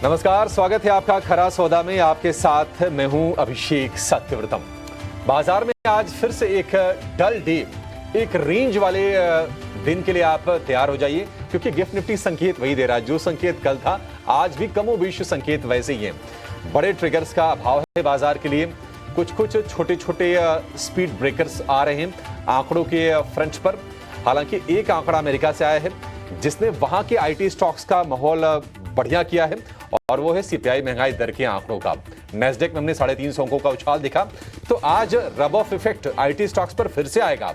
नमस्कार, स्वागत है आपका खरा सौदा में। आपके साथ मैं हूं अभिषेक सत्यव्रतम। बाजार में आज फिर से एक डल डे, एक रेंज वाले दिन के लिए आप तैयार हो जाइए, क्योंकि गिफ्ट निफ्टी संकेत वही दे रहा है जो संकेत कल था। आज भी कमोबेश संकेत वैसे ही है। बड़े ट्रिगर्स का अभाव है बाजार के लिए। कुछ छोटे छोटे स्पीड ब्रेकर्स आ रहे हैं आंकड़ों के फ्रंट पर। हालांकि एक आंकड़ा अमेरिका से आया है जिसने वहां के आईटी स्टॉक्स का माहौल बढ़िया किया है, और वो है सीपीआई महंगाई दर के आंकड़ों का। नेस्डेक में हमने 350 अंकों का उछाल देखा। तो आज rub off effect IT stocks पर फिर से आएगा।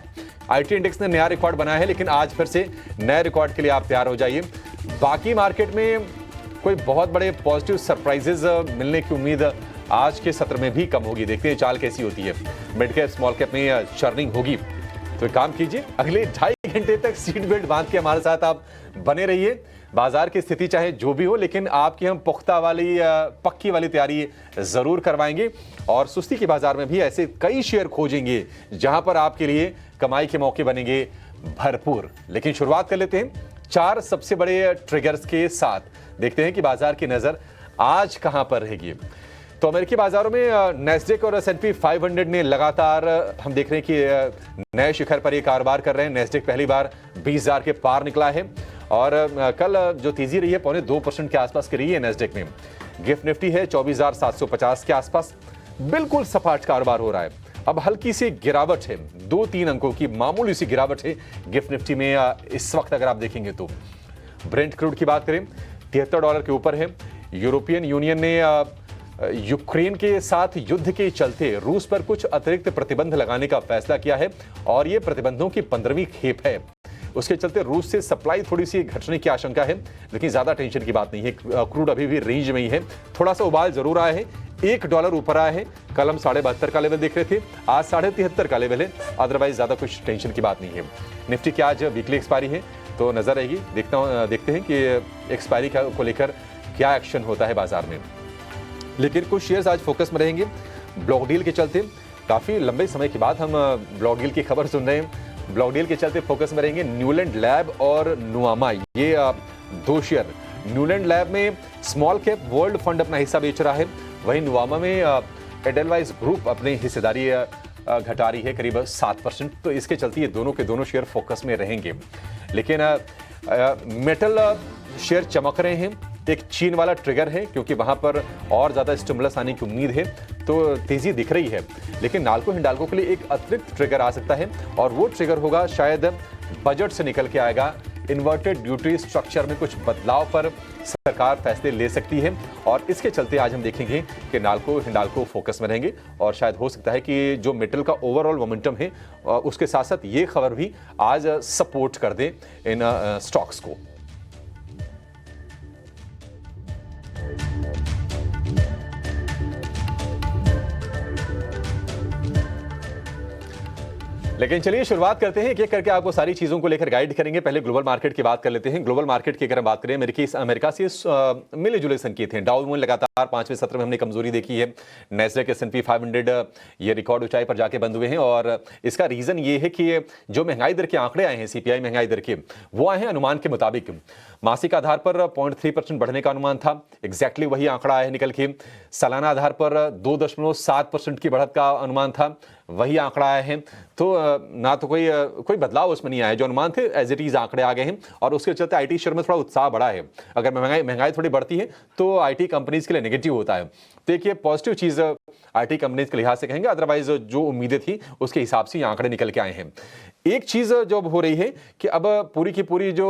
आईटी इंडेक्स ने नया रिकॉर्ड बनाया है, लेकिन आज फिर से नए रिकॉर्ड के लिए आप तैयार हो जाइए। बाकी मार्केट में कोई बहुत बड़े पॉजिटिव सरप्राइजेस मिलने की उम्मीद आज के सत्र में भी कम होगी। देखते हैं चाल कैसी होती है। मिड कैप स्मॉल कैप में चर्निंग होगी। तो एक काम कीजिए, अगले 2.5 घंटे तक सीट बेल्ट बांध के हमारे साथ आप बने रहिए। बाजार की स्थिति चाहे जो भी हो, लेकिन आपकी हम पुख्ता वाली पक्की वाली तैयारी जरूर करवाएंगे। और सुस्ती के बाजार में भी ऐसे कई शेयर खोजेंगे जहां पर आपके लिए कमाई के मौके बनेंगे भरपूर। लेकिन शुरुआत कर लेते हैं 4 सबसे बड़े ट्रिगर्स के साथ। देखते हैं कि बाजार की नजर आज कहां पर रहेगी। तो अमेरिकी बाजारों में नेस्डेक और S&P 500 ने लगातार हम देख रहे हैं कि नए शिखर पर ये कारोबार कर रहे हैं। नेस्डेक पहली बार 20,000 के पार निकला है, और कल जो तेजी रही है 0.25% के आसपास की रही है नेस्डेक में। गिफ्ट निफ्टी है 24,750 के आसपास। बिल्कुल सपाट कारोबार हो रहा है। अब हल्की सी गिरावट है, 2-3 अंकों की मामूली सी गिरावट है गिफ्ट निफ्टी में इस वक्त अगर आप देखेंगे तो। ब्रेंट क्रूड की बात करें $73 के ऊपर है। यूरोपियन यूनियन ने यूक्रेन के साथ युद्ध के चलते रूस पर कुछ अतिरिक्त प्रतिबंध लगाने का फैसला किया है, और ये प्रतिबंधों की 15वीं खेप है। उसके चलते रूस से सप्लाई थोड़ी सी घटने की आशंका है, लेकिन ज्यादा टेंशन की बात नहीं है। क्रूड अभी भी रेंज में ही है। थोड़ा सा उबाल जरूर आया है, $1 ऊपर आया है। कल हम 72.5 का लेवल देख रहे थे, आज 73.5 का लेवल है। अदरवाइज ज्यादा कुछ टेंशन की बात नहीं है। निफ्टी की आज वीकली एक्सपायरी है, तो नजर रहेगी। देखते हैं कि एक्सपायरी को लेकर क्या एक्शन होता है बाजार में। लेकिन कुछ शेयर्स आज फोकस में रहेंगे ब्लॉक डील के चलते। काफी लंबे समय के बाद हम ब्लॉक डील की खबर सुन रहे हैं। ब्लॉक डील के चलते फोकस में रहेंगे न्यूलैंड लैब और नुआमा, ये 2 शेयर। न्यूलैंड लैब में स्मॉल कैप वर्ल्ड फंड अपना हिस्सा बेच रहा है, वहीं नुआमा में एडेलवाइस ग्रुप अपनी हिस्सेदारी घटा रही है करीब 7%। तो इसके चलते ये दोनों के दोनों शेयर फोकस में रहेंगे। लेकिन मेटल शेयर चमक रहे हैं। एक चीन वाला ट्रिगर है, क्योंकि वहां पर और ज्यादा स्टिमुलस आने की उम्मीद है, तो तेजी दिख रही है। लेकिन नाल्को हिंडाल्को के लिए एक अतिरिक्त ट्रिगर आ सकता है, और वो ट्रिगर होगा शायद बजट से निकल के आएगा। इन्वर्टेड ड्यूटी स्ट्रक्चर में कुछ बदलाव पर सरकार फैसले ले सकती है, और इसके चलते आज हम देखेंगे कि नाल्को हिंडाल्को फोकस में रहेंगे। और शायद हो सकता है कि जो मेटल का ओवरऑल मोमेंटम है उसके साथ साथ ये खबर भी आज सपोर्ट कर दे इन स्टॉक्स को। लेकिन चलिए शुरुआत करते हैं, एक करके आपको सारी चीजों को लेकर गाइड करेंगे। पहले ग्लोबल मार्केट की बात कर लेते हैं। ग्लोबल मार्केट की अगर हम बात करें, अमेरिका से मिले जुले संकेत हैं। डाउ जोन्स लगातार 5वें सत्र में हमने कमजोरी देखी है। नेस्डेक S&P 500 ये रिकॉर्ड ऊंचाई पर जाके बंद हुए हैं, और इसका रीजन ये है कि जो महंगाई दर के आंकड़े आए हैं, सीपीआई महंगाई दर के, वो आए हैं अनुमान के मुताबिक। मासिक आधार पर 0.3% बढ़ने का अनुमान था, एग्जैक्टली वही आंकड़ा आया है निकल के। सालाना आधार पर 2.7% की बढ़त का अनुमान था, वही आंकड़ा आया है। तो ना तो कोई बदलाव उसमें नहीं आया। जो अनुमान थे एज इट इज आंकड़े आ गए हैं, और उसके चलते आईटी शेयर में थोड़ा उत्साह बढ़ा है। अगर महंगाई थोड़ी बढ़ती है तो आईटी कंपनीज के लिए नेगेटिव होता है। तो एक ये पॉजिटिव चीज आईटी कंपनीज के लिहाज से कहेंगे। अदरवाइज जो उम्मीदें थी उसके हिसाब से ये आंकड़े निकल के आए हैं। एक चीज जो हो रही है कि अब पूरी की पूरी जो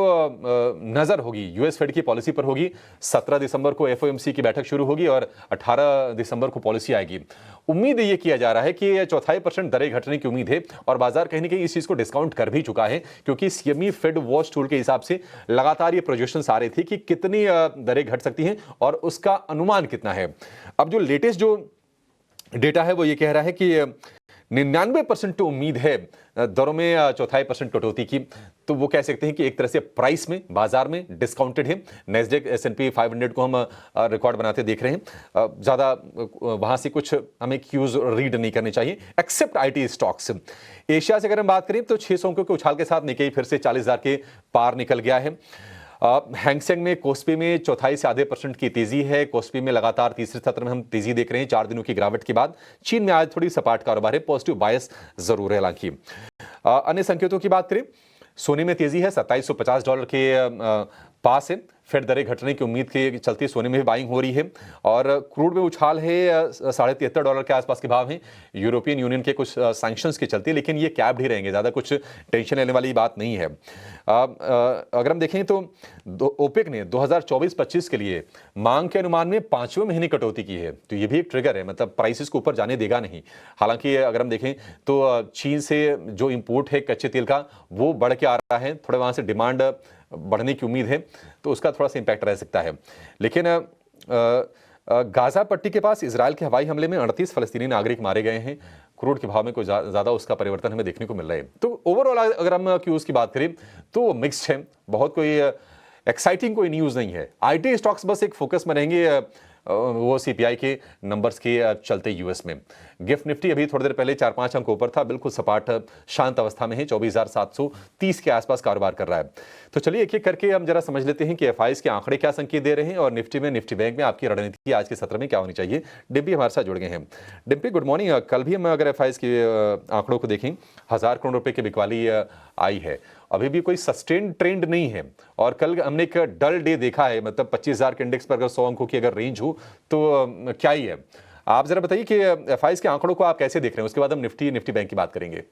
नजर होगी यूएस फेड की पॉलिसी पर होगी। 17 दिसंबर को एफओएमसी की बैठक शुरू होगी, और 18 दिसंबर को पॉलिसी आएगी। उम्मीद ये किया जा रहा है कि 0.25% दरें घटने की उम्मीद है, और बाजार कहीं ना कहीं इस चीज को डिस्काउंट कर भी चुका है, क्योंकि सीएमई फेड वॉच टूल के हिसाब से लगातार ये प्रोजेक्शंस आ रही थी कि कितनी दरें घट सकती हैं और उसका अनुमान कितना है। अब जो लेटेस्ट जो डेटा है वो ये कह रहा है कि 99% उम्मीद है दरों में 0.25% कटौती की। तो वो कह सकते हैं कि एक तरह से प्राइस में बाजार में डिस्काउंटेड है। नेस्डेक S&P 500 को हम रिकॉर्ड बनाते देख रहे हैं। ज्यादा वहां से कुछ हमें क्यूज रीड नहीं करने चाहिए, एक्सेप्ट आईटी स्टॉक्स। एशिया से अगर हम बात करें तो 600 अंकों के उछाल के साथ निकेई फिर से 40,000 के पार निकल गया है। हैंगसेंग में कोस्पी में चौथाई से आधे % की तेजी है। कोस्पी में लगातार तीसरे सत्र में हम तेजी देख रहे हैं 4 दिनों की गिरावट के बाद। चीन में आज थोड़ी सपाट कारोबार है, पॉजिटिव बायस जरूर है। हालांकि अन्य संकेतों की बात करें, सोने में तेजी है, $2750 के पास है। फिर दरें घटने की उम्मीद के चलते सोने में भी बाइंग हो रही है और क्रूड में उछाल है, $73.5 के आसपास के भाव हैं यूरोपियन यूनियन के कुछ सैंक्शंस के चलते, लेकिन ये कैप्ड ही रहेंगे, ज़्यादा कुछ टेंशन लेने वाली बात नहीं है। अगर हम देखें तो ओपेक ने 2024-25 के लिए मांग के अनुमान में 5वें महीने कटौती की है, तो ये भी एक ट्रिगर है, मतलब प्राइसेस को ऊपर जाने देगा नहीं। हालांकि अगर हम देखें तो चीन से जो इम्पोर्ट है कच्चे तेल का वो बढ़ के आ रहा है, थोड़े वहाँ से डिमांड बढ़ने की उम्मीद है, तो उसका थोड़ा सा इम्पैक्ट रह सकता है। लेकिन गाजा पट्टी के पास इजराइल के हवाई हमले में 38 फलस्तीनी नागरिक मारे गए हैं। क्रूड के भाव में कोई ज़्यादा उसका परिवर्तन हमें देखने को मिल रहा है। तो ओवरऑल अगर हम क्यूज़ की बात करें तो मिक्स्ड है, बहुत कोई एक्साइटिंग कोई न्यूज़ नहीं है। आईटी स्टॉक्स बस एक फोकस में रहेंगे, वो सीपीआई के नंबर्स के चलते यूएस में। गिफ्ट निफ्टी अभी थोड़ी देर पहले 4-5 अंक ऊपर था, बिल्कुल सपाट शांत अवस्था में है, 24,730 के आसपास कारोबार कर रहा है। तो चलिए एक एक करके हम जरा समझ लेते हैं कि एफआईज के आंकड़े क्या संकेत दे रहे हैं और निफ्टी में, निफ्टी बैंक में आपकी रणनीति आज के सत्र में क्या होनी चाहिए। डिम्पी हमारे साथ जुड़ गए हैं। Dimpy, good morning. कल भी हम अगर एफआईज के आंकड़ों को देखें, 1000 करोड़ रुपए की बिकवाली आई है, अभी भी कोई सस्टेन ट्रेंड नहीं है और कल हमने एक डल डे देखा है, मतलब 25,000 के इंडेक्स पर अगर 100 अंकों की अगर रेंज हो तो क्या ही है। आप जरा बताइए कि एफआईज के आंकड़ों को आप कैसे देख रहे हैं, उसके बाद हम निफ्टी बैंक की बात करेंगे।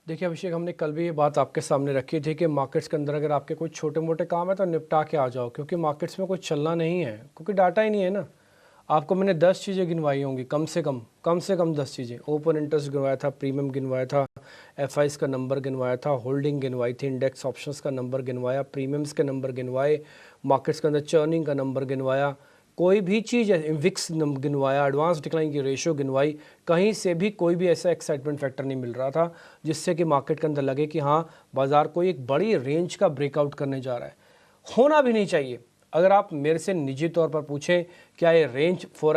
देखिए अभिषेक, हमने कल भी ये बात आपके सामने रखी थी कि मार्केट्स के अंदर अगर आपके कोई छोटे मोटे काम है तो निपटा के आ जाओ, क्योंकि मार्केट्स में कुछ चलना नहीं है, क्योंकि डाटा ही नहीं है ना। आपको मैंने 10 चीज़ें गिनवाई होंगी, कम से कम 10 चीज़ें। ओपन इंटरेस्ट गिनवाया था, प्रीमियम गिनवाया था, एफआईज का नंबर गिनवाया था, होल्डिंग गिनवाई थी, इंडेक्स ऑप्शंस का नंबर गिनवाया, प्रीमियम्स के नंबर गिनवाए, मार्केट्स के अंदर चर्निंग का नंबर गिनवाया, कोई भी चीज़ है विक्स गिनवाया, एडवांस डिक्लाइन की रेशियो गिनवाई। कहीं से भी कोई भी ऐसा एक्साइटमेंट फैक्टर नहीं मिल रहा था जिससे कि मार्केट के अंदर लगे कि हाँ बाज़ार कोई एक बड़ी रेंज का ब्रेकआउट करने जा रहा है। होना भी नहीं चाहिए। अगर आप मेरे से निजी तौर पर पूछें क्या ये रेंज फॉर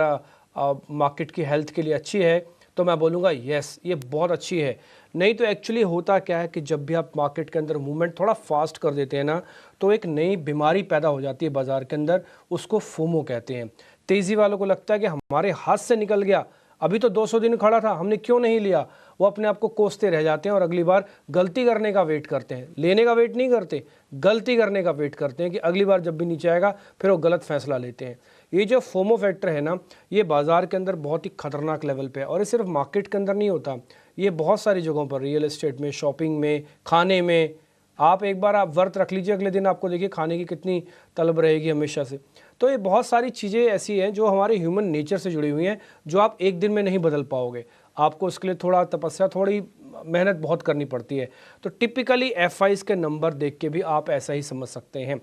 मार्केट की हेल्थ के लिए अच्छी है, तो मैं बोलूँगा यस, ये बहुत अच्छी है। नहीं तो एक्चुअली होता क्या है कि जब भी आप मार्केट के अंदर मूवमेंट थोड़ा फास्ट कर देते हैं ना, तो एक नई बीमारी पैदा हो जाती है बाज़ार के अंदर, उसको फोमो कहते हैं। तेज़ी वालों को लगता है कि हमारे हाथ से निकल गया, अभी तो 200 दिन खड़ा था, हमने क्यों नहीं लिया। वो अपने आप को कोसते रह जाते हैं और अगली बार गलती करने का वेट करते हैं। लेने का वेट नहीं करते, गलती करने का वेट करते हैं कि अगली बार जब भी नीचे आएगा फिर वो गलत फैसला लेते हैं। ये जो फोमो फैक्टर है ना, ये बाज़ार के अंदर बहुत ही खतरनाक लेवल पे है और ये सिर्फ मार्केट के अंदर नहीं होता, ये बहुत सारी जगहों पर, रियल एस्टेट में, शॉपिंग में, खाने में। आप एक बार आप व्रत रख लीजिए, अगले दिन आपको देखिए खाने की कितनी तलब रहेगी हमेशा से। तो ये बहुत सारी चीज़ें ऐसी हैं जो हमारे ह्यूमन नेचर से जुड़ी हुई हैं, जो आप एक दिन में नहीं बदल पाओगे। आपको उसके लिए थोड़ा तपस्या, थोड़ी मेहनत बहुत करनी पड़ती है। तो टिपिकली एफआईज के नंबर देख के भी आप ऐसा ही समझ सकते हैं।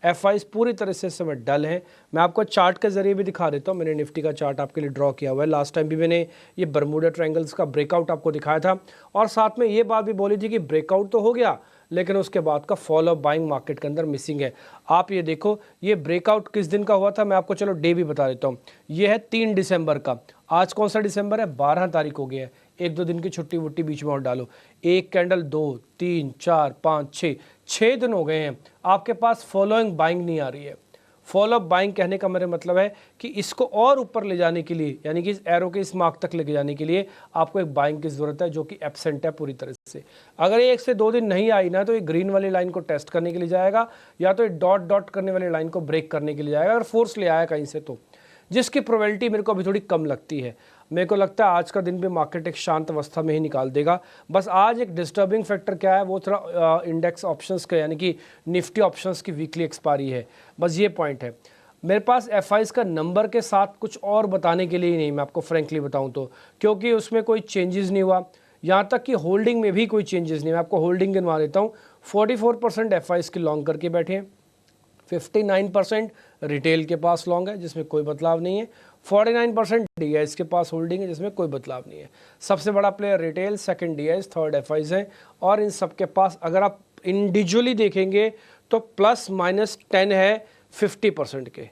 एफआईज पूरी तरह से इस समय डल हैं। मैं आपको चार्ट के जरिए भी दिखा देता हूँ। मैंने निफ्टी का चार्ट आपके लिए ड्रॉ किया हुआ है। लास्ट टाइम भी मैंने ये बरमूडा ट्रायंगल्स का ब्रेकआउट आपको दिखाया था और साथ में ये बात भी बोली थी कि ब्रेकआउट तो हो गया, लेकिन उसके बाद का फॉलो अप बाइंग मार्केट के अंदर मिसिंग है। आप ये देखो, ये ब्रेकआउट किस दिन का हुआ था, मैं आपको चलो डे भी बता देता हूँ। ये है 3 दिसंबर का। आज कौन सा दिसंबर है? 12 तारीख हो गया है। 1-2 दिन की छुट्टी वुट्टी बीच में और डालो। एक कैंडल, 2, 3, 4, 5, 6 दिन हो गए हैं, आपके पास फॉलोइंग बाइंग नहीं आ रही है। फॉलोअप बाइंग कहने का मेरा मतलब है कि इसको और ऊपर ले जाने के लिए, यानी कि इस एरो के इस मार्क तक लेके जाने के लिए आपको एक बाइंग की ज़रूरत है, जो कि एब्सेंट है पूरी तरह से। अगर ये 1 से 2 दिन नहीं आई ना, तो ये ग्रीन वाली लाइन को टेस्ट करने के लिए जाएगा, या तो ये डॉट डॉट करने वाली लाइन को ब्रेक करने के लिए जाएगा। अगर फोर्स ले आया कहीं से, तो जिसकी प्रोबेबिलिटी मेरे को अभी थोड़ी कम लगती है। मेरे को लगता है आज का दिन भी मार्केट एक शांत अवस्था में ही निकाल देगा। बस आज एक डिस्टर्बिंग फैक्टर क्या है, वो थोड़ा इंडेक्स ऑप्शंस का, यानी कि निफ्टी ऑप्शंस की वीकली एक्सपायरी है, बस ये पॉइंट है। मेरे पास एफआईज का नंबर के साथ कुछ और बताने के लिए नहीं, मैं आपको फ्रेंकली बताऊं तो, क्योंकि उसमें कोई चेंजेस नहीं हुआ, यहाँ तक कि होल्डिंग में भी कोई चेंजेस नहीं। मैं आपको होल्डिंग गिनवा देता हूँ। 44% एफआईज की लॉन्ग करके बैठे हैं, 59% रिटेल के पास लॉन्ग है जिसमें कोई बदलाव नहीं है, 49% डीआईज के पास होल्डिंग है जिसमें कोई बदलाव नहीं है। सबसे बड़ा player retail, second DIs, third FIIs है। और इन सब के पास अगर आप इंडिविजुअली देखेंगे तो ±10 है 50% के,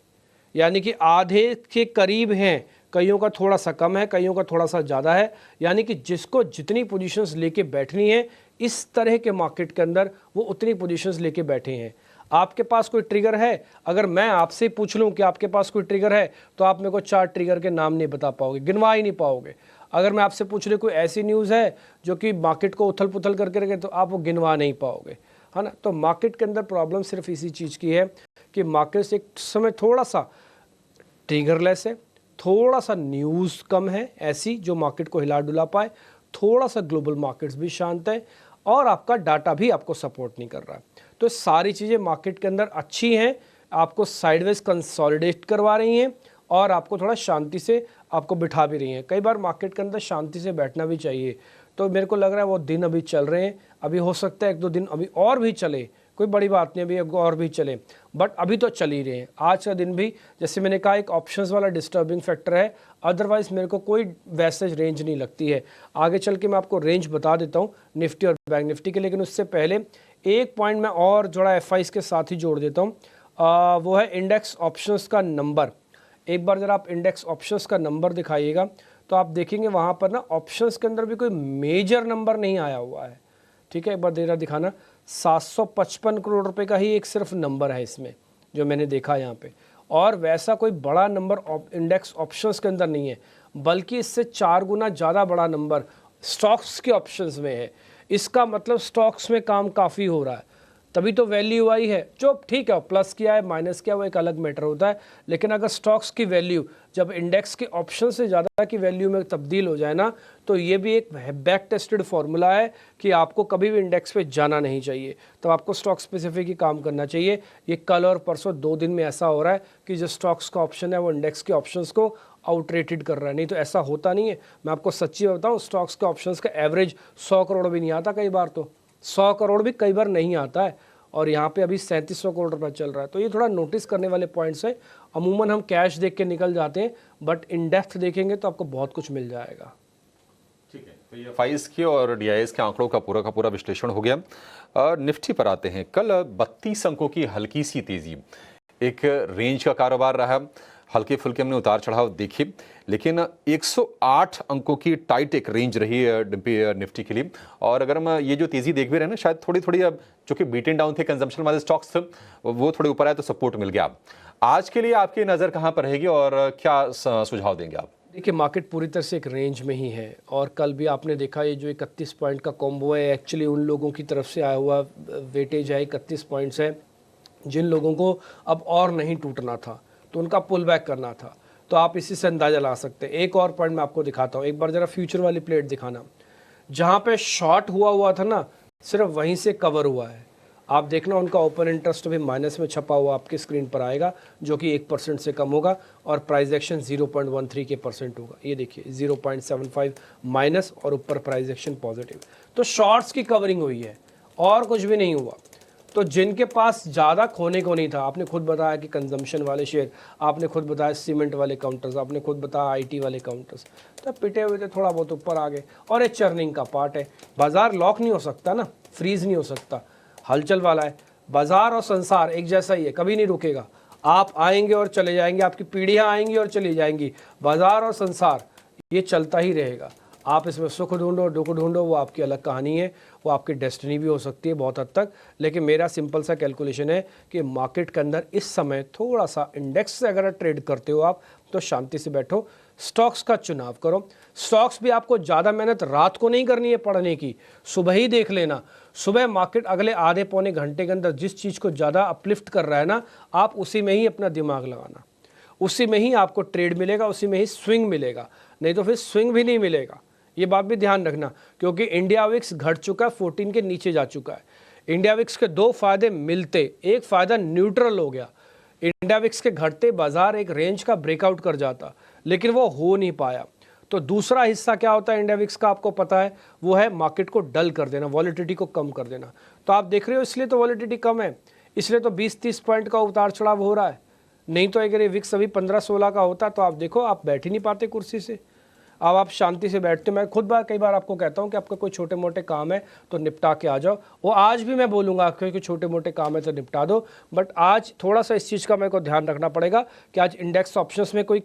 यानी कि आधे के करीब हैं। कईयों का थोड़ा सा कम है, कईयों का थोड़ा सा ज़्यादा है। यानी कि जिसको जितनी पोजीशंस लेके बैठनी है इस तरह के मार्केट के अंदर, वो उतनी पोजीशंस लेके बैठे हैं। आपके पास कोई ट्रिगर है? अगर मैं आपसे पूछ लूं कि आपके पास कोई ट्रिगर है तो आप मेरे को 4 ट्रिगर के नाम नहीं बता पाओगे, गिनवा ही नहीं पाओगे। अगर मैं आपसे पूछ लूं कोई ऐसी न्यूज़ है जो कि मार्केट को उथल पुथल करके रखे तो आप वो गिनवा नहीं पाओगे, है ना। तो मार्केट के अंदर प्रॉब्लम सिर्फ इसी चीज़ की है कि मार्केट एक समय थोड़ा सा ट्रिगरलेस है, थोड़ा सा न्यूज़ कम है ऐसी जो मार्केट को हिला डुला पाए, थोड़ा सा ग्लोबल मार्केट्स भी शांत है और आपका डाटा भी आपको सपोर्ट नहीं कर रहा है। तो सारी चीज़ें मार्केट के अंदर अच्छी हैं, आपको साइडवेज कंसोलिडेट करवा रही हैं और आपको थोड़ा शांति से आपको बिठा भी रही हैं। कई बार मार्केट के अंदर शांति से बैठना भी चाहिए। तो मेरे को लग रहा है वो दिन अभी चल रहे हैं, अभी हो सकता है 1-2 दिन अभी और भी चले, कोई बड़ी बात नहीं, अभी और भी चले, बट अभी तो चल ही रहे हैं। आज का दिन भी जैसे मैंने कहा एक ऑप्शंस वाला डिस्टर्बिंग फैक्टर है, अदरवाइज मेरे को कोई वैसे रेंज नहीं लगती है। आगे चल के मैं आपको रेंज बता देता हूँ निफ्टी और बैंक निफ्टी के, लेकिन उससे पहले एक पॉइंट मैं और जोड़ा FIs के साथ ही जोड़ देता हूँ, वो है इंडेक्स ऑप्शंस का नंबर। एक बार जरा आप इंडेक्स ऑप्शंस का नंबर दिखाइएगा तो आप देखेंगे वहाँ पर ना ऑप्शंस के अंदर भी कोई मेजर नंबर नहीं आया हुआ है। ठीक है, एक बार देरा दिखाना, 755 करोड़ रुपए का ही एक सिर्फ नंबर है इसमें जो मैंने देखा यहाँ पे, और वैसा कोई बड़ा नंबर इंडेक्स ऑप्शंस के अंदर नहीं है, बल्कि इससे 4 गुना ज़्यादा बड़ा नंबर स्टॉक्स के ऑप्शंस में है। इसका मतलब स्टॉक्स में काम काफ़ी हो रहा है, तभी तो वैल्यू आई है। जो ठीक है प्लस किया है माइनस किया वो एक अलग मैटर होता है, लेकिन अगर स्टॉक्स की वैल्यू जब इंडेक्स के ऑप्शन से ज़्यादा की वैल्यू में तब्दील हो जाए ना, तो ये भी एक बैक टेस्टेड फार्मूला है कि आपको कभी भी इंडेक्स पे जाना नहीं चाहिए, तो आपको स्टॉक स्पेसिफिक ही काम करना चाहिए। ये कल और परसों 2 दिन में ऐसा हो रहा है कि जो स्टॉक्स का ऑप्शन है वो इंडेक्स के ऑप्शंस को आउटरेटेड कर रहा है, नहीं तो ऐसा होता नहीं है। मैं आपको सच्ची बताऊँ, स्टॉक्स के ऑप्शंस का एवरेज 100 करोड़ भी नहीं आता, कई बार तो 100 करोड़ भी कई बार नहीं आता है, और यहाँ पे अभी 3700 करोड़ रुपया चल रहा है। तो ये थोड़ा नोटिस करने वाले पॉइंट्स है। अमूमन हम कैश देख के निकल जाते हैं, बट इन डेप्थ देखेंगे तो आपको बहुत कुछ मिल जाएगा। ठीक है, तो ये FIs के और DIs के आंकड़ों का पूरा विश्लेषण हो गया। निफ्टी पर आते हैं। कल 32 अंकों की हल्की सी तेजी, एक रेंज का कारोबार रहा, हल्के फुल्के हमने उतार चढ़ाव देखे, लेकिन 108 अंकों की टाइट एक रेंज रही निफ्टी के लिए। और अगर हम ये जो तेजी देख भी रहे हैं ना, शायद थोड़ी अब जो कि बीटन डाउन थे कंजम्पशन वाले स्टॉक्स, वो थोड़े ऊपर आए तो सपोर्ट मिल गया। आज के लिए आपकी नज़र कहाँ पर रहेगी और क्या सुझाव देंगे आप? देखिए, मार्केट पूरी तरह से एक रेंज में ही है, और कल भी आपने देखा ये जो 31 पॉइंट का कॉम्बो है, एक्चुअली उन लोगों की तरफ से आया हुआ वेटेज है, 31 पॉइंट्स है जिन लोगों को अब और नहीं टूटना था, तो उनका पुल बैक करना था। तो आप इसी से अंदाज़ा ला सकते हैं। एक और पॉइंट मैं आपको दिखाता हूँ, एक बार ज़रा फ्यूचर वाली प्लेट दिखाना, जहाँ पे शॉर्ट हुआ था ना, सिर्फ वहीं से कवर हुआ है। आप देखना उनका ओपन इंटरेस्ट भी माइनस में छपा हुआ आपकी स्क्रीन पर आएगा, जो कि 1% से कम होगा, और प्राइस एक्शन 0.13% होगा। ये देखिए 0.75 माइनस और ऊपर प्राइस एक्शन पॉजिटिव। तो शॉर्ट्स की कवरिंग हुई है और कुछ भी नहीं हुआ। तो जिनके पास ज़्यादा खोने को नहीं था, आपने खुद बताया कि कंजम्पशन वाले शेयर, आपने खुद बताया सीमेंट वाले काउंटर्स, आपने खुद बताया IT वाले काउंटर्स, तो पिटे हुए थे, थोड़ा बहुत ऊपर आ गए। और ये चर्निंग का पार्ट है, बाजार लॉक नहीं हो सकता ना, फ्रीज नहीं हो सकता, हलचल वाला है। बाजार और संसार एक जैसा ही है, कभी नहीं रुकेगा। आप आएंगे और चले जाएंगे, आपकी पीढ़ियाँ आएंगी और चली जाएंगी, बाजार और संसार ये चलता ही रहेगा। आप इसमें सुख ढूंढो दुख ढूंढो, वो आपकी अलग कहानी है, वो आपकी डेस्टिनी भी हो सकती है बहुत हद तक। लेकिन मेरा सिंपल सा कैलकुलेशन है कि मार्केट के अंदर इस समय थोड़ा सा इंडेक्स से अगर ट्रेड करते हो आप, तो शांति से बैठो, स्टॉक्स का चुनाव करो। स्टॉक्स भी आपको ज़्यादा मेहनत रात को नहीं करनी है पढ़ने की, सुबह ही देख लेना। सुबह मार्केट अगले आधे पौने घंटे के अंदर जिस चीज़ को ज़्यादा अपलिफ्ट कर रहा है ना, आप उसी में ही अपना दिमाग लगाना, उसी में ही आपको ट्रेड मिलेगा, उसी में ही स्विंग मिलेगा, नहीं तो फिर स्विंग भी नहीं मिलेगा। ये बात भी ध्यान रखना, क्योंकि इंडिया विक्स घट चुका है, 14 के नीचे जा चुका है। इंडिया विक्स के 2 फायदे मिलते, एक फ़ायदा न्यूट्रल हो गया। इंडिया विक्स के घटते बाजार एक रेंज का ब्रेकआउट कर जाता, लेकिन वो हो नहीं पाया। तो दूसरा हिस्सा क्या होता है इंडिया विक्स का, आपको पता है, वो है मार्केट को डल कर देना, वॉलेटिलिटी को कम कर देना। तो आप देख रहे हो, इसलिए तो वॉलेटिलिटी कम है, इसलिए तो 20-30 पॉइंट का उतार चढ़ाव हो रहा है। नहीं तो अगर ये विक्स अभी 15-16 का होता तो आप देखो, आप बैठ ही नहीं पाते कुर्सी से। अब आप शांति से बैठते। मैं खुद कई बार आपको कहता हूँ कि आपका कोई छोटे मोटे काम है तो निपटा के आ जाओ, वो आज भी मैं बोलूँगा क्योंकि छोटे मोटे काम है तो निपटा दो। बट आज थोड़ा सा इस चीज़ का मेरे को ध्यान रखना पड़ेगा कि आज इंडेक्स ऑप्शंस में कोई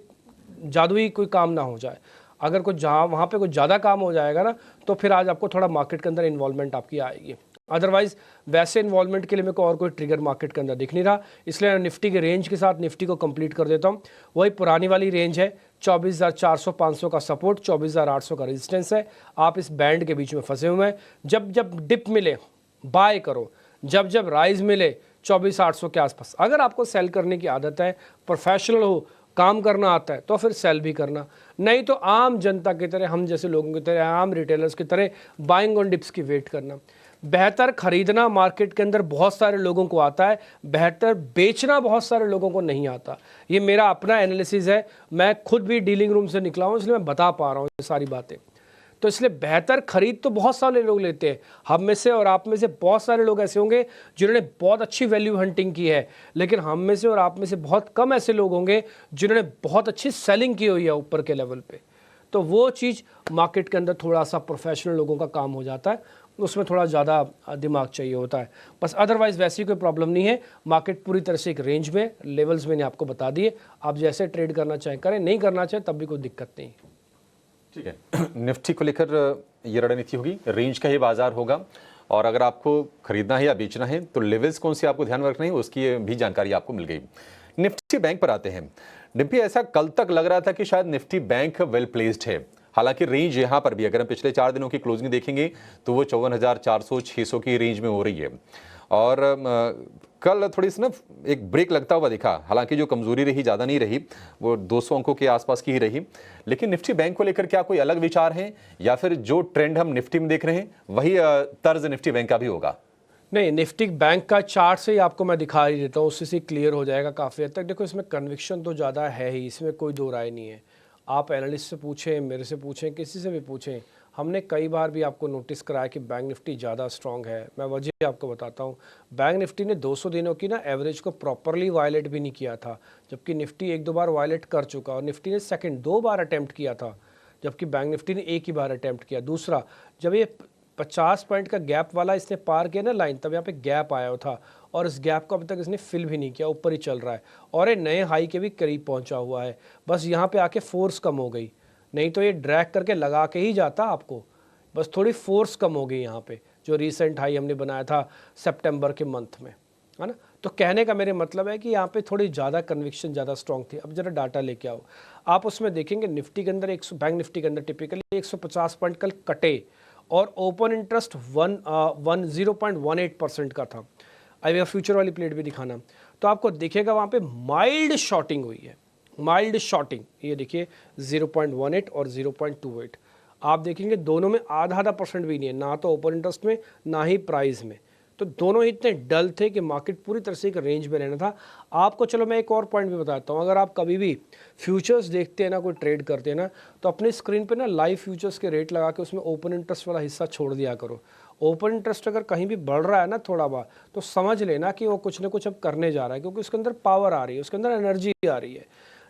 जादुई कोई काम ना हो जाए। अगर कुछ जहाँ वहाँ पे कुछ ज़्यादा काम हो जाएगा ना, तो फिर आज आपको थोड़ा मार्केट के अंदर इन्वॉल्वमेंट आपकी आएगी। अदरवाइज वैसे इन्वॉल्वमेंट के लिए मेरे को और कोई ट्रिगर मार्केट के अंदर दिख नहीं रहा, इसलिए निफ्टी के रेंज के साथ निफ्टी को कंप्लीट कर देता हूँ। वही पुरानी वाली रेंज है 24,400-500 का सपोर्ट, 24,800 का रेजिस्टेंस है। आप इस बैंड के बीच में फंसे हुए हैं। जब जब डिप मिले बाय करो, जब जब राइज मिले 24,800 के आसपास। अगर आपको सेल करने की आदत है, प्रोफेशनल हो, काम करना आता है, तो फिर सेल भी करना, नहीं तो आम जनता की तरह, हम जैसे लोगों की तरह, आम रिटेलर्स की तरह बाइंग ऑन डिप्स की वेट करना। बेहतर खरीदना मार्केट के अंदर बहुत सारे लोगों को आता है, बेहतर बेचना बहुत सारे लोगों को नहीं आता। ये मेरा अपना एनालिसिस है, मैं खुद भी डीलिंग रूम से निकला हूँ, इसलिए मैं बता पा रहा हूँ ये सारी बातें। तो इसलिए बेहतर खरीद तो बहुत सारे लोग लेते हैं, हम में से और आप में से बहुत सारे लोग ऐसे होंगे जिन्होंने बहुत अच्छी वैल्यू हंटिंग की है, लेकिन हम में से और आप में से बहुत कम ऐसे लोग होंगे जिन्होंने बहुत अच्छी सेलिंग की हुई है ऊपर के लेवल पे। तो वो चीज़ मार्केट के अंदर थोड़ा सा प्रोफेशनल लोगों का काम हो जाता है, उसमें थोड़ा ज़्यादा दिमाग चाहिए होता है बस। अदरवाइज़ वैसी कोई प्रॉब्लम नहीं है, मार्केट पूरी तरह से एक रेंज में, लेवल्स मैंने आपको बता दिए, आप जैसे ट्रेड करना चाहें करें, नहीं करना चाहें तब भी कोई दिक्कत नहीं। ठीक है, निफ्टी को लेकर ये रणनीति होगी, रेंज का ही बाजार होगा, और अगर आपको खरीदना है या बेचना है तो लेवल्स कौन से आपको ध्यान रखना है उसकी भी जानकारी आपको मिल गई। निफ्टी बैंक पर आते हैं। निफ्टी ऐसा कल तक लग रहा था कि शायद निफ्टी बैंक वेल प्लेस्ड है, हालांकि रेंज यहां पर भी अगर हम पिछले 4 दिनों की क्लोजिंग देखेंगे तो वो 54,400-600 की रेंज में हो रही है। और कल थोड़ी सी ना एक ब्रेक लगता हुआ दिखा, हालांकि जो कमजोरी रही ज़्यादा नहीं रही, वो 200 अंकों के आसपास की ही रही। लेकिन निफ्टी बैंक को लेकर क्या कोई अलग विचार है, या फिर जो ट्रेंड हम निफ्टी में देख रहे हैं वही तर्ज निफ्टी बैंक का भी होगा? नहीं, निफ्टी बैंक का चार्ट से ही आपको मैं दिखा ही देता हूँ, उससे से क्लियर हो जाएगा काफ़ी हद तक। देखो इसमें कन्विक्शन तो ज़्यादा है ही, इसमें कोई दो राय नहीं है। आप एनालिस्ट से पूछें, मेरे से पूछें, किसी से भी पूछें, हमने कई बार भी आपको नोटिस कराया कि बैंक निफ्टी ज़्यादा स्ट्रांग है। मैं वजह आपको बताता हूँ, बैंक निफ्टी ने 200 दिनों की ना एवरेज को प्रॉपरली वायलेट भी नहीं किया था, जबकि निफ्टी 1-2 बार वायलेट कर चुका, और निफ्टी ने सेकंड 2 बार अटैम्प्ट किया था, जबकि बैंक निफ्टी ने एक ही बार अटैम्प्ट किया। दूसरा, जब ये 50 पॉइंट का गैप वाला इसने पार किया ना लाइन, तब यहाँ पे गैप आया था, और इस गैप को अभी तक इसने फिल भी नहीं किया, ऊपर ही चल रहा है, और ये नए हाई के भी करीब पहुंचा हुआ है। बस यहाँ पे आके फोर्स कम हो गई, नहीं तो ये ड्रैग करके लगा के ही जाता आपको, बस थोड़ी फोर्स कम हो गई यहाँ पे, जो रिसेंट हाई हमने बनाया था सितंबर के मंथ में, है ना। तो कहने का मेरे मतलब है कि यहाँ पे थोड़ी ज़्यादा कन्विक्शन ज़्यादा स्ट्रॉन्ग थी। अब जरा डाटा लेके आओ, आप उसमें देखेंगे निफ्टी के अंदर बैंक निफ्टी के अंदर टिपिकली 150 पॉइंट कल कटे, और ओपन इंटरेस्ट 0.18% का था। अब फ्यूचर वाली प्लेट भी दिखाना, तो आपको दिखेगा वहाँ पे माइल्ड शॉर्टिंग हुई है, माइल्ड शॉर्टिंग, ये देखिए 0.18 और 0.28। आप देखेंगे दोनों में आधा परसेंट भी नहीं है, ना तो ओपन इंटरेस्ट में ना ही प्राइस में। तो दोनों इतने डल थे कि मार्केट पूरी तरह से एक रेंज में रहना था। आपको चलो मैं एक और पॉइंट भी बताता हूँ, अगर आप कभी भी फ्यूचर्स देखते हैं ना, कोई ट्रेड करते हैं ना, तो अपनी स्क्रीन पे ना लाइव फ्यूचर्स के रेट लगा के उसमें ओपन इंटरेस्ट वाला हिस्सा छोड़ दिया करो। ओपन इंटरेस्ट अगर कहीं भी बढ़ रहा है ना थोड़ा बहुत, तो समझ लेना कि वो कुछ ना कुछ अब करने जा रहा है, क्योंकि उसके अंदर पावर आ रही है, उसके अंदर एनर्जी आ रही है।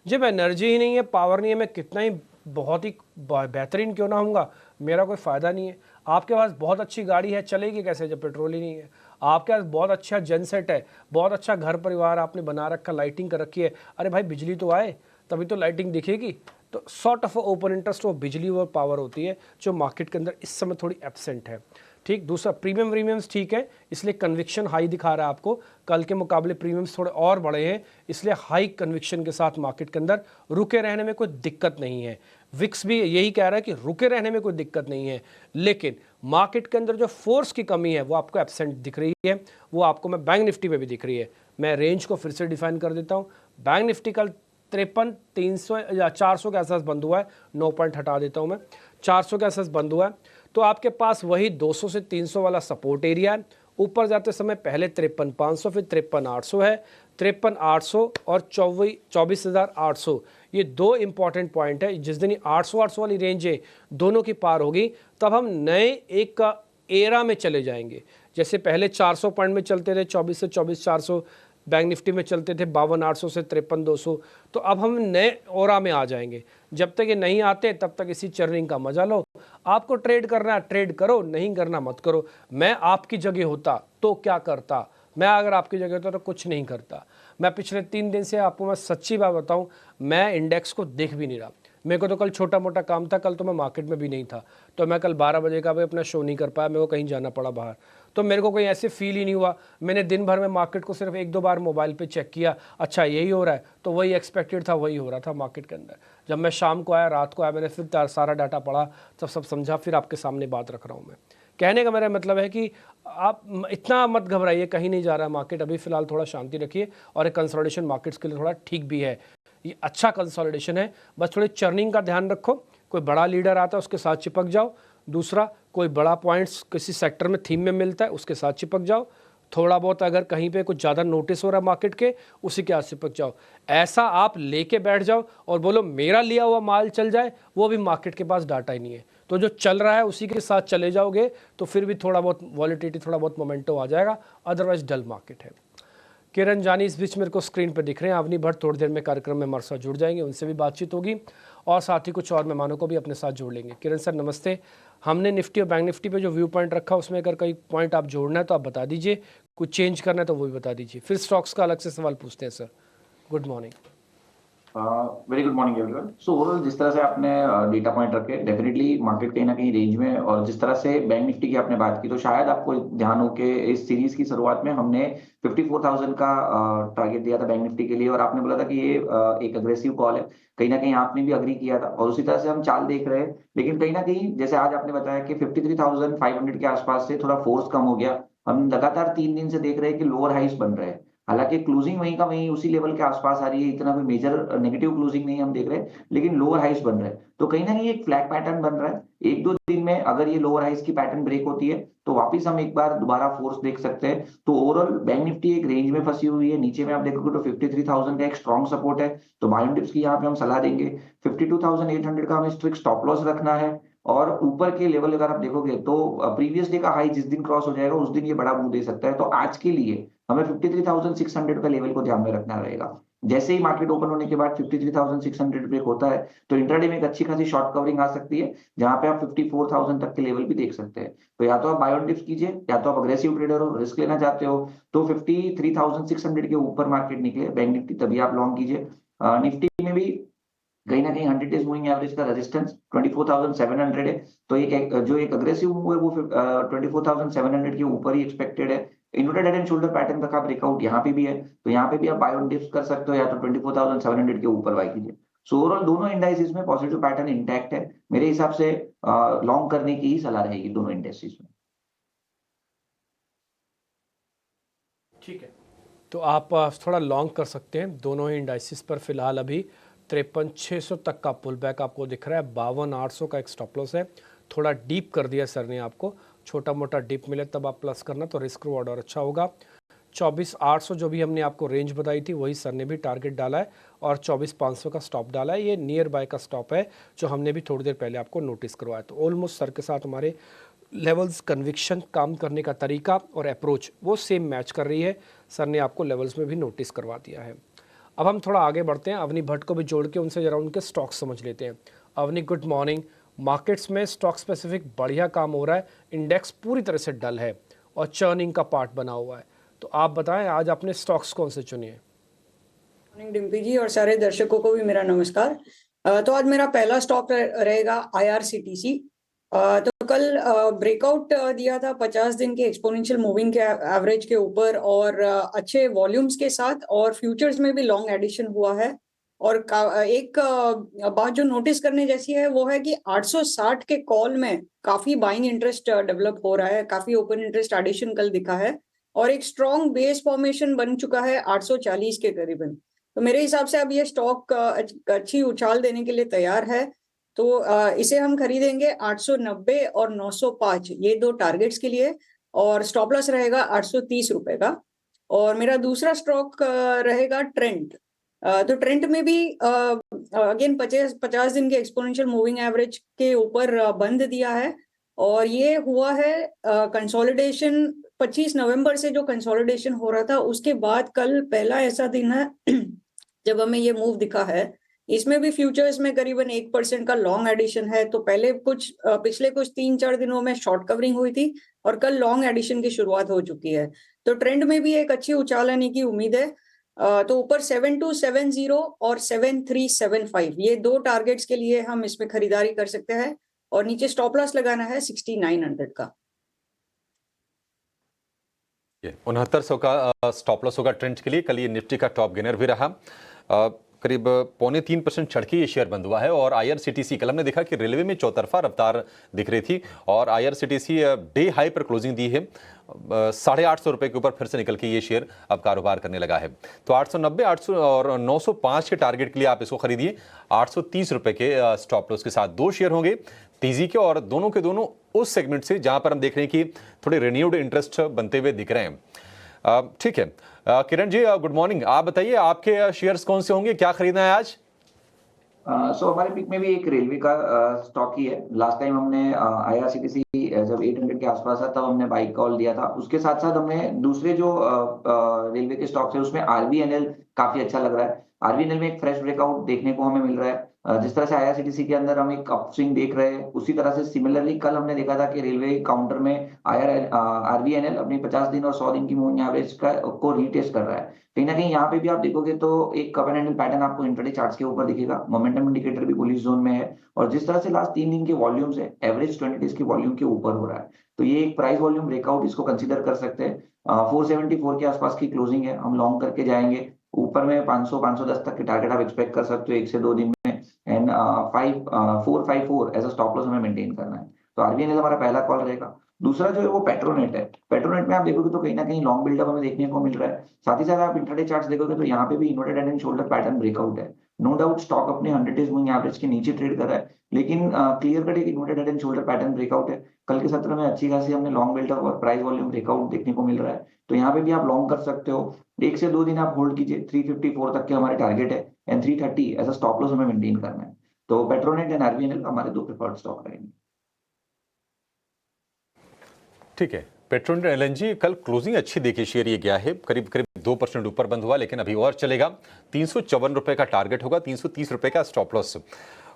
जब एनर्जी ही नहीं है, पावर नहीं है, मैं कितना ही बहुत ही बेहतरीन क्यों ना होऊंगा, मेरा कोई फ़ायदा नहीं है। आपके पास बहुत अच्छी गाड़ी है, चलेगी कैसे जब पेट्रोल ही नहीं है। आपके पास बहुत अच्छा जनसेट है, बहुत अच्छा घर परिवार आपने बना रखा, लाइटिंग कर रखी है, अरे भाई बिजली तो आए तभी तो लाइटिंग दिखेगी। तो सॉर्ट ऑफ ओपन इंटरेस्ट वो बिजली और पावर होती है जो मार्केट के अंदर इस समय थोड़ी एब्सेंट है। ठीक, दूसरा प्रीमियम्स ठीक है, इसलिए कन्विक्शन हाई दिखा रहा है आपको, कल के मुकाबले प्रीमियम्स थोड़े और बड़े हैं, इसलिए हाई कन्विक्शन के साथ मार्केट के अंदर रुके रहने में कोई दिक्कत नहीं है। विक्स भी यही कह रहा है कि रुके रहने में कोई दिक्कत नहीं है, लेकिन मार्केट के अंदर जो फोर्स की कमी है वो आपको एब्सेंट दिख रही है, वो आपको मैं बैंक निफ्टी में भी दिख रही है। मैं रेंज को फिर से डिफाइन कर देता हूँ। बैंक निफ्टी कल 53,300 या 400 के आसपास बंद हुआ है, 9 पॉइंट हटा देता हूँ मैं, 400 के आसपास बंद हुआ है। तो आपके पास वही 200 से 300 वाला सपोर्ट एरिया है। ऊपर जाते समय पहले 53,500, फिर 53,800 है, 53,800 और 24,800, ये दो इंपॉर्टेंट पॉइंट है। जिस दिन 800 वाली रेंज है दोनों की पार होगी, तब हम नए एक का एरा में चले जाएंगे। जैसे पहले 400 पॉइंट में चलते थे, 24 से 24,400, बैंक निफ्टी में चलते थे 52,800 से 53,200, तो अब हम नए ओरा में आ जाएंगे। जब तक ये नहीं आते तब तक इसी चर्निंग का मजा लो। आपको ट्रेड करना है ट्रेड करो, नहीं करना मत करो। मैं आपकी जगह होता तो क्या करता, मैं अगर आपकी जगह होता तो कुछ नहीं करता। मैं पिछले 3 दिन से आपको मैं सच्ची बात बताऊं, मैं इंडेक्स को देख भी नहीं रहा। मेरे को तो कल छोटा मोटा काम था, कल तो मैं मार्केट में भी नहीं था, तो मैं कल 12 बजे का भी अपना शो नहीं कर पाया, मेरे को कहीं जाना पड़ा बाहर। तो मेरे को कोई ऐसे फील ही नहीं हुआ। मैंने दिन भर में मार्केट को सिर्फ 1-2 बार मोबाइल पे चेक किया, अच्छा यही हो रहा है, तो वही एक्सपेक्टेड था, वही हो रहा था मार्केट के अंदर। जब मैं शाम को आया, रात को आया, मैंने फिर सारा डाटा पढ़ा, तब सब समझा, फिर आपके सामने बात रख रहा हूँ मैं। कहने का मेरा मतलब है कि आप इतना मत घबराइए, कहीं नहीं जा रहा है मार्केट, अभी फिलहाल थोड़ा शांति रखिए, और एक कंसोलिडेशन मार्केट्स के लिए थोड़ा ठीक भी है, ये अच्छा कंसोलिडेशन है। बस थोड़ी चर्निंग का ध्यान रखो, कोई बड़ा लीडर आता है उसके साथ चिपक जाओ, दूसरा कोई बड़ा पॉइंट्स किसी सेक्टर में थीम में मिलता है उसके साथ चिपक जाओ, थोड़ा बहुत अगर कहीं पे कुछ ज़्यादा नोटिस हो रहा है मार्केट के, उसी के साथ चिपक जाओ। ऐसा आप लेके बैठ जाओ और बोलो मेरा लिया हुआ माल चल जाए, वो भी मार्केट के पास डाटा ही नहीं है। तो जो चल रहा है उसी के साथ चले जाओगे तो फिर भी थोड़ा बहुत वॉलिटिलिटी, थोड़ा बहुत मोमेंटो आ जाएगा, अदरवाइज डल मार्केट है। किरण जानी इस बीच मेरे को स्क्रीन पर दिख रहे हैं, अवनी भट्ट थोड़ी देर में कार्यक्रम में हमारे साथ जुड़ जाएंगे, उनसे भी बातचीत होगी, और साथ ही कुछ और मेहमानों को भी अपने साथ जोड़ लेंगे। किरण सर नमस्ते। हमने निफ्टी और बैंक निफ्टी पे जो व्यू पॉइंट रखा उसमें अगर कोई पॉइंट आप जोड़ना है तो आप बता दीजिए, कुछ चेंज करना है तो वो भी बता दीजिए, फिर स्टॉक्स का अलग से सवाल पूछते हैं sir. Good morning. Very good morning everyone. So overall जिस तरह से आपने डेटा पॉइंट रखे, डेफिनेटली मार्केट कहीं ना कहीं रेंज में, और जिस तरह से बैंक निफ्टी की आपने बात की, तो शायद आपको ध्यान हो कि इस सीरीज की शुरुआत में हमने 54,000 का टारगेट दिया था बैंक निफ्टी के लिए, और आपने बोला था कि ये एक अग्रेसिव कॉल है। कहीं ना कहीं आपने भी अग्री किया था, और उसी तरह से हम चाल देख रहे हैं। लेकिन कहीं ना कहीं जैसे आज आपने बताया कि 53,500 के आसपास से थोड़ा फोर्स कम हो गया। हम लगातार 3 दिन से देख रहे हैं कि लोअर हाइस बन रहे हैं, हालांकि क्लोजिंग वहीं का वहीं उसी लेवल के आसपास आ रही है, इतना कोई मेजर नेगेटिव क्लोजिंग नहीं हम देख रहे, लेकिन लोअर हाइस बन रहे हैं। तो कहीं ना कहीं एक फ्लैग पैटर्न बन रहा है। 1-2 दिन में अगर ये लोअर हाइस की पैटर्न ब्रेक होती है तो वापस हम एक बार दोबारा फोर्स देख सकते हैं। तो ओवरऑल बैंक निफ्टी एक रेंज में फंसी हुई है, नीचे में आप देखोगे तो 53,000 का एक स्ट्रॉन्ग सपोर्ट है। तो बाय डिप्स की यहाँ पे हम सलाह देंगे। 52,800 का हमें स्ट्रिक्ट स्टॉप लॉस रखना है, और ऊपर के लेवल अगर आप देखोगे तो प्रीवियस डे का हाई जिस दिन क्रॉस हो जाएगा उस दिन ये बड़ा मूव दे सकता है। तो आज के लिए हमें 53,600 का लेवल को ध्यान में रखना रहेगा। जैसे ही मार्केट ओपन होने के बाद 53,600 ब्रेक होता है तो इंट्राडे में एक अच्छी खासी शॉर्ट कवरिंग आ सकती है, जहां पे आप 54,000 तक के लेवल भी देख सकते हैं। तो या तो आप बाय ऑन डिप्स कीजिए, या तो आप अग्रेसिव ट्रेडर हो, रिस्क लेना चाहते हो तो 53,600 के ऊपर मार्केट निकले बैंक निफ्टी तभी आप लॉन्ग कीजिए। निफ्टी में भी कहीं ना कहीं 100 डेज मूविंग एवरेज का रेजिस्टेंस 24,700 है। तो जो एक अग्रेसिव मूव है वो 24,700 के ऊपर ही एक्सपेक्टेड है। Inverted head and shoulder pattern का ब्रेकआउट यहाँ पे भी है, तो यहाँ पे भी आप बाय ऑन डिप्स कर सकते हो, या तो 24,700 के ऊपर बाय कीजिए। सो ओवरऑल दोनों इंडाइसिस में पॉजिटिव पैटर्न इंटैक्ट है, मेरे हिसाब से लॉन्ग करने की ही सलाह रहेगी दोनों इंडाइसिस में। ठीक है, तो आप थोड़ा लॉन्ग कर सकते हैं दोनों ही इंडाइसिस पर। फिलहाल अभी 53,600 तक का पुल बैक आपको दिख रहा है, 52,800 का एक स्टॉप लॉस है। थोड़ा डीप कर दिया सर ने आपको, छोटा मोटा डिप मिले तब आप प्लस करना, तो रिस्क रिवॉर्ड और अच्छा होगा। 24,800 जो भी हमने आपको रेंज बताई थी वही सर ने भी टारगेट डाला है, और 24,500 का स्टॉप डाला है। ये नियर बाय का स्टॉप है जो हमने भी थोड़ी देर पहले आपको नोटिस करवाया। तो ऑलमोस्ट सर के साथ हमारे लेवल्स, कन्विक्शन, काम करने का तरीका और अप्रोच वो सेम मैच कर रही है। सर ने आपको लेवल्स में भी नोटिस करवा दिया है। अब हम थोड़ा आगे बढ़ते हैं, अवनी भट्ट को भी जोड़ के उनसे जरा उनके स्टॉक समझ लेते हैं। Avani good morning. मार्केट्स में स्टॉक स्पेसिफिक बढ़िया काम हो रहा है, इंडेक्स पूरी तरह से डल है और चर्निंग का पार्ट बना हुआ है। तो आप बताएं आज आपने स्टॉक्स कौन से चुने हैं? मॉर्निंग डिम्पी जी, और सारे दर्शकों को भी मेरा नमस्कार। तो आज मेरा पहला स्टॉक रहेगा IRCTC। तो कल ब्रेकआउट दिया था 50 दिन के एक्सपोनेंशियल मूविंग के एवरेज के ऊपर, और अच्छे वॉल्यूम्स के साथ, और फ्यूचर्स में भी लॉन्ग एडिशन हुआ है। और एक बात जो नोटिस करने जैसी है वो है कि 860 के कॉल में काफी बाइंग इंटरेस्ट डेवलप हो रहा है, काफी ओपन इंटरेस्ट एडिशन कल दिखा है, और एक स्ट्रॉन्ग बेस फॉर्मेशन बन चुका है 840 के करीबन। तो मेरे हिसाब से अब ये स्टॉक अच्छी उछाल देने के लिए तैयार है। तो इसे हम खरीदेंगे 890 और 905, ये दो टारगेट्स के लिए, और स्टॉप लॉस रहेगा 830 रुपए का। और मेरा दूसरा स्टॉक रहेगा ट्रेंड। तो ट्रेंड में भी अगेन 50 दिन के एक्सपोनेंशियल मूविंग एवरेज के ऊपर बंद दिया है, और ये हुआ है कंसोलिडेशन 25 नवंबर से जो कंसोलिडेशन हो रहा था उसके बाद कल पहला ऐसा दिन है जब हमें ये मूव दिखा है। इसमें भी फ्यूचर्स में करीबन 1% का लॉन्ग एडिशन है। तो पहले पिछले कुछ 3-4 दिनों में शॉर्ट कवरिंग हुई थी, और कल लॉन्ग एडिशन की शुरुआत हो चुकी है। तो ट्रेंड में भी एक अच्छी उछाल आने की उम्मीद है। तो ऊपर 7270 और 7375 ये दो टारगेट्स के लिए हम इसमें खरीदारी कर सकते हैं और नीचे स्टॉप लॉस लगाना है 6900 का। ये 6900 का स्टॉप लॉस होगा ट्रेंड के लिए। कल ये निफ्टी का टॉप गेनर भी रहा। करीब 2.25% चढ़ के ये शेयर बंद हुआ है। और आईआरसीटीसी कल हमने देखा कि रेलवे में चौतरफा रफ्तार दिख रही थी और आईआरसीटीसी डे हाई पर क्लोजिंग दी है। 850 रुपए के ऊपर फिर से निकल के ये शेयर अब कारोबार करने लगा है। तो 890, 800 और 905 के टारगेट के लिए आप इसको खरीदिए। 830 रुपए के स्टॉप लॉस के साथ दो शेयर होंगे तेजी के, और दोनों के दोनों उस सेगमेंट से जहां पर हम देख रहे हैं कि थोड़े रिन्यूड इंटरेस्ट बनते हुए दिख रहे हैं। ठीक है किरण जी, गुड मॉर्निंग। आप बताइए आपके शेयर्स कौन से होंगे, क्या खरीदना है आज? सो हमारे पिक में भी एक रेलवे का स्टॉक ही है। लास्ट टाइम हमने आईआरसीटीसी जब 800 के आसपास था तब हमने बाई कॉल दिया था। उसके साथ साथ हमने दूसरे जो रेलवे के स्टॉक्स है उसमें आरबीएनएल काफी अच्छा लग रहा है। आरबीएनएल में एक फ्रेश ब्रेकआउट देखने को हमें मिल रहा है। जिस तरह से आईआरसीटीसी के अंदर हम एक अपस्विंग देख रहे हैं, उसी तरह से सिमिलरली कल हमने देखा था कि रेलवे काउंटर में आरबीएनएल अपनी 50 दिन और 100 दिन की मूविंग एवरेज को रीटेस्ट कर रहा है। कहीं ना कहीं यहाँ पे भी आप देखोगे तो एक कवर हैंडल पैटर्न आपको इंट्राडे चार्ट्स के ऊपर दिखेगा। मोमेंटम इंडिकेटर भी बुलिश जोन में है और जिस तरह से लास्ट 3 दिन के वॉल्यूम्स है एवरेज 20 डेज के वॉल्यूम के ऊपर हो रहा है, तो ये एक प्राइस वॉल्यूम ब्रेकआउट इसको कंसीडर कर सकते हैं। 474 के आसपास की क्लोजिंग है, हम लॉन्ग करके जाएंगे। ऊपर में 500-510 तक के टारगेट आप एक्सपेक्ट कर सकते हो 1 से 2 दिन में। And 454 as a stop loss हमें मेंटेन करना है। तो आरबीएनएल हमारा पहला कॉल रहेगा। दूसरा जो है वो पेट्रोनेट है। पेट्रोनेट में आप देखोगे तो कहीं ना कहीं लॉन्ग बिल्डअप हमें देखने को मिल रहा है। साथ ही साथ आप इंट्राडे चार्ट्स देखोगे तो यहाँ पे भी inverted head and shoulder pattern breakout है। नो डाउट स्टॉक अपने 100 डेज मूविंग एवरेज के नीचे ट्रेड कर रहा है, लेकिन क्लियर कट एक inverted head and shoulder pattern breakout है। कल के सत्र में अच्छी खासी हमने लॉन्ग बिल्डअप और प्राइस वॉल्यूम ब्रेकआउट देखने को मिल रहा है, तो यहाँ पे भी आप लॉन्ग कर सकते हो। 1 से 2 दिन आप होल्ड कीजिए। 354 तक के हमारे टारगेट है and 330 as a stop loss हमें मेंटेन करना है। तो पेट्रोनेट एंड आरबीएनएल हमारे दो प्रेफर्ड स्टॉक रहेंगे। ठीक है, पेट्रोनेट एलएनजी कल क्लोजिंग अच्छी देखी, शेयर ये गया है करीब करीब 2% ऊपर बंद हुआ, लेकिन अभी और चलेगा। 354 रुपए का टारगेट होगा, 330 रुपए का स्टॉप लॉस।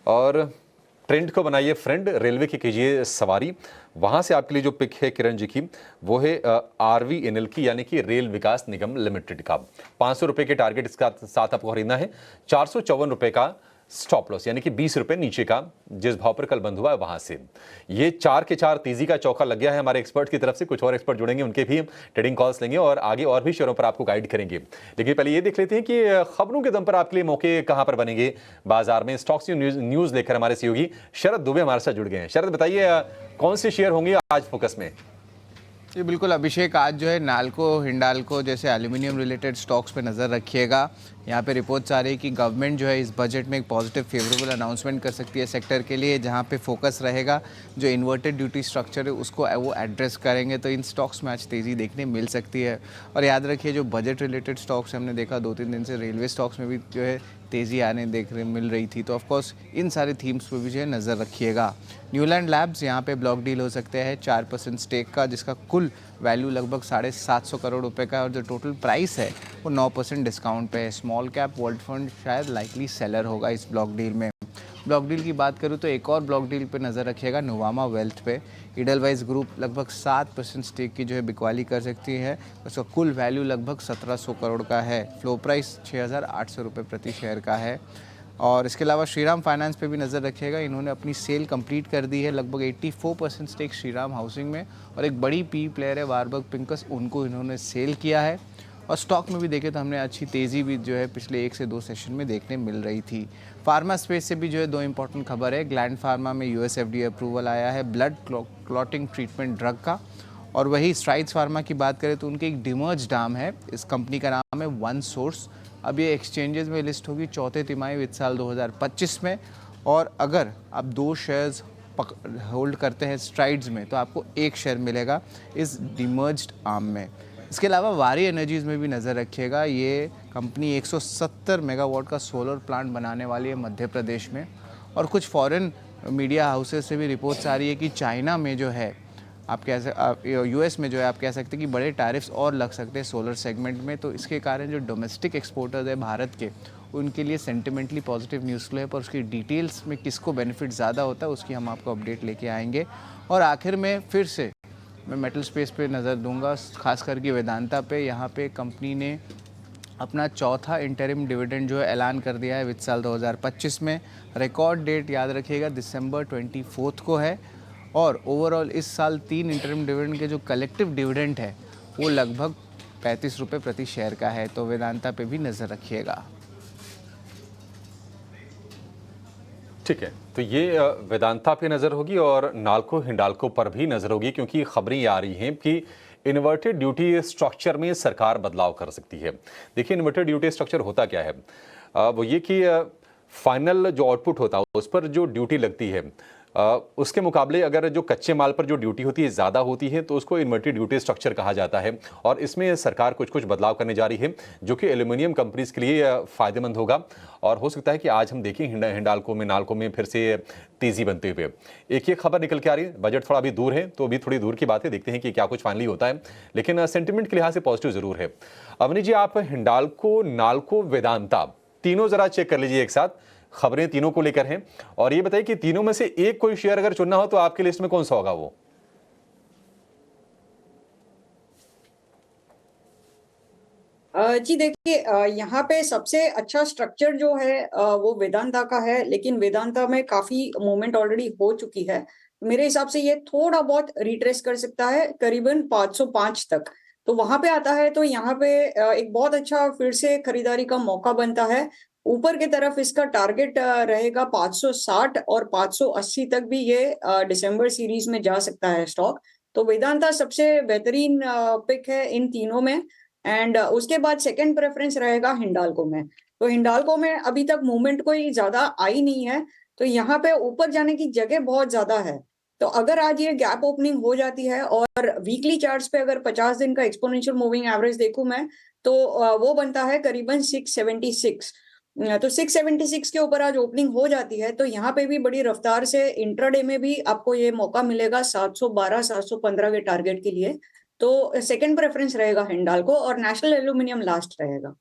और ट्रेंड को बनाइए फ्रेंड, रेलवे की कीजिए सवारी। वहां से आपके लिए जो पिक है किरण जी की वो है आरवीएनएल की, यानी कि रेल विकास निगम लिमिटेड का। 500 रुपए के टारगेट इसका साथ आपको खरीदना है। 454 रुपए का स्टॉप लॉस, यानी कि 20 रुपए नीचे का जिस भाव पर कल बंद हुआ है वहां से। ये 4 के 4 तेजी का चौका लग गया है हमारे एक्सपर्ट की तरफ से। कुछ और एक्सपर्ट जुड़ेंगे, उनके भी ट्रेडिंग कॉल्स लेंगे और आगे और भी शेयरों पर आपको गाइड करेंगे। लेकिन पहले ये देख लेते हैं कि खबरों के दम पर आपके लिए मौके कहां पर बनेंगे बाजार में। स्टॉक्स न्यूज लेकर हमारे सहयोगी शरद दुबे हमारे साथ जुड़ गए हैं। शरद बताइए कौन से शेयर होंगे आज फोकस में? जी बिल्कुल अभिषेक, आज जो है नाल्को, हिंडाल्को जैसे एल्यूमिनियम रिलेटेड स्टॉक्स पे नज़र रखिएगा। यहाँ पे रिपोर्ट्स आ रही है कि गवर्नमेंट जो है इस बजट में एक पॉजिटिव फेवरेबल अनाउंसमेंट कर सकती है सेक्टर के लिए, जहाँ पे फोकस रहेगा जो इन्वर्टेड ड्यूटी स्ट्रक्चर है उसको वो एड्रेस करेंगे। तो इन स्टॉक्स में आज तेज़ी देखने मिल सकती है। और याद रखिए जो बजट रिलेटेड स्टॉक्स हमने देखा 2-3 दिन से रेलवे स्टॉक्स में भी जो है तेज़ी आने मिल रही थी, तो ऑफकोर्स इन सारे थीम्स पर भी जो है नज़र रखिएगा। न्यूलैंड लैब्स यहाँ पे ब्लॉक डील हो सकते हैं 4% स्टेक का, जिसका कुल वैल्यू लगभग 750 करोड़ रुपए का है और जो टोटल प्राइस है वो 9% डिस्काउंट पे है। स्मॉल कैप वर्ल्ड फंड शायद लाइकली सेलर होगा इस ब्लॉक डील में। ब्लॉक डील की बात करूँ तो एक और ब्लॉक डील पे नज़र रखिएगा, नोवामा वेल्थ पे। इडलवाइज ग्रुप लगभग 7% स्टेक की जो है बिकवाली कर सकती है, उसका कुल वैल्यू लगभग 1700 करोड़ का है। फ्लो प्राइस 6800 रुपये प्रति शेयर का है। और इसके अलावा श्रीराम फाइनेंस पे भी नज़र रखिएगा, इन्होंने अपनी सेल कंप्लीट कर दी है, लगभग 84% स्टेक श्रीराम हाउसिंग में, और एक बड़ी पी प्लेयर है वारबर्ग पिंकस, उनको इन्होंने सेल किया है। और स्टॉक में भी देखें तो हमने अच्छी तेज़ी भी जो है पिछले 1 से 2 सेशन में देखने मिल रही थी। फार्मा स्पेस से भी जो है 2 इंपॉर्टेंट खबर है। ग्लैंड फार्मा में यूएस FDA अप्रूवल आया है ब्लड क्लॉटिंग ट्रीटमेंट ड्रग का। और वही स्ट्राइड्स फार्मा की बात करें तो उनके एक डिमर्ज नाम है, इस कंपनी का नाम है वन सोर्स। अब ये एक्सचेंजेस में लिस्ट होगी चौथे तिमाही वित्त साल 2025 में। और अगर आप 2 शेयर्स होल्ड करते हैं स्ट्राइड्स में तो आपको 1 शेयर मिलेगा इस डिमर्ज्ड आर्म में। इसके अलावा वारी एनर्जीज़ में भी नज़र रखिएगा, ये कंपनी 170 मेगावाट का सोलर प्लांट बनाने वाली है मध्य प्रदेश में। और कुछ फॉरेन मीडिया हाउसेस से भी रिपोर्ट्स आ रही है कि चाइना में जो है यूएस में जो है आप कह सकते हैं कि बड़े टैरिफ्स और लग सकते हैं सोलर सेगमेंट में। तो इसके कारण जो डोमेस्टिक एक्सपोर्टर्स है भारत के, उनके लिए सेंटिमेंटली पॉजिटिव न्यूज़ फ्लो है, पर उसकी डिटेल्स में किसको बेनिफिट ज़्यादा होता है उसकी हम आपको अपडेट लेके आएंगे। और आखिर में फिर से मैं मेटल स्पेस पे नज़र दूंगा, खास करके वेदांता पे। यहाँ पे कंपनी ने अपना चौथा इंटरिम डिविडेंड जो है ऐलान कर दिया है वित्त साल 2025 में। रिकॉर्ड डेट याद रखिएगा दिसंबर 24 को है। और ओवरऑल इस साल 3 इंटरिम डिविडेंड के जो कलेक्टिव डिविडेंड है वो लगभग 35 रुपये प्रति शेयर का है। तो वेदांता पे भी नज़र रखिएगा। ठीक है, तो ये वेदांता पे नज़र होगी और नाल्को हिंडाल्को पर भी नज़र होगी, क्योंकि खबरें ये आ रही हैं कि इन्वर्टेड ड्यूटी स्ट्रक्चर में सरकार बदलाव कर सकती है। देखिए, इन्वर्टेड ड्यूटी स्ट्रक्चर होता क्या है? वो ये कि फाइनल जो आउटपुट होता है उस पर जो ड्यूटी लगती है उसके मुकाबले अगर जो कच्चे माल पर जो ड्यूटी होती है ज़्यादा होती है तो उसको इन्वर्टेड ड्यूटी स्ट्रक्चर कहा जाता है। और इसमें सरकार कुछ कुछ बदलाव करने जा रही है जो कि एल्यूमिनियम कंपनीज के लिए फ़ायदेमंद होगा। और हो सकता है कि आज हम देखें हिंडाल्को में, नाल्को में फिर से तेज़ी बनते हुए। एक ये खबर निकल के आ रही है, बजट थोड़ा अभी दूर है तो अभी थोड़ी दूर की बात है, देखते हैं कि क्या कुछ फाइनली होता है, लेकिन सेंटिमेंट के लिहाज से पॉजिटिव ज़रूर है। अवनी जी, आप हिंडाल्को, नाल्को, वेदांता तीनों ज़रा चेक कर लीजिए एक साथ। खबरें तीनों को लेकर हैं और ये बताइए कि तीनों में से एक कोई शेयर अगर चुनना हो तो आपके लिस्ट में कौन सा होगा वो? जी देखिए, यहाँ पे सबसे अच्छा स्ट्रक्चर जो है वो वेदांता का है, लेकिन वेदांता में काफी मूवमेंट ऑलरेडी हो चुकी है। मेरे हिसाब से ये थोड़ा बहुत रिट्रेस कर सकता है करीबन 505 तक, तो वहां पे आता है तो यहाँ पे एक बहुत अच्छा फिर से खरीदारी का मौका बनता है। ऊपर की तरफ इसका टारगेट रहेगा 560 और 580 तक भी ये दिसंबर सीरीज में जा सकता है स्टॉक। तो वेदांता सबसे बेहतरीन पिक है इन तीनों में। एंड उसके बाद सेकंड प्रेफरेंस रहेगा हिंडाल्को में। तो हिंडाल्को में अभी तक मूवमेंट कोई ज्यादा आई नहीं है, तो यहाँ पे ऊपर जाने की जगह बहुत ज्यादा है। तो अगर आज ये गैप ओपनिंग हो जाती है और वीकली चार्ट्स पे अगर 50 दिन का एक्सपोनेंशियल मूविंग एवरेज देखूं मैं, तो वो बनता है करीबन 676। तो 676 के ऊपर आज ओपनिंग हो जाती है तो यहाँ पे भी बड़ी रफ्तार से इंट्राडे में भी आपको ये मौका मिलेगा 712 715 के टारगेट के लिए। तो सेकंड प्रेफरेंस रहेगा हिंडाल्को और नेशनल एल्यूमिनियम लास्ट रहेगा।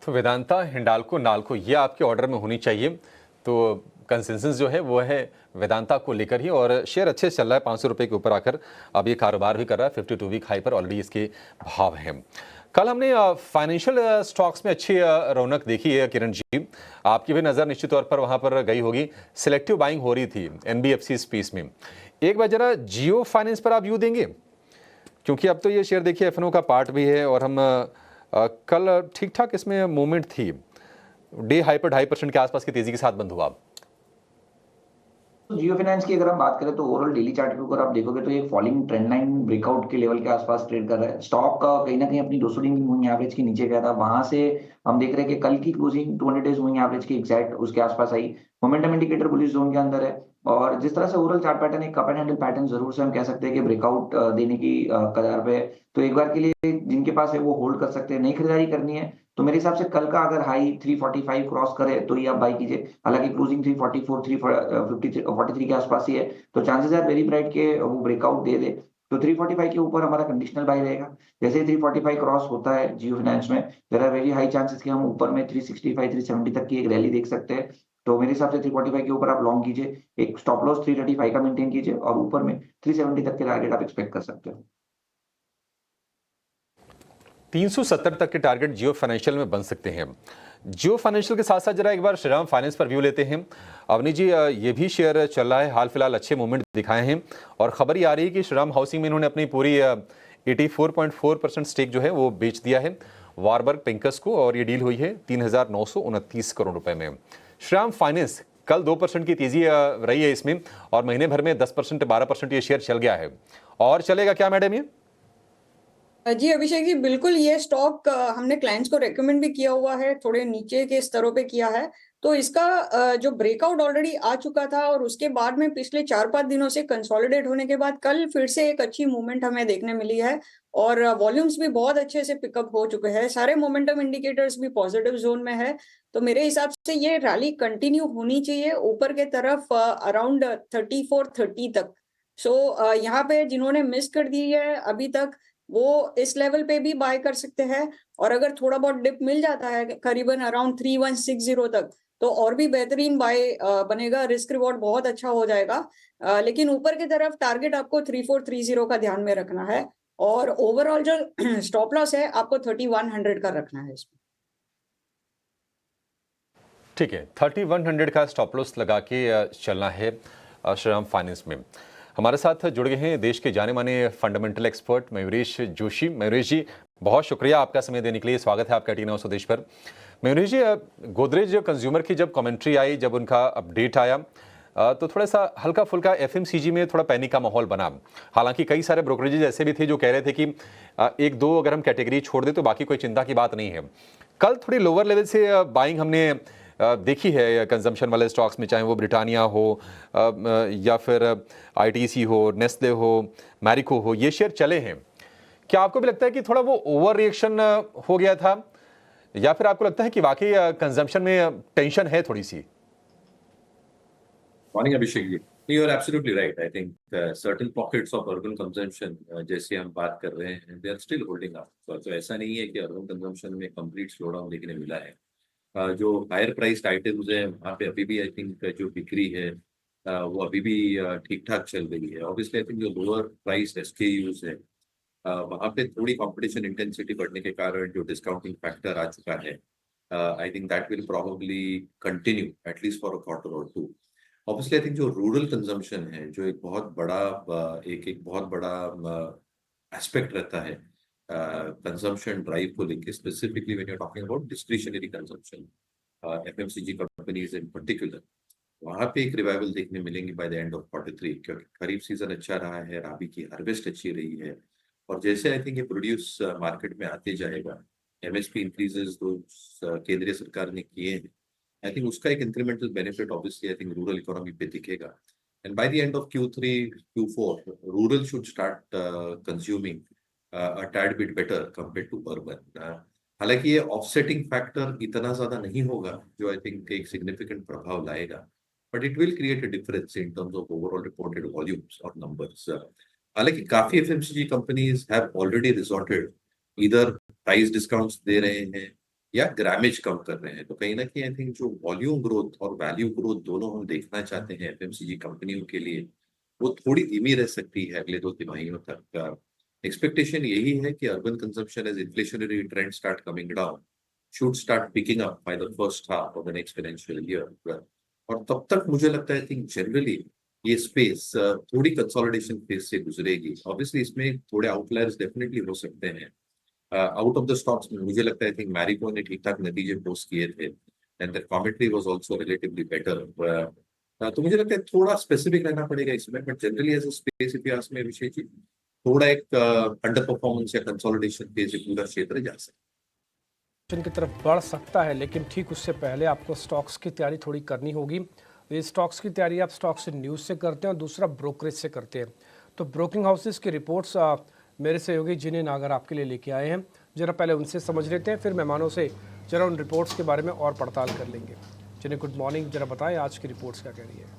तो वेदांता, हिंडाल्को, नाल्को ये आपके ऑर्डर में होनी चाहिए। तो कंसेंसस जो है वो है वेदांता को लेकर ही और शेयर अच्छे से चल रहा है, 500 रुपये के ऊपर आकर अब ये कारोबार भी कर रहा है। 52 वीक हाई पर ऑलरेडी इसके भाव हैं। कल हमने फाइनेंशियल स्टॉक्स में अच्छी रौनक देखी है किरण जी, आपकी भी नज़र निश्चित तौर पर वहाँ पर गई होगी। सिलेक्टिव बाइंग हो रही थी एनबीएफसी स्पेस में। एक बार जरा जियो फाइनेंस पर आप व्यू देंगे, क्योंकि अब तो ये शेयर देखिए एफएनओ का पार्ट भी है और हम कल ठीक ठाक इसमें मूवमेंट थी। डे हाई पर 2.5% के आसपास की तेजी के साथ बंद हुआ। तो जियो फाइनेंस की अगर हम बात करें तो ओवरऑल डेली चार्ट के ऊपर आप देखोगे तो ये फॉलिंग ट्रेंड लाइन ब्रेकआउट के लेवल के आसपास ट्रेड कर रहा है। स्टॉक का कहीं ना कहीं अपनी 200 दिन की मूविंग एवरेज के नीचे गया था, वहां से हम देख रहे हैं कि कल की क्लोजिंग 200 डेज मूविंग एवरेज की एग्जैक्ट उसके आसपास आई। मोमेंटम इंडिकेटर बुलिश जोन के अंदर है और जिस तरह से ओवरऑल चार्ट पैटर्न एक कप एंड हैंडल पैटर्न जरूर से हम कह सकते हैं कि ब्रेकआउट देने की कगार पे है। तो एक बार के लिए जिनके पास है वो होल्ड कर सकते हैं, नई खरीदारी करनी है तो मेरे हिसाब से कल का अगर हाई 345 क्रॉस करे तो ये आप बाई कीजिए। हालांकि क्लोजिंग 344 343 के आसपास ही है, तो चांसेस आर वेरी ब्राइट के वो ब्रेकआउट दे दे। तो 345 के ऊपर हमारा कंडीशनल बाई रहेगा। जैसे ही 345 क्रॉस होता है जियो फाइनेंस में, there are very high chances कि हम ऊपर में 365 370 तक की एक रैली देख सकते हैं। तो मेरे हिसाब से 345 के ऊपर आप लॉन्ग कीजिए, एक स्टॉप लॉस 335 का मेंटेन कीजिए और ऊपर में 370 तक के टारगेट आप एक्सपेक्ट कर सकते हो। 370 तक के टारगेट जियो फाइनेंशियल में बन सकते हैं। जियो फाइनेंशियल के साथ साथ जरा एक बार श्रीराम फाइनेंस पर व्यू लेते हैं। अवनी जी, ये भी शेयर चल रहा है, हाल फिलहाल अच्छे मूवमेंट दिखाए हैं और खबर ये आ रही है कि श्रीराम हाउसिंग में इन्होंने अपनी पूरी 84.4% स्टेक जो है वो बेच दिया है वारबर्ग पिंकस को और ये डील हुई है 3,929 करोड़ रुपए में। श्रीराम फाइनेंस कल 2% की तेजी रही है इसमें और महीने भर में 10% 12% ये शेयर चल गया है। और चलेगा क्या मैडम ये? जी अभिषेक जी, बिल्कुल ये स्टॉक हमने क्लाइंट्स को रेकमेंड भी किया हुआ है, थोड़े नीचे के स्तरों पे किया है। तो इसका जो ब्रेकआउट ऑलरेडी आ चुका था और उसके बाद में पिछले 4-5 दिनों से कंसोलिडेट होने के बाद कल फिर से एक अच्छी मूवमेंट हमें देखने मिली है और वॉल्यूम्स भी बहुत अच्छे से पिकअप हो चुके हैं। सारे मोमेंटम इंडिकेटर्स भी पॉजिटिव जोन में है। तो मेरे हिसाब से ये रैली कंटिन्यू होनी चाहिए ऊपर के तरफ अराउंड 3430 तक। सो यहाँ पे जिन्होंने मिस कर दी है अभी तक वो इस लेवल पे भी बाय कर सकते हैं और अगर थोड़ा बहुत डिप मिल जाता है करीबन अराउंड 3160 तक तो और भी बेहतरीन बाय बनेगा, रिस्क रिवॉर्ड बहुत अच्छा हो जाएगा। लेकिन ऊपर की तरफ टारगेट आपको 3430 का ध्यान में रखना है। और ओवरऑल जो स्टॉप लॉस है आपको 3100 का रखना है इसमें। ठीक है, 3100 का स्टॉप लॉस लगा के चलना है श्रीराम फाइनेंस में। हमारे साथ जुड़ गए हैं देश के जाने माने फंडामेंटल एक्सपर्ट मयूरेश जोशी। मयूरेश जी, बहुत शुक्रिया आपका समय देने के लिए। स्वागत है आपका टी9 स्वदेश पर। मयूरेश जी, गोदरेज कंज्यूमर की जब कमेंट्री आई, जब उनका अपडेट आया, तो थोड़ा सा हल्का फुल्का एफएमसीजी में थोड़ा पैनिक का माहौल बना। हालांकि कई सारे ब्रोकरेजेस ऐसे भी थे जो कह रहे थे कि एक दो अगर हम कैटेगरी छोड़ दें तो बाकी कोई चिंता की बात नहीं है। कल थोड़ी लोअर लेवल से बाइंग हमने देखी है कंजम्पशन वाले स्टॉक्स में, चाहे वो ब्रिटानिया हो या फिर आईटीसी हो, नेस्ले हो, मैरिको हो, ये शेयर चले हैं। क्या आपको भी लगता है कि थोड़ा वो ओवर रिएक्शन हो गया था, या फिर आपको लगता है कि वाकई कंजम्पशन में टेंशन है थोड़ी सी? Morning Abhishek ji, you are absolutely right. I think certain pockets of urban consumption जैसे हम बात कर रहे हैं, they are still holding up. तो ऐसा नहीं है कि अर्बन कंजम्पशन में कंप्लीट स्लोडाउन देखने मिला है। जो हायर प्राइस्ड आइटम्स हैं वहाँ पे अभी भी आई थिंक जो बिक्री है वो अभी भी ठीक ठाक चल रही है। ऑब्वियसली आई थिंक जो लोअर प्राइस एसकेयूज है वहाँ पे थोड़ी कंपटीशन इंटेंसिटी बढ़ने के कारण जो डिस्काउंटिंग फैक्टर आ चुका है, I think that will probably continue at least for a quarter और टू। ऑब्वियसली आई थिंक जो रूरल कंजम्पशन है, जो एक बहुत बड़ा एस्पेक्ट रहता है कंजम्पशन ड्राइव को लेके, specifically when you are talking about discretionary consumption, FMCG companies in particular, वहाँ पे एक रिवाइवल देखने मिलेंगी by the end of Q3, क्योंकि खरीफ सीजन अच्छा रहा है, राबी की हार्वेस्ट अच्छी रही है, और जैसे आई थिंक ये प्रोड्यूस मार्केट में आते जाएगा, एमएसपी इंक्रीजेस जो केंद्रीय सरकार ने किए हैं, आई थिंक उसका एक incremental benefit obviously I think rural economy पे दिखेगा। And by the end of Q3 Q4 rural should start consuming a tad bit better compared to urban। हालांकि ये ऑफसेटिंग फैक्टर इतना ज्यादा नहीं होगा जो आई थिंक एक सिग्निफिकेंट प्रभाव लाएगा, but it will create a difference in terms of overall reported volumes और नंबर्स। हालांकि काफी FMCG companies have already resorted इधर प्राइस डिस्काउंट्स दे रहे हैं या ग्रामेज कम कर रहे हैं। तो कहीं ना कहीं आई थिंक जो वॉल्यूम ग्रोथ और वैल्यू ग्रोथ दोनों हम देखना चाहते हैं एफएमसीजी कंपनियों के लिए, वो थोड़ी धीमी रह सकती है अगले 2 तिमाहियों तक। एक्सपेक्टेशन यही है कि urban consumption as inflationary trend start coming down should start picking up by the first half of the next financial year, और तब तक मुझे लगता है आई थिंक जनरली ये स्पेस थोड़ी कंसोलिडेशन फेज से गुजरेगी। ऑब्वियसली इसमें थोड़े आउटलायर्स डेफिनेटली हो सकते हैं। आउट ऑफ द स्टॉक्स में मुझे लगता है आई थिंक मैरिको ने ठीक ठाक नतीजे पोस्ट किए थे, and the commentary was also relatively better. तो मुझे लगता है थोड़ा स्पेसिफिक रहना पड़ेगा इसमें, but generally as a space इतिहास में विषय जी थोड़ा एक अंडर परफॉर्मेंस या कंसोलिडेशन फेज पूरा क्षेत्र जा सकता की तरफ बढ़ सकता है, लेकिन ठीक उससे पहले आपको स्टॉक्स की तैयारी थोड़ी करनी होगी। ये स्टॉक्स की तैयारी आप स्टॉक्स से न्यूज़ से करते हैं और दूसरा ब्रोकरेज से करते हैं। तो ब्रोकिंग हाउसेस की रिपोर्ट्स मेरे सहयोगी जिन्हें नागर आपके लिए लेके आए हैं, जरा पहले उनसे समझ लेते हैं, फिर मेहमानों से जरा उन रिपोर्ट्स के बारे में और पड़ताल कर लेंगे। जिन्हें गुड मॉर्निंग, जरा बताएं आज की रिपोर्ट्स क्या कह रही है।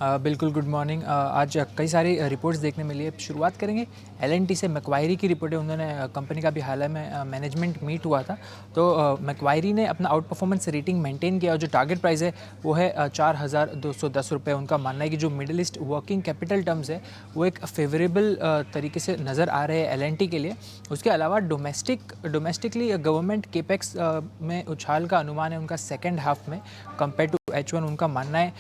बिल्कुल गुड मॉर्निंग। आज कई सारी रिपोर्ट्स देखने मिली है। शुरुआत करेंगे L&T से। मैक्वायरी की रिपोर्ट है, उन्होंने कंपनी का भी हाल में मैनेजमेंट मीट हुआ था, तो मैक्वायरी ने अपना आउट परफॉर्मेंस रेटिंग मेंटेन किया और जो टारगेट प्राइस है वो है 4,210 रुपये। उनका मानना है कि जो middle east working capital terms है वो एक फेवरेबल तरीके से नज़र आ रहे हैं L&T के लिए। उसके अलावा डोमेस्टिकली गवर्नमेंट केपेक्स में उछाल का अनुमान है उनका सेकेंड हाफ में कंपेयर टू H1। उनका मानना है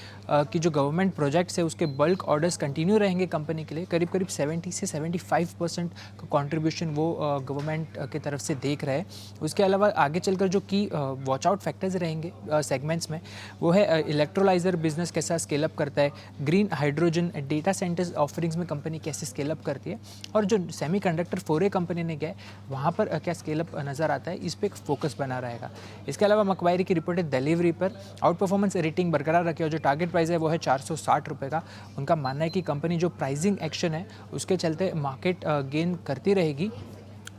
कि जो गवर्नमेंट प्रोजेक्ट्स है उसके बल्क ऑर्डर्स कंटिन्यू रहेंगे कंपनी के लिए। करीब 70 से 75% का कंट्रीब्यूशन वो गवर्नमेंट की तरफ से देख रहे हैं। उसके अलावा आगे चलकर जो की वॉच आउट फैक्टर्स रहेंगे सेगमेंट्स में, वो है इलेक्ट्रोलाइजर बिजनेस कैसा स्केल अप करता है, green hydrogen, data centres offerings में कंपनी कैसे स्केल अप करती है, और जो सेमीकंडक्टर फोरे कंपनी ने किया है वहाँ पर क्या स्केल अप नज़र आता है, इस पर एक फोकस बना रहेगा। इसके अलावा मैक्वायरी की रिपोर्ट है डिलीवरी पर आउट परफॉर्मेंस रेटिंग बरकरार रखी और जो टारगेट प्राइस है वो है 460 रुपये का। उनका मानना है कि कंपनी जो प्राइसिंग एक्शन है उसके चलते मार्केट गेन करती रहेगी,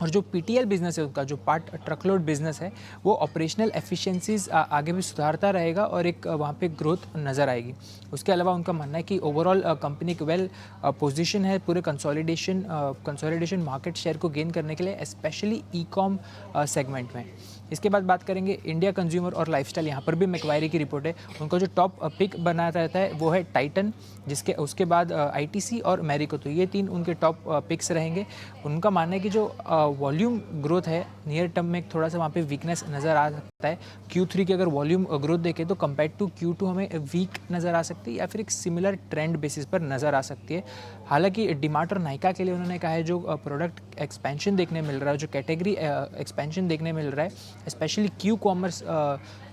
और जो PTL बिजनेस है उसका जो पार्ट ट्रकलोड बिजनेस है वो ऑपरेशनल एफिशिएंसीज आगे भी सुधारता रहेगा और एक वहाँ पे ग्रोथ नज़र आएगी। उसके अलावा उनका मानना है कि ओवरऑल कंपनी एक वेल पोजीशन है पूरे कंसोलिडेशन मार्केट शेयर को गेन करने के लिए, स्पेशली ई-कॉम सेगमेंट में। इसके बाद बात करेंगे इंडिया कंज्यूमर और लाइफस्टाइल, यहाँ पर भी मैक्वायरी की रिपोर्ट है। उनका जो टॉप पिक बना रहता है वो है टाइटन, उसके बाद आईटीसी और मैरिको, तो ये 3 उनके टॉप पिक्स रहेंगे। उनका मानना है कि जो वॉल्यूम ग्रोथ है नियर टर्म में थोड़ा सा वहाँ पे वीकनेस नज़र आ सकता है। Q3 की अगर वॉल्यूम ग्रोथ देखें तो कंपेयर टू Q2 हमें वीक नज़र आ सकती है या फिर एक सिमिलर ट्रेंड बेसिस पर नज़र आ सकती है। हालांकि डीमार्ट और नाइका के लिए उन्होंने कहा है जो प्रोडक्ट एक्सपेंशन देखने मिल रहा है, जो कैटेगरी एक्सपेंशन देखने मिल रहा है स्पेशली क्यू कॉमर्स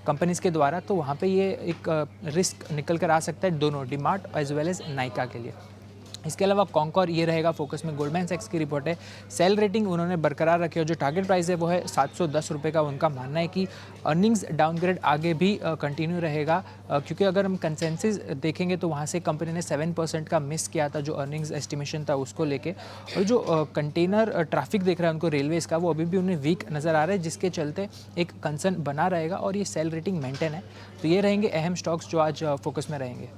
कंपनीज़ के द्वारा, तो वहाँ पे ये एक रिस्क निकल कर आ सकता है दोनों DMart as well as Nykaa के लिए। इसके अलावा कॉन्कॉर ये रहेगा फोकस में। गोल्डमैन सैक्स की रिपोर्ट है, सेल रेटिंग उन्होंने बरकरार रखी है, जो टारगेट प्राइस है वो है 710 रुपये का। उनका मानना है कि अर्निंग्स डाउनग्रेड आगे भी कंटिन्यू रहेगा, क्योंकि अगर हम कंसेंसस देखेंगे तो वहाँ से कंपनी ने 7% का मिस किया था जो अर्निंग्स एस्टिमेशन था उसको लेके, और जो कंटेनर ट्रैफिक देख रहा है उनको रेलवेज़ का, वो अभी भी उन्हें वीक नज़र आ रहा है, जिसके चलते एक कंसर्न बना रहेगा और ये सेल रेटिंग मेंटेन है। तो ये रहेंगे अहम स्टॉक्स जो आज फोकस में रहेंगे।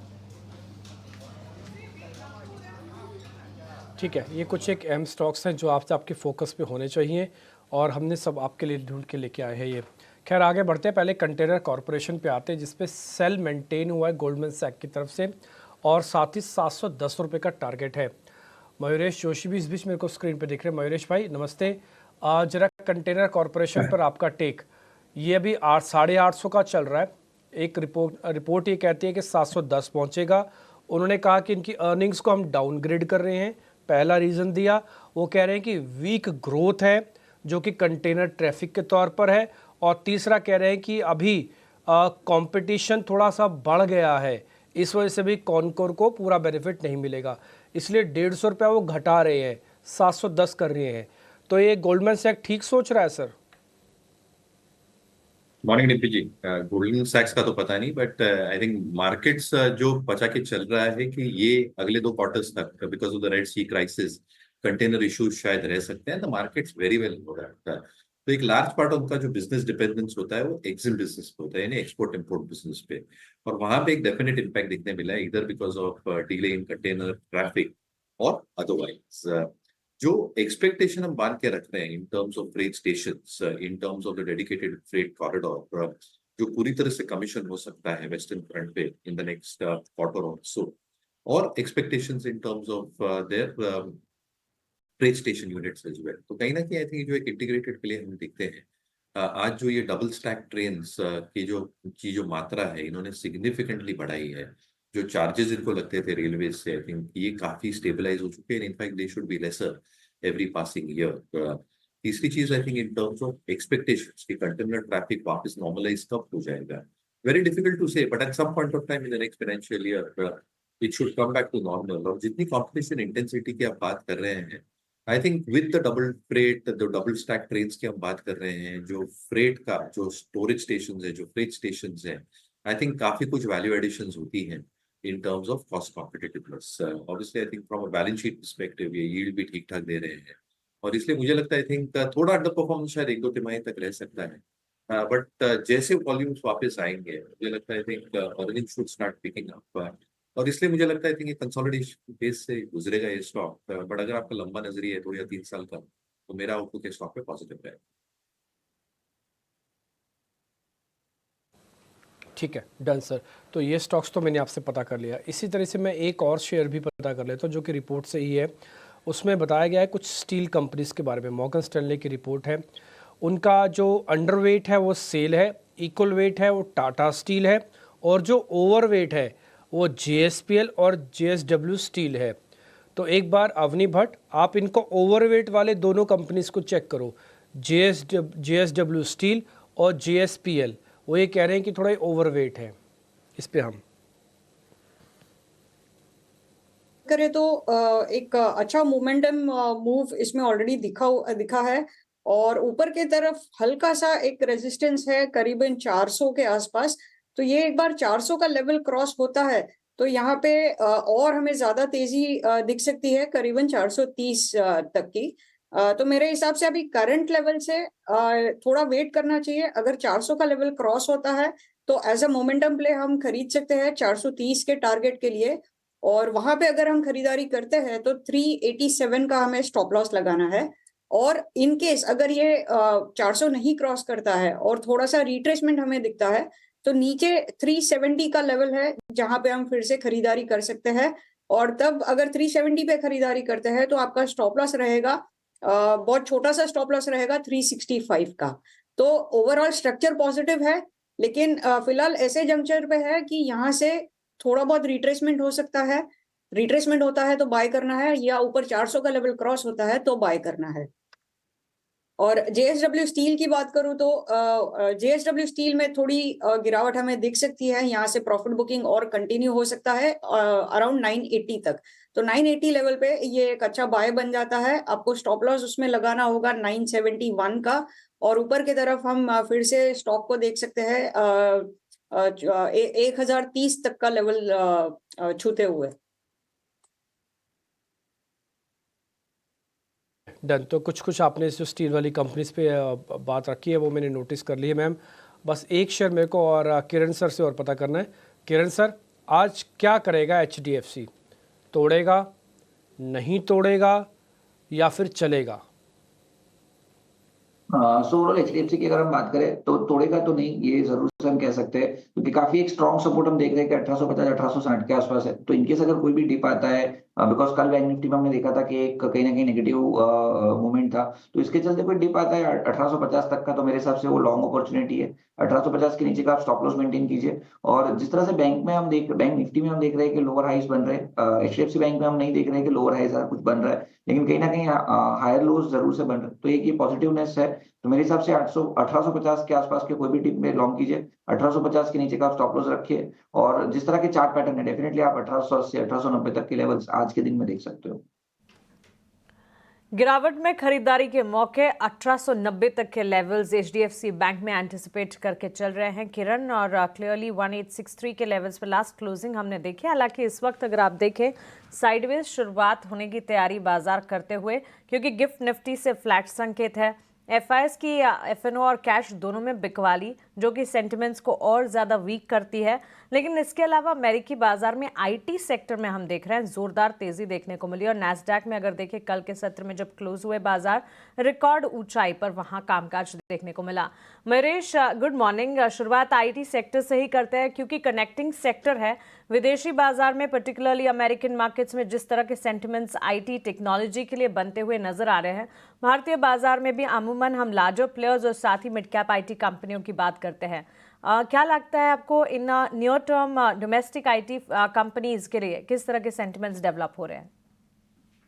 ठीक है, ये कुछ एक अहम स्टॉक्स हैं जो आपके फोकस पे होने चाहिए और हमने सब आपके लिए ढूंढ के लेके आए हैं ये। खैर आगे बढ़ते हैं, पहले कंटेनर कॉरपोरेशन पे आते हैं जिसपे सेल मेंटेन हुआ है गोल्डमैन सैक की तरफ से और साथ ही 710 रुपये का टारगेट है। मयूरेश जोशी भी इस बीच मेरे को स्क्रीन पे दिख रहे हैं। मयूरेश भाई नमस्ते, जरा कंटेनर कॉरपोरेशन पर आपका टेक। ये अभी 850 का चल रहा है, एक रिपोर्ट ये कहती है कि 710 पहुँचेगा। उन्होंने कहा कि इनकी अर्निंग्स को हम डाउनग्रेड कर रहे हैं, पहला रीज़न दिया, वो कह रहे हैं कि वीक ग्रोथ है जो कि कंटेनर ट्रैफिक के तौर पर है, और तीसरा कह रहे हैं कि अभी कंपटीशन थोड़ा सा बढ़ गया है, इस वजह से भी कॉनकोर को पूरा बेनिफिट नहीं मिलेगा, इसलिए 150 रुपया वो घटा रहे हैं, 710 कर रहे हैं। तो ये गोल्डमैन सैक ठीक सोच रहा है सर? मॉर्निंग डिम्पी जी, गोल्डमैन सैक्स का तो पता नहीं, बट आई थिंक मार्केट्स जो बचा के चल रहा है कि ये अगले 2 क्वार्टर्स तक because of the Red Sea crisis container issues शायद रह सकते हैं। द मार्केट्स वेरी वेल हो रहा है। तो एक लार्ज पार्ट उनका जो बिजनेस डिपेंडेंस होता है वो एक्सिम बिजनेस पे होता है, यानी एक्सपोर्ट इम्पोर्ट बिजनेस पे, और वहां पे एक डेफिनेट इम्पैक्ट दिखने मिला है, इधर because of delay in container traffic और अदरवाइज। जो एक्सपेक्टेशन हम बांध के रख रहे हैं इन terms of freight stations, in terms of the dedicated freight corridor, जो पूरी तरह से कमीशन हो सकता है वेस्टर्न फ्रंट पे इन द नेक्स्ट क्वार्टर और सो, और expectations in terms of their freight station units as well. तो कहीं ना कहीं आई थिंक जो एक इंटीग्रेटेड प्ले हम देखते हैं, आज जो ये डबल स्टैक ट्रेन्स की जो मात्रा है इन्होंने सिग्निफिकेंटली बढ़ाई है। जो चार्जेस इनको लगते थे रेलवे से, आई थिंक ये काफी स्टेबलाइज हो चुके हैं, in fact they should be lesser every passing year. तीसरी चीज I think in terms of expectations कि कंटेनर ट्रैफिक वापस नॉर्मलाइज कब हो जाएगा, very difficult to say, but at some point of time in the next financial year it should come back to normal. और जितनी competition intensity की आप बात कर रहे हैं, I think with the double freight, जो डबल स्टैक ट्रेन्स की हम बात कर रहे हैं, जो फ्रेट का जो स्टोरेज स्टेशन है, जो फ्रेट स्टेशन है, आई थिंक काफी कुछ वैल्यू एडिशन होती हैं in terms of cost competitiveness. Obviously, I think from a balance sheet perspective, ये yield भी ठीक ठाक दे रहे हैं, और इसलिए मुझे लगता है I think थोड़ा अंडर परफॉर्मेंस शायद 1-2 तिमाही तक रह सकता है, बट जैसे वॉल्यूम्स वापस आएंगे मुझे लगता है I think earnings should start picking up, और इसलिए मुझे लगता है I think ये कंसोलिडेशन फेज से गुजरेगा ये स्टॉक, बट अगर आपका लंबा नजरिया है 2 या 3 साल का, तो मेरा आउटलुक स्टॉक पे पॉजिटिव है। ठीक है, डन सर। तो ये स्टॉक्स तो मैंने आपसे पता कर लिया। इसी तरह से मैं एक और शेयर भी पता कर लेता हूँ जो कि रिपोर्ट से ही है। उसमें बताया गया है कुछ स्टील कंपनीज़ के बारे में। मॉर्गन स्टैनले की रिपोर्ट है, उनका जो अंडरवेट है वो सेल है, इक्वल वेट है वो टाटा स्टील है, और जो ओवरवेट है वो JSPL और JSW स्टील है। तो एक बार अवनी भट्ट, आप इनको ओवरवेट वाले दोनों कंपनीज़ को चेक करो, JSW स्टील और JSPL, वो ये कह रहे हैं कि थोड़ा ओवरवेट है। इस पे हम करें तो एक अच्छा मोमेंटम मूव इसमें ऑलरेडी दिखा है, और ऊपर के तरफ हल्का सा एक रेजिस्टेंस है करीबन 400 के आसपास। तो ये एक बार 400 का लेवल क्रॉस होता है तो यहाँ पे और हमें ज्यादा तेजी दिख सकती है, करीबन 430 तक की। तो मेरे हिसाब से अभी करंट लेवल से थोड़ा वेट करना चाहिए। अगर 400 का लेवल क्रॉस होता है तो एज अ मोमेंटम प्ले हम खरीद सकते हैं 430 के टारगेट के लिए, और वहां पे अगर हम खरीदारी करते हैं तो 387 का हमें स्टॉप लॉस लगाना है। और इन केस अगर ये 400 नहीं क्रॉस करता है और थोड़ा सा रिट्रेसमेंट हमें दिखता है तो नीचे 370 का लेवल है जहां पे हम फिर से खरीदारी कर सकते हैं। और तब अगर 370 पे खरीदारी करते हैं तो आपका स्टॉप लॉस रहेगा, बहुत छोटा सा स्टॉप लॉस रहेगा 365 का। तो ओवरऑल स्ट्रक्चर पॉजिटिव है, लेकिन फिलहाल ऐसे जंक्चर पे है कि यहाँ से थोड़ा बहुत रिट्रेसमेंट हो सकता है। रिट्रेसमेंट होता है तो बाय करना है, या ऊपर 400 का लेवल क्रॉस होता है तो बाय करना है। और जेएसडब्ल्यू स्टील की बात करूं तो जेएसडब्ल्यू स्टील में थोड़ी गिरावट हमें दिख सकती है। यहाँ से प्रॉफिट बुकिंग और कंटिन्यू हो सकता है अराउंड 980 तक। तो 980 लेवल पे ये एक अच्छा बाय बन जाता है। आपको स्टॉप लॉस उसमें लगाना होगा 971 का, और ऊपर की तरफ हम फिर से स्टॉक को देख सकते हैं 1030 तक का लेवल छूते हुए। डन। तो कुछ कुछ आपने जो स्टील वाली कंपनीज पे बात रखी है वो मैंने नोटिस कर ली है मैम। बस एक शेयर मेरे को और किरण सर से और पता करना है। किरण सर, आज क्या करेगा एचडीएफसी? तोड़ेगा, नहीं तोड़ेगा, या फिर चलेगा? सो ओवरऑल एचडीएफसी की अगर हम बात करें तो तोड़ेगा तो नहीं, ये जरूर से हम कह सकते हैं, क्योंकि काफी एक स्ट्रॉन्ग सपोर्ट हम देख रहे हैं कि 1850 1860 के आसपास है। तो इनकेस अगर कोई भी डिप आता है, बिकॉज कल बैंक निफ्टी में हमने देखा था कि एक कहीं ना कहीं नेगेटिव मूवमेंट था, तो इसके चलते कोई डिप आता है 1850 तक का, तो मेरे हिसाब से वो लॉन्ग अपॉर्चुनिटी है। 1850 के नीचे का आप स्टॉप लॉस मेंटेन कीजिए। और जिस तरह से बैंक निफ्टी में हम देख रहे हैं कि लोअर हाइस बन रहे हैं, एचडीएफसी बैंक में हम नहीं देख रहे हैं कि लोअर हाइस कुछ बन रहा है, लेकिन कहीं ना कहीं हायर लोज जरूर से बन रहे हैं। तो एक ये पॉजिटिवनेस है। तो मेरे हिसाब से 800 1850 के आसपास के कोई भी टिप में लॉन्ग कीजिए, 1850 के नीचे का आप स्टॉप लॉस रखिए। और जिस तरह के चार्ट पैटर्न है, डेफिनेटली आप 1880 1890 तक के लेवल्स आज के दिन में देख सकते हो। गिरावट में खरीदारी के मौके 1890 तक के लेवल्स एचडीएफसी बैंक में एंटिसिपेट करके चल रहे हैं किरण, और क्लियरली 1863 के लेवल्स पर लास्ट क्लोजिंग हमने देखी। हालांकि इस वक्त अगर आप देखें साइडवेज शुरुआत होने की तैयारी बाजार करते हुए, क्योंकि गिफ्ट निफ्टी से फ्लैट संकेत है। एफआईएस की एफएनओ और कैश दोनों में बिकवाली, जो कि सेंटिमेंट्स को और ज़्यादा वीक करती है। लेकिन इसके अलावा अमेरिकी बाजार में आईटी सेक्टर में हम देख रहे हैं जोरदार तेजी देखने को मिली। और नैस्डैक में अगर देखें कल के सत्र में जब क्लोज हुए बाजार, रिकॉर्ड ऊंचाई पर वहां कामकाज देखने को मिला। Marish, good morning. शुरुआत आईटी सेक्टर से ही करते हैं क्योंकि कनेक्टिंग सेक्टर है। विदेशी बाजार में पर्टिकुलरली अमेरिकन मार्केट्स में जिस तरह के सेंटिमेंट्स आईटी टेक्नोलॉजी के लिए बनते हुए नजर आ रहे हैं, भारतीय बाजार में भी अमूमन हम लार्जर प्लेयर्स और साथ ही मिड कैप आईटी कंपनियों की बात करते हैं। क्या लगता है आपको in near term domestic IT companies के लिए किस तरह के सेंटिमेंट्स डेवलप हो रहे हैं?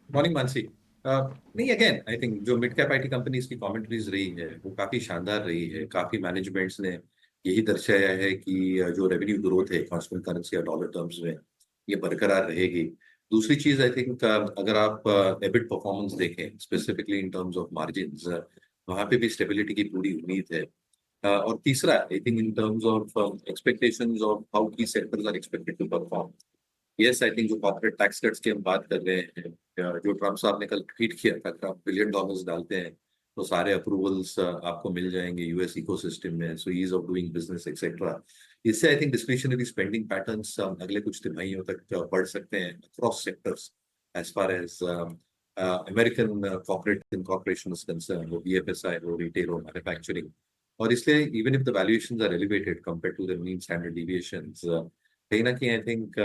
मॉर्निंग मानसी। नहीं, अगेन आई थिंक जो मिड कैप आईटी कंपनीज की कमेंट्रीज रही है वो काफी शानदार रही है। काफी मैनेजमेंट्स ने यही दर्शाया है कि जो रेवेन्यू ग्रोथ है कांस्टेंट करेंसी या डॉलर टर्म्स में ये बरकरार रहेगी। दूसरी चीज आई थिंक अगर आप एबिट परफॉर्मेंस देखें specifically in terms of margins, वहां पे भी स्टेबिलिटी की पूरी उम्मीद है। और तीसरा I think in terms of expectations of how key sectors are expected to perform. Yes, I think जो कॉर्पोरेट टैक्स कट्स की हम बात कर रहे हैं, जो ट्रम्प साहब ने कल ट्वीट किया था कि आप $1 बिलियन डालते हैं तो सारे अप्रूवल्स आपको मिल जाएंगे यूएस इकोसिस्टम में, so ease of doing business etcetera. इससे I think discretionary spending patterns अगले कुछ तिमाहियों तक बढ़ सकते हैं across sectors as far as American corporate incorporation is concern, हो बीएफएसआई हो, रिटेल हो, मैन्युफैक्चरिंग। और इसलिए even if the valuations are elevated compared to the mean standard deviations, कहीं ना कहीं I think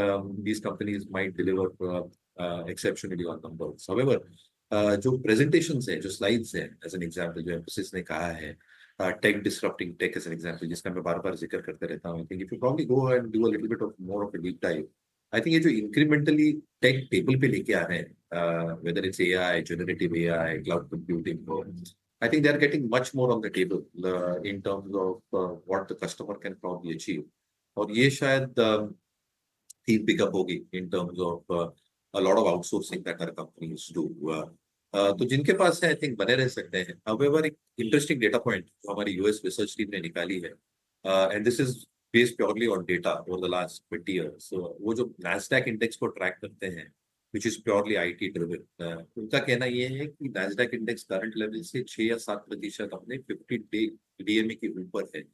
these companies might deliver exceptionally on numbers. However, जो presentations है, जो slides हैं, as an example, जो emphasis ने कहा है, tech disrupting tech as an example, जिसका मैं बार-बार जिक्र करते रहता हूँ, I think if you probably go and do a little bit of more of a deep dive, I think ये जो incrementally tech table पे लेके आ रहे हैं, whether it's AI, generative AI, cloud computing, I think they are getting much more on the table in terms of what the customer can probably achieve. और ये शायद theme pickup होगी in terms of a lot of outsourcing that our companies do. तो जिनके पास है I think बने रह सकते हैं। हाउएवर एक इंटरेस्टिंग डेटा पॉइंट जो हमारी यूएस रिसर्च टीम ने निकाली है, and this is based purely on data over the last 20 years, वो जो नैस्डैक इंडेक्स को ट्रैक करते हैं which is purely IT driven, उनका कहना ये है कि नैस्डैक इंडेक्स करंट लेवल से 6 या 7% अपने 50 डे डीएमए के ऊपर है,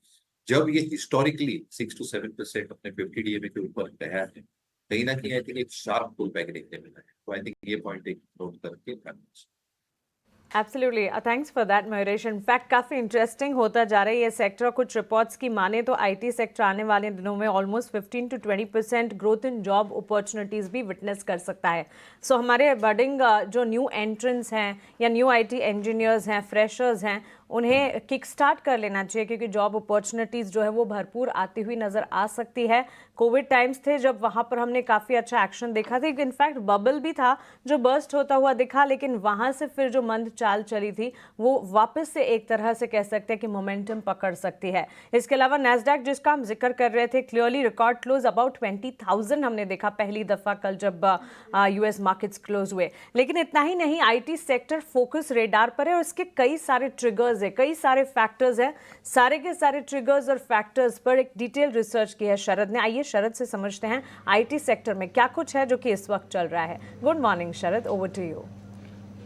जब ये हिस्टोरिकली 6 to 7% अपने 50 डीएमए के ऊपर रहा है। कहीं ना कहीं आई थिंक एक शार्प पुल बैक देखने मिला है। तो आई थिंक ये पॉइंट एक नोट करके करना चाहिए। Absolutely, thanks for that Mayuresh. In fact काफ़ी इंटरेस्टिंग होता जा रहा है ये सेक्टर। कुछ रिपोर्ट्स की माने तो आईटी सेक्टर आने वाले दिनों में almost 15 to 20% growth in job opportunities भी विटनेस कर सकता है। सो हमारे बडिंग जो न्यू एंट्रेंस हैं या न्यू आईटी इंजीनियर्स हैं, फ्रेशर्स हैं, उन्हें किक स्टार्ट कर लेना चाहिए, क्योंकि जॉब अपॉर्चुनिटीज़ जो है वो भरपूर आती हुई नज़र आ सकती है। कोविड टाइम्स थे जब वहाँ पर हमने काफ़ी अच्छा एक्शन देखा था, इनफैक्ट बबल भी था जो बर्स्ट होता हुआ दिखा, लेकिन वहाँ से फिर जो मंद चाल चली थी वो वापस से एक तरह से कह सकते हैं कि मोमेंटम पकड़ सकती है। इसके अलावा नैस्डैक जिसका हम जिक्र कर रहे थे, क्लियरली रिकॉर्ड क्लोज अबाउट 20,000 हमने देखा पहली दफ़ा कल जब यूएस मार्केट्स क्लोज हुए। लेकिन इतना ही नहीं, आईटी सेक्टर फोकस रेडार पर है और इसके कई सारे ट्रिगर्स है, कई सारे फैक्टर्स हैं। सारे के सारे ट्रिगर्स और फैक्टर्स पर एक डिटेल रिसर्च की है शरद ने। आइए शरद से समझते हैं आईटी सेक्टर में क्या कुछ है जो कि इस वक्त चल रहा है। Good morning Sharad, over to you.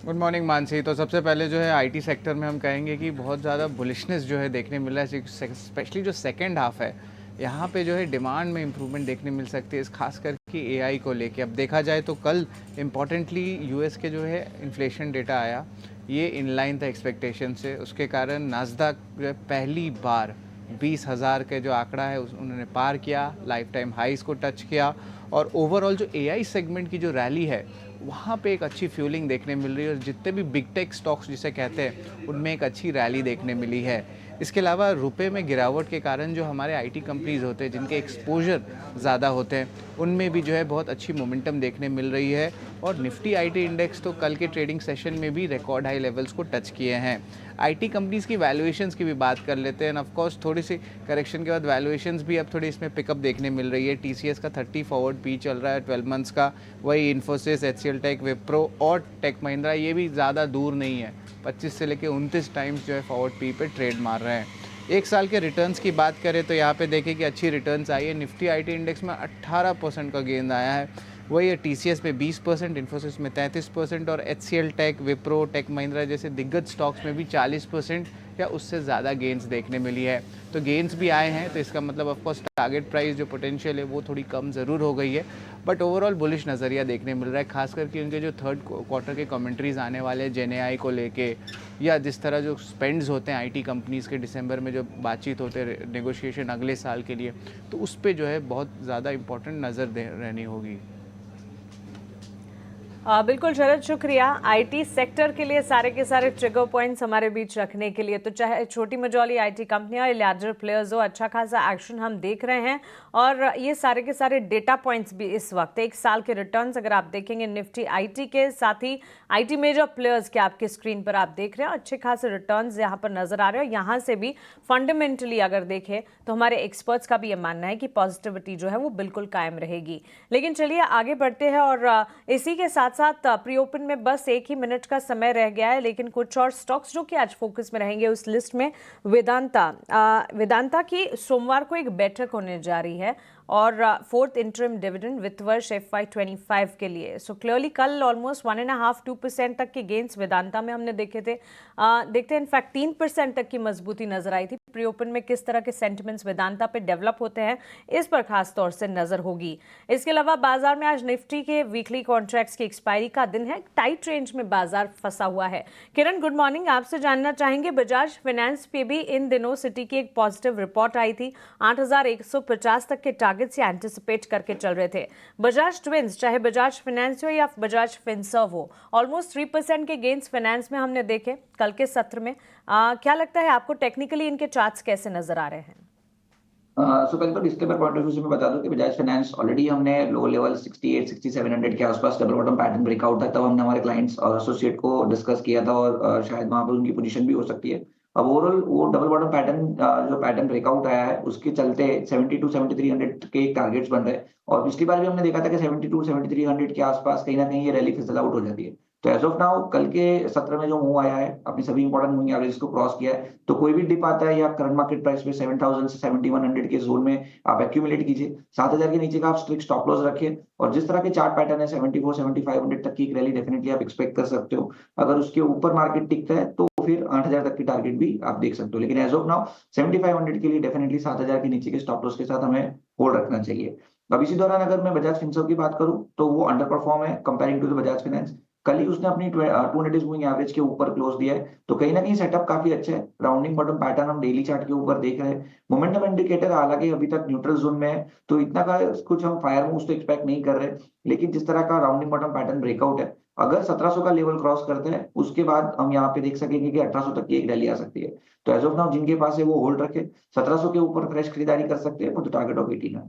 Good morning Mansi. तो सबसे पहले जो है आईटी सेक्टर में हम कहेंगे कि बहुत ज़्यादा बुलिशनेस जो है देखने मिल रहा है, स्पेशली जो सेकंड हाफ है यहाँ पे जो है डिमांड में इम्प्रूवमेंट देखने मिल सकती है, खास करके एआई को लेके। अब देखा जाए तो कल इम्पॉर्टेंटली यूएस के जो है इन्फ्लेशन डेटा आया, ये इनलाइन था एक्सपेक्टेशन से। उसके कारण नास्डैक जो है पहली बार 20,000 के जो आंकड़ा है उन्होंने पार किया, लाइफ टाइम हाइस को टच किया। और ओवरऑल जो एआई सेगमेंट की जो रैली है वहाँ पे एक अच्छी फ्यूलिंग देखने मिल रही है, और जितने भी बिग टेक स्टॉक्स जिसे कहते हैं उनमें एक अच्छी रैली देखने मिली है। इसके अलावा रुपए में गिरावट के कारण जो हमारे आईटी कंपनीज़ होते हैं जिनके एक्सपोजर ज़्यादा होते हैं उनमें भी जो है बहुत अच्छी मोमेंटम देखने मिल रही है। और निफ्टी आईटी इंडेक्स तो कल के ट्रेडिंग सेशन में भी रिकॉर्ड हाई लेवल्स को टच किए हैं। आईटी कंपनीज़ की वैल्यूएशंस की भी बात कर लेते हैं। ऑफ कोर्स थोड़ी सी करेक्शन के बाद वैल्यूएशंस भी अब थोड़ी इसमें पिकअप देखने मिल रही है। टीसीएस का 30 फॉरवर्ड पी चल रहा है 12 मंथ्स का, वही इन्फोसिस, एचसीएल टेक, विप्रो और टेक महिंद्रा ये भी ज़्यादा दूर नहीं है, 25 से लेकर 29 टाइम्स जो है फॉरवर्ड पी पे ट्रेड मार रहे हैं। एक साल के रिटर्न्स की बात करें तो यहाँ पे देखें कि अच्छी रिटर्न्स आई है। निफ्टी आईटी इंडेक्स में 18% का गेंद आया है, वही है टीसीएस में 20%, इन्फोसिस में 33% और HCL tech, Wipro, tech Mahindra जैसे दिग्गज स्टॉक्स में भी 40% या उससे ज़्यादा गेंस देखने मिली है। तो गेंस भी आए हैं, तो इसका मतलब ऑफकोर्स टारगेट प्राइस जो पोटेंशियल है वो थोड़ी कम ज़रूर हो गई है, बट ओवरऑल बुलिश नज़रिया देखने मिल रहा है। खास करके उनके जो थर्ड क्वार्टर के कमेंट्रीज आने वाले हैं जेनएआई को लेके, या जिस तरह जो स्पेंड्स होते हैं आईटी कंपनीज़ के दिसंबर में जो बातचीत होते हैं नेगोशिएशन अगले साल के लिए, तो उस पर जो है बहुत ज़्यादा इंपॉर्टेंट नज़र रहनी होगी। बिल्कुल शरद, शुक्रिया आईटी सेक्टर के लिए सारे के सारे ट्रिगर पॉइंट्स हमारे बीच रखने के लिए। तो चाहे छोटी मझौली आईटी कंपनियां या लार्जर प्लेयर्स हो, अच्छा खासा एक्शन हम देख रहे हैं। और ये सारे के सारे डेटा पॉइंट्स भी इस वक्त एक साल के रिटर्न्स अगर आप देखेंगे निफ्टी आईटी के, साथ ही आईटी मेजर प्लेयर्स के आपके स्क्रीन पर आप देख रहे हैं, अच्छे खासे रिटर्न्स यहाँ पर नजर आ रहे हैं। यहाँ से भी फंडामेंटली अगर देखें तो हमारे एक्सपर्ट्स का भी ये मानना है कि पॉजिटिविटी जो है वो बिल्कुल कायम रहेगी। लेकिन चलिए आगे बढ़ते हैं, और इसी के साथ साथ प्री ओपन में बस 1 ही मिनट का समय रह गया है, लेकिन कुछ और स्टॉक्स जो कि आज फोकस में रहेंगे उस लिस्ट में वेदांता की सोमवार को एक बैठक होने जा रही है और 4th इंटरिम डिविडेंड वित्त वर्ष FY25 के लिए। सो क्लियरली कल ऑलमोस्ट 1.5-2% तक के गेंस वेदांता में हमने देखे थे। देखते हैं इनफैक्ट 3% तक की मजबूती नजर आई थी। प्री ओपन में किस तरह के सेंटिमेंट्स वेदांता पे डेवलप होते हैं इस पर खास तौर से नजर होगी। इसके अलावा बाजार में आज निफ्टी के वीकली कॉन्ट्रैक्ट्स की एक्सपायरी का दिन है, टाइट रेंज में बाजार फंसा हुआ है। किरण गुड मॉर्निंग, आपसे जानना चाहेंगे बजाज फाइनेंस पे भी इन दिनों सिटी की एक पॉजिटिव रिपोर्ट आई थी। 8,150 तक के टारगेट से एंटिसिपेट करके चल रहे थे। बजाज ट्विंस, चाहे बजाज फाइनेंस हो या बजाज फिनसर्व हो, ऑलमोस्ट 3% के गेंस फाइनेंस में हमने देखे कल के सत्र में। क्या लगता है आपको, टेक्निकली इनके चार्ट्स कैसे नजर आ रहे हैं? सो पहले तो डिस्क्लेमर पॉइंट ऑफ व्यू से मैं बता दूं कि बजाज फाइनेंस ऑलरेडी हमने लो लेवल 68-6700 के आसपास डबल बॉटम पैटर्न ब्रेकआउट था, तब हमने हमारे क्लाइंट्स और एसोसिएट को डिस्कस किया था, और शायद वहां पर उनकी पोजीशन भी हो सकती है। अब ओवरऑल वो डबल बॉटम पैटर्न जो पैटर्न ब्रेकआउट आया है उसके चलते 72-7300 के टारगेट्स बन रहे हैं, और पिछली बार भी हमने देखा था कि 72-7300 के आसपास कहीं ना कहीं ये रैली फिसल आउट हो जाती है। तो एज ऑफ नाउ कल के सत्र में जो मूव आया है, अपनी सभी इंपॉर्टेंट मूविंग एवरेज को क्रॉस किया है, तो कोई भी डिप आता है या करंट मार्केट प्राइस में 7000 से 7100 के जोन में आप एक्यूमुलेट कीजिए। 7000 के नीचे का आप स्ट्रिक्ट स्टॉप लॉस रखिए, और जिस तरह के चार्ट पैटर्न है 74-7500 तक की एक रैली डेफिनेटली आप एक्सपेक्ट कर सकते हो। अगर उसके ऊपर मार्केट टिकता है तो फिर 8000 तक की टारगेट भी आप देख सकते हो, लेकिन एज ऑफ नाउ 7500 के लिए डेफिनेटली 7000 के नीचे के स्टॉप लॉस के साथ हमें होल्ड रखना चाहिए। अब इसी दौरान अगर मैं बजाज फिनसर्व की बात करूं तो वो अंडर परफॉर्म है comparing to the Bajaj finance. कल ही उसने अपनी 200 मूविंग एवरेज के ऊपर क्लोज दिया है, तो कहीं ना कहीं सेटअप काफी अच्छा है। राउंडिंग बॉटम पैटर्न हम डेली चार्ट के ऊपर देख रहे हैं। मोमेंटम इंडिकेटर हालांकि अभी तक न्यूट्रल जोन में है, तो इतना का कुछ हम फायर मूव्स तो एक्सपेक्ट नहीं कर रहे, लेकिन जिस तरह का राउंडिंग बॉटम पैटर्न ब्रेकआउट है, अगर 1700 का लेवल क्रॉस करते हैं उसके बाद हम यहाँ पे देख सकेंगे कि 1800 तक की एक रैली आ सकती है। तो एज ऑफ नाउ जिनके पास है वो होल्ड रखे, 1700 के ऊपर फ्रेश खरीदारी कर सकते हैं फॉर द टारगेट ऑफ 1800।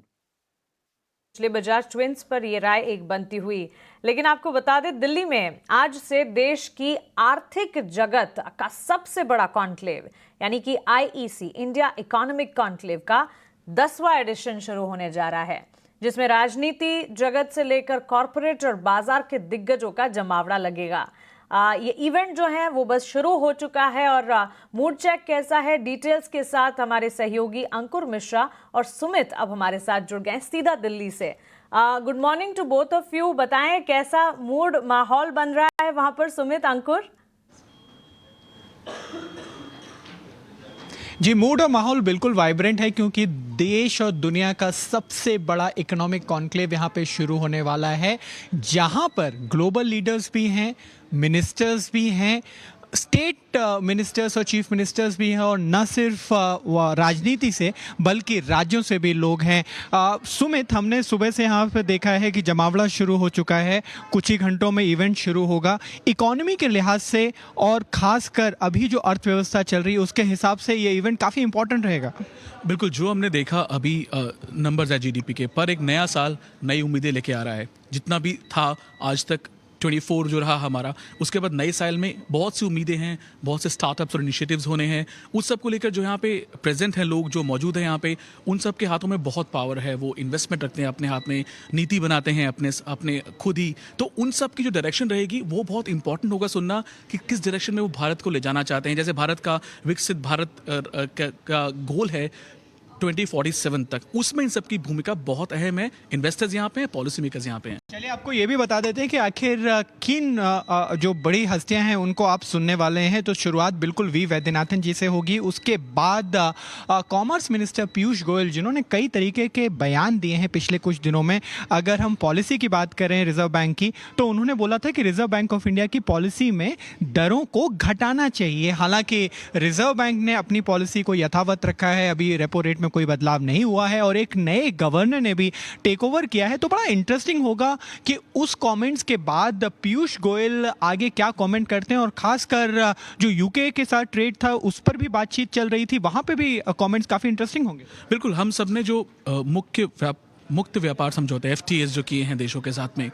पिछले बजाज ट्विंस पर ये राय एक बनती हुई, लेकिन आपको बता दें दिल्ली में आज से देश की आर्थिक जगत का सबसे बड़ा कॉन्क्लेव यानी कि IEC इंडिया इकोनॉमिक कॉन्क्लेव का 10वां एडिशन शुरू होने जा रहा है, जिसमें राजनीति जगत से लेकर कॉरपोरेट और बाजार के दिग्गजों का जमावड़ा लगेगा। ये इवेंट जो है वो बस शुरू हो चुका है और मूड चेक कैसा है डिटेल्स के साथ हमारे सहयोगी अंकुर मिश्रा और सुमित अब हमारे साथ जुड़ गए सीधा दिल्ली से। Good morning to both of you. बताएं कैसा मूड माहौल बन रहा है वहां पर, सुमित, अंकुर? जी, मूड और माहौल बिल्कुल वाइब्रेंट है क्योंकि देश और दुनिया का सबसे बड़ा इकोनॉमिक कॉन्क्लेव यहाँ पे शुरू होने वाला है, जहाँ पर ग्लोबल लीडर्स भी हैं, मिनिस्टर्स भी हैं, स्टेट मिनिस्टर्स और चीफ मिनिस्टर्स भी हैं, और न सिर्फ राजनीति से बल्कि राज्यों से भी लोग हैं। सुमित, हमने सुबह से यहाँ पे देखा है कि जमावड़ा शुरू हो चुका है, कुछ ही घंटों में इवेंट शुरू होगा। इकोनॉमी के लिहाज से और ख़ासकर अभी जो अर्थव्यवस्था चल रही है उसके हिसाब से ये इवेंट काफ़ी इंपॉर्टेंट रहेगा। बिल्कुल, जो हमने देखा अभी नंबर्स है GDP के, पर एक नया साल नई उम्मीदें लेके आ रहा है। जितना भी था आज तक 24 जो रहा हमारा, उसके बाद नए साल में बहुत सी उम्मीदें हैं, बहुत से स्टार्टअप्स और इनिशिएटिव्स होने हैं। उस सब को लेकर जो यहाँ पे प्रेजेंट हैं लोग जो मौजूद हैं यहाँ पे, उन सब के हाथों में बहुत पावर है। वो इन्वेस्टमेंट रखते हैं अपने हाथ में, नीति बनाते हैं अपने खुद ही। तो उन सब की जो डायरेक्शन रहेगी वो बहुत इंपॉर्टेंट होगा सुनना कि किस डायरेक्शन में वो भारत को ले जाना चाहते हैं। जैसे भारत का विकसित भारत का गोल है 2047 तक, उसमें इन सब की भूमिका बहुत अहम है। इन्वेस्टर्स यहाँ पे हैं, पॉलिसी मेकर्स यहाँ पे हैं। चलिए आपको ये भी बता देते हैं कि आखिर किन जो बड़ी हस्तियां हैं उनको आप सुनने वाले हैं। तो शुरुआत बिल्कुल वी वैद्यनाथन जी से होगी, उसके बाद कॉमर्स मिनिस्टर पीयूष गोयल, जिन्होंने कई तरीके के बयान दिए हैं पिछले कुछ दिनों में। अगर हम पॉलिसी की बात करें रिजर्व बैंक की, तो उन्होंने बोला था कि रिजर्व बैंक ऑफ इंडिया की पॉलिसी में दरों को घटाना चाहिए। हालांकि रिजर्व बैंक ने अपनी पॉलिसी को यथावत रखा है, अभी रेपो रेट में कोई बदलाव नहीं हुआ है, और एक नए गवर्नर ने भी टेक ओवर किया है। तो बड़ा इंटरेस्टिंग होगा कि उस कमेंट्स के बाद पीयूष गोयल आगे क्या कमेंट करते हैं, और खासकर जो यूके के साथ ट्रेड था उस पर भी बातचीत चल रही थी, वहां पे भी कमेंट्स काफी इंटरेस्टिंग होंगे। बिल्कुल, हम सब ने जो मुक्त व्यापार समझौते FTAs जो किए हैं देशों के साथ में,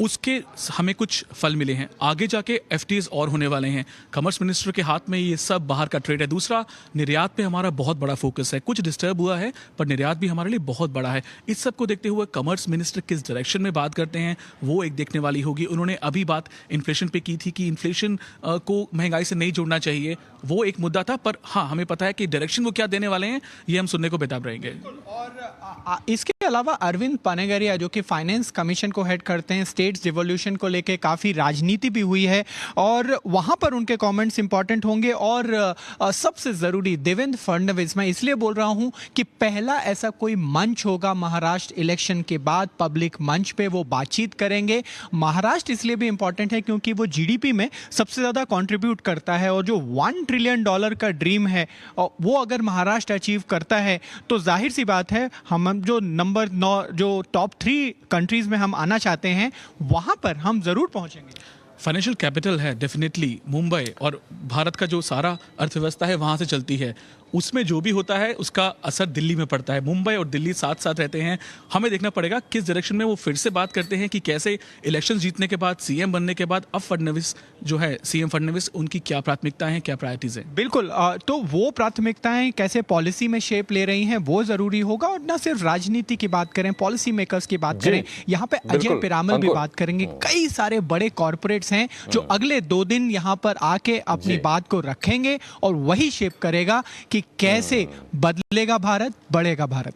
उसके हमें कुछ फल मिले हैं। आगे जाके FTAs और होने वाले हैं। कॉमर्स मिनिस्टर के हाथ में ये सब बाहर का ट्रेड है। दूसरा, निर्यात पे हमारा बहुत बड़ा फोकस है। कुछ डिस्टर्ब हुआ है पर निर्यात भी हमारे लिए बहुत बड़ा है। इस सब को देखते हुए कॉमर्स मिनिस्टर किस डायरेक्शन में बात करते हैं वो एक देखने वाली होगी। उन्होंने अभी बात इन्फ्लेशन पे की थी कि इन्फ्लेशन को महंगाई से नहीं जोड़ना चाहिए, वो एक मुद्दा था। पर हाँ, हमें पता है कि डायरेक्शन वो क्या देने वाले हैं ये हम सुनने को बेताब रहेंगे। और इसके अलावा अरविंद पानेगरिया, जो कि फाइनेंस कमीशन को हेड करते हैं, स्टेट्स डिवोल्यूशन को लेके काफ़ी राजनीति भी हुई है और वहाँ पर उनके कमेंट्स इंपॉर्टेंट होंगे। और सबसे ज़रूरी, देवेंद्र फडणवीस, मैं इसलिए बोल रहा हूँ कि पहला ऐसा कोई मंच होगा महाराष्ट्र इलेक्शन के बाद, पब्लिक मंच पे वो बातचीत करेंगे। महाराष्ट्र इसलिए भी इंपॉर्टेंट है क्योंकि वो GDP में सबसे ज़्यादा कंट्रीब्यूट करता है, और जो $1 ट्रिलियन का ड्रीम है वो अगर महाराष्ट्र अचीव करता है तो जाहिर सी बात है हम जो नंबर 9 जो टॉप 3 कंट्रीज में हम आना चाहते हैं वहां पर हम जरूर पहुंचेंगे। फाइनेंशियल कैपिटल है डेफिनेटली मुंबई, और भारत का जो सारा अर्थव्यवस्था है वहाँ से चलती है। उसमें जो भी होता है उसका असर दिल्ली में पड़ता है। मुंबई और दिल्ली साथ साथ रहते हैं। हमें देखना पड़ेगा किस डायरेक्शन में वो फिर से बात करते हैं कि कैसे इलेक्शन जीतने के बाद, CM बनने के बाद, अब फडणवीस जो है CM फडणवीस, उनकी क्या प्राथमिकताएं हैं, क्या प्रायोरिटीज हैं। बिल्कुल, तो वो प्राथमिकताएं कैसे पॉलिसी में शेप ले रही हैं वो जरूरी होगा। और न सिर्फ राजनीति की बात करें, पॉलिसी मेकर्स की बात करें, यहाँ पे अजय पिरामल भी बात करेंगे। कई सारे बड़े कॉर्पोरेट्स हैं जो अगले 2 दिन यहाँ पर आके अपनी बात को रखेंगे और वही शेप करेगा कि कैसे बदलेगा भारत, बढ़ेगा भारत।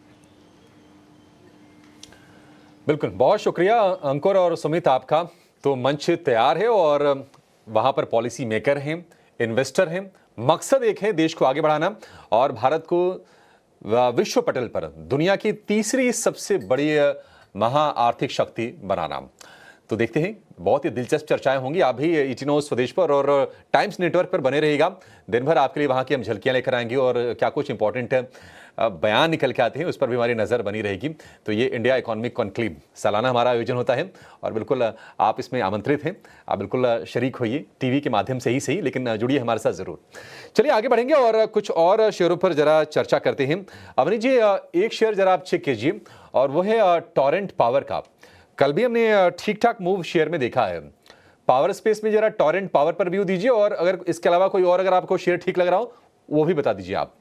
बिल्कुल, बहुत शुक्रिया अंकुर और सुमित आपका। तो मंच तैयार है और वहां पर पॉलिसी मेकर हैं, इन्वेस्टर हैं। मकसद एक है, देश को आगे बढ़ाना और भारत को विश्व पटल पर दुनिया की तीसरी सबसे बड़ी महा आर्थिक शक्ति बनाना। तो देखते हैं, बहुत ही दिलचस्प चर्चाएं होंगी। आप भी ईटी न्यूज़ स्वदेश पर और टाइम्स नेटवर्क पर बने रहिएगा। दिन भर आपके लिए वहां की हम झलकियां लेकर आएंगे और क्या कुछ इंपॉर्टेंट बयान निकल के आते हैं उस पर भी हमारी नज़र बनी रहेगी। तो ये इंडिया इकोनॉमिक कॉन्क्लेव सालाना हमारा आयोजन होता है और बिल्कुल आप इसमें आमंत्रित हैं। आप बिल्कुल शरीक होइए, टीवी के माध्यम से ही सही, लेकिन जुड़िए हमारे साथ ज़रूर। चलिए आगे बढ़ेंगे और कुछ और शेयरों पर जरा चर्चा करते हैं। अवनी जी, एक शेयर जरा आप चेक कीजिए और वो है टोरेंट पावर का। कल भी हमने ठीक ठाक मूव शेयर में देखा है। पावर स्पेस में जरा टोरेंट पावर पर व्यू दीजिए और अगर इसके अलावा कोई और अगर आपको शेयर ठीक लग रहा हो वो भी बता दीजिए आप।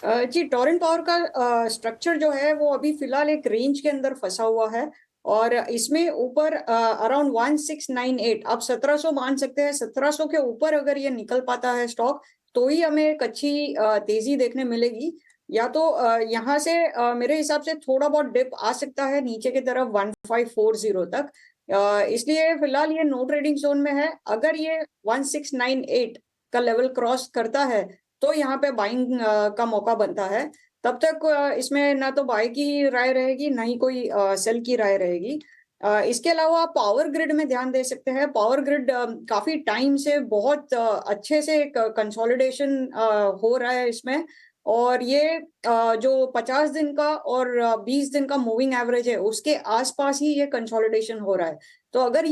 जी, टोरेंट पावर का स्ट्रक्चर जो है वो अभी फिलहाल एक रेंज के अंदर फंसा हुआ है और इसमें ऊपर अराउंड 1698 आप 1700 मान सकते हैं। 1700 के ऊपर अगर ये निकल पाता है स्टॉक तो ही हमें एक अच्छी तेजी देखने मिलेगी। या तो यहाँ से मेरे हिसाब से थोड़ा बहुत डिप आ सकता है नीचे की तरफ 1540 तक। इसलिए फिलहाल ये नो ट्रेडिंग जोन में है। अगर ये 1698 का लेवल क्रॉस करता है तो यहाँ पे बाइंग का मौका बनता है। तब तक इसमें ना तो बाय की राय रहेगी ना ही कोई सेल की राय रहेगी। इसके अलावा आप पावर ग्रिड में ध्यान दे सकते हैं। पावर ग्रिड काफी टाइम से बहुत अच्छे से कंसोलिडेशन हो रहा है इसमें और ये जो 50 दिन का और 20 दिन का मूविंग एवरेज है उसके आसपास ही ये कंसोलिडेशन हो रहा है। तो अगर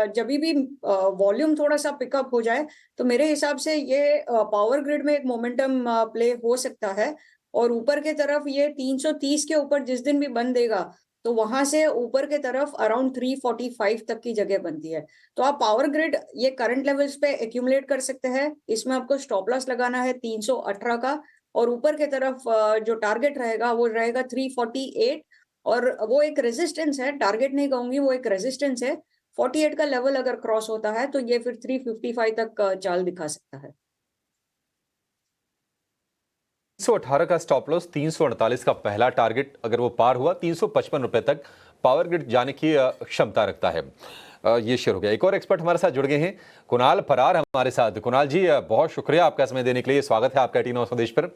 जब भी वॉल्यूम थोड़ा सा पिकअप हो जाए तो मेरे हिसाब से ये पावर ग्रिड में एक मोमेंटम प्ले हो सकता है और ऊपर के तरफ ये 330 के ऊपर जिस दिन भी बंद देगा तो वहां से ऊपर के तरफ अराउंड 345 तक की जगह बनती है। तो आप पावर ग्रिड ये करंट लेवल्स पे एक्यूमुलेट कर सकते हैं। इसमें आपको स्टॉप लॉस लगाना है 318 का और ऊपर के तरफ जो टारगेट रहेगा वो रहेगा 348 और वो एक रेजिस्टेंस है, टारगेट नहीं कहूंगी, वो एक रेजिस्टेंस है। 48 का लेवल अगर क्रॉस होता है तो ये फिर 355 तक चाल दिखा सकता है। 318 का स्टॉप लॉस, 348 का पहला टारगेट अगर वो पार हुआ 355 रुपए तक पावर ग्रिड जाने की क्षमता रखता है। ये शेयर हो गया। एक और एक्सपर्ट हमारे साथ जुड़ गए हैं, कुणाल फरार हमारे साथ। कुणाल जी, बहुत शुक्रिया आपका समय देने के लिए। स्वागत है आपका ईटी न्यूज़ स्वदेश पर।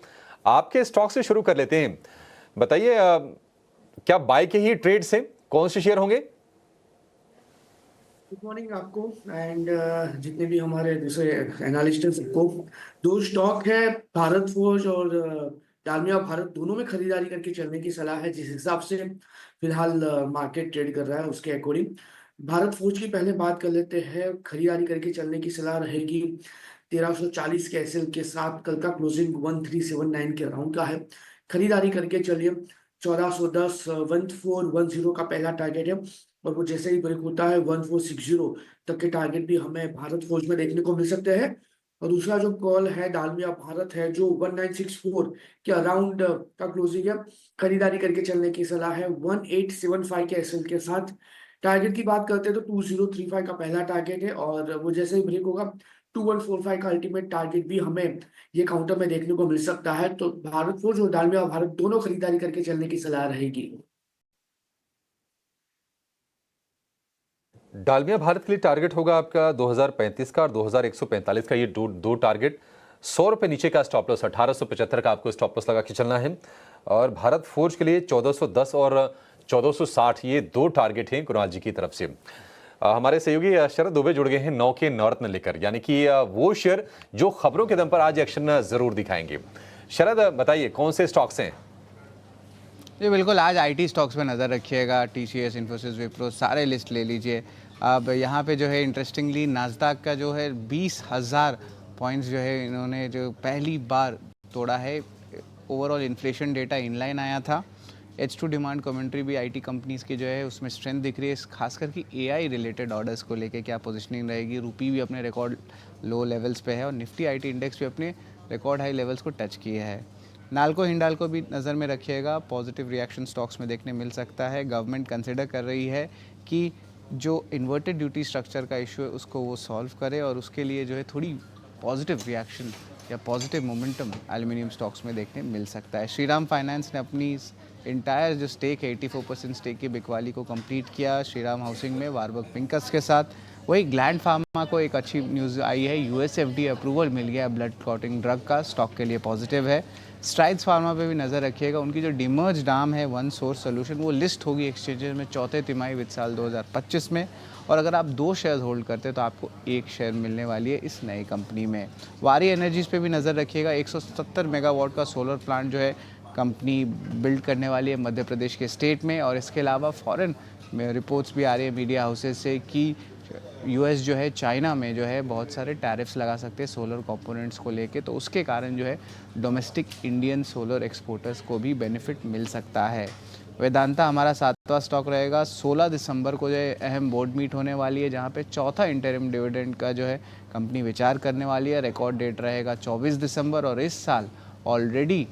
आपके स्टॉक से शुरू कर लेते हैं। बताइए, क्या बाय के ही ट्रेड से कौन से शेयर होंगे? गुड मॉर्निंग आपको एंड जितने भी हमारे दूसरे एनालिस्ट हैं सबको। दो स्टॉक है, भारत फोर्ज और डालमिया भारत, दोनों में खरीदारी करके चलने की सलाह है। जिस हिसाब से फिलहाल मार्केट ट्रेड कर रहा है उसके अकॉर्डिंग भारत फोर्ज की पहले बात कर लेते हैं। खरीदारी करके चलने की सलाह रहेगी 1340 के एसएल के साथ। कल का क्लोजिंग 1379 के अराउंड का है। खरीदारी करके चलिए। 1410 1410 का पहला टारगेट है और वो जैसे ही ब्रेक होता है 1460 तक के टारगेट भी हमें भारत फोर्ज में देखने को मिल सकते हैं। और दूसरा जो कॉल है डालमिया भारत है जो 1964 के अराउंड का क्लोजिंग है। खरीदारी करके चलने की सलाह है 1875 के एसएल के साथ। टारगेट की बात करते हैं तो 2035 का पहला टारगेट है और वो जैसे ही ब्रेक होगा 2145 का अल्टीमेट टारगेट भी हमें ये काउंटर में देखने को मिल सकता है। तो भारत फोर्ज और डालमिया भारत दोनों खरीदारी करके चलने की सलाह रहेगी। डालमिया भारत के लिए टारगेट होगा आपका 2035 का और 2145 का। ये दो टारगेट। 100 रुपये नीचे का स्टॉप लॉस, 1875 का आपको स्टॉप लॉस लगा के चलना है। और भारत फोर्ज के लिए 1410 और 1460 ये दो टारगेट हैं कुणाल जी की तरफ से। हमारे सहयोगी शरद दुबे जुड़ गए हैं 9 के नवरत्न लेकर, यानी कि वो शेयर जो खबरों के दम पर आज एक्शन जरूर दिखाएंगे। शरद, बताइए कौन से स्टॉक्स हैं? जी बिल्कुल, आज आईटी स्टॉक्स में नज़र रखिएगा। टीसीएस, इन्फोसिस, विप्रो, सारे लिस्ट ले लीजिए। अब यहाँ पे जो है इंटरेस्टिंगली नाज़दाक का जो है 20,000 पॉइंट्स जो है इन्होंने जो पहली बार तोड़ा है। ओवरऑल इन्फ्लेशन डेटा इनलाइन आया था। H2 डिमांड कमेंट्री भी आईटी कंपनीज़ की जो है उसमें स्ट्रेंथ दिख रही है, खासकर कि एआई रिलेटेड ऑर्डर्स को लेके क्या पोजीशनिंग रहेगी। रुपी भी अपने रिकॉर्ड लो लेवल्स पे है और निफ्टी आईटी इंडेक्स भी अपने रिकॉर्ड हाई लेवल्स को टच किए है। नाल्को हिंडाल्को भी नज़र में रखिएगा। पॉजिटिव रिएक्शन स्टॉक्स में देखने मिल सकता है। गवर्नमेंट कंसिडर कर रही है कि जो इन्वर्टेड ड्यूटी स्ट्रक्चर का इशू है उसको वो सॉल्व करे और उसके लिए जो है थोड़ी पॉजिटिव रिएक्शन या पॉजिटिव मोमेंटम एल्युमिनियम स्टॉक्स में देखने मिल सकता है। श्रीराम फाइनेंस ने अपनी इंटायर जो स्टेक है 84% स्टेक की बिकवाली को कंप्लीट किया। श्रीराम हाउसिंग में वारबर्ग पिंकस के साथ वही ग्लैंड फार्मा को एक अच्छी न्यूज़ आई है, यूएस एफडीए अप्रूवल मिल गया ब्लड क्लॉटिंग ड्रग का, स्टॉक के लिए पॉजिटिव है। स्ट्राइड्स फार्मा पे भी नज़र रखिएगा, उनकी जो डिमर्ज नाम है वन सोर्स सोल्यूशन वो लिस्ट होगी एक्सचेंजेस में चौथे तिमाही वित्त साल 2025 में, और अगर आप 2 शेयर होल्ड करते हैं तो आपको 1 शेयर मिलने वाली है इस नई कंपनी में। वारी एनर्जीज पे भी नज़र रखिएगा, 170 मेगावाट का सोलर प्लांट जो है कंपनी बिल्ड करने वाली है मध्य प्रदेश के स्टेट में। और इसके अलावा फॉरेन में रिपोर्ट्स भी आ रही है मीडिया हाउसेज से कि यूएस जो है चाइना में जो है बहुत सारे टैरिफ्स लगा सकते हैं सोलर कंपोनेंट्स को लेके, तो उसके कारण जो है डोमेस्टिक इंडियन सोलर एक्सपोर्टर्स को भी बेनिफिट मिल सकता है। वेदांता हमारा 7वां स्टॉक रहेगा। 16 दिसंबर को जो है अहम बोर्ड मीट होने वाली है जहां पे चौथा इंटरिम डिविडेंड का जो है कंपनी विचार करने वाली है। रिकॉर्ड डेट रहेगा 24 दिसंबर और इस साल ऑलरेडी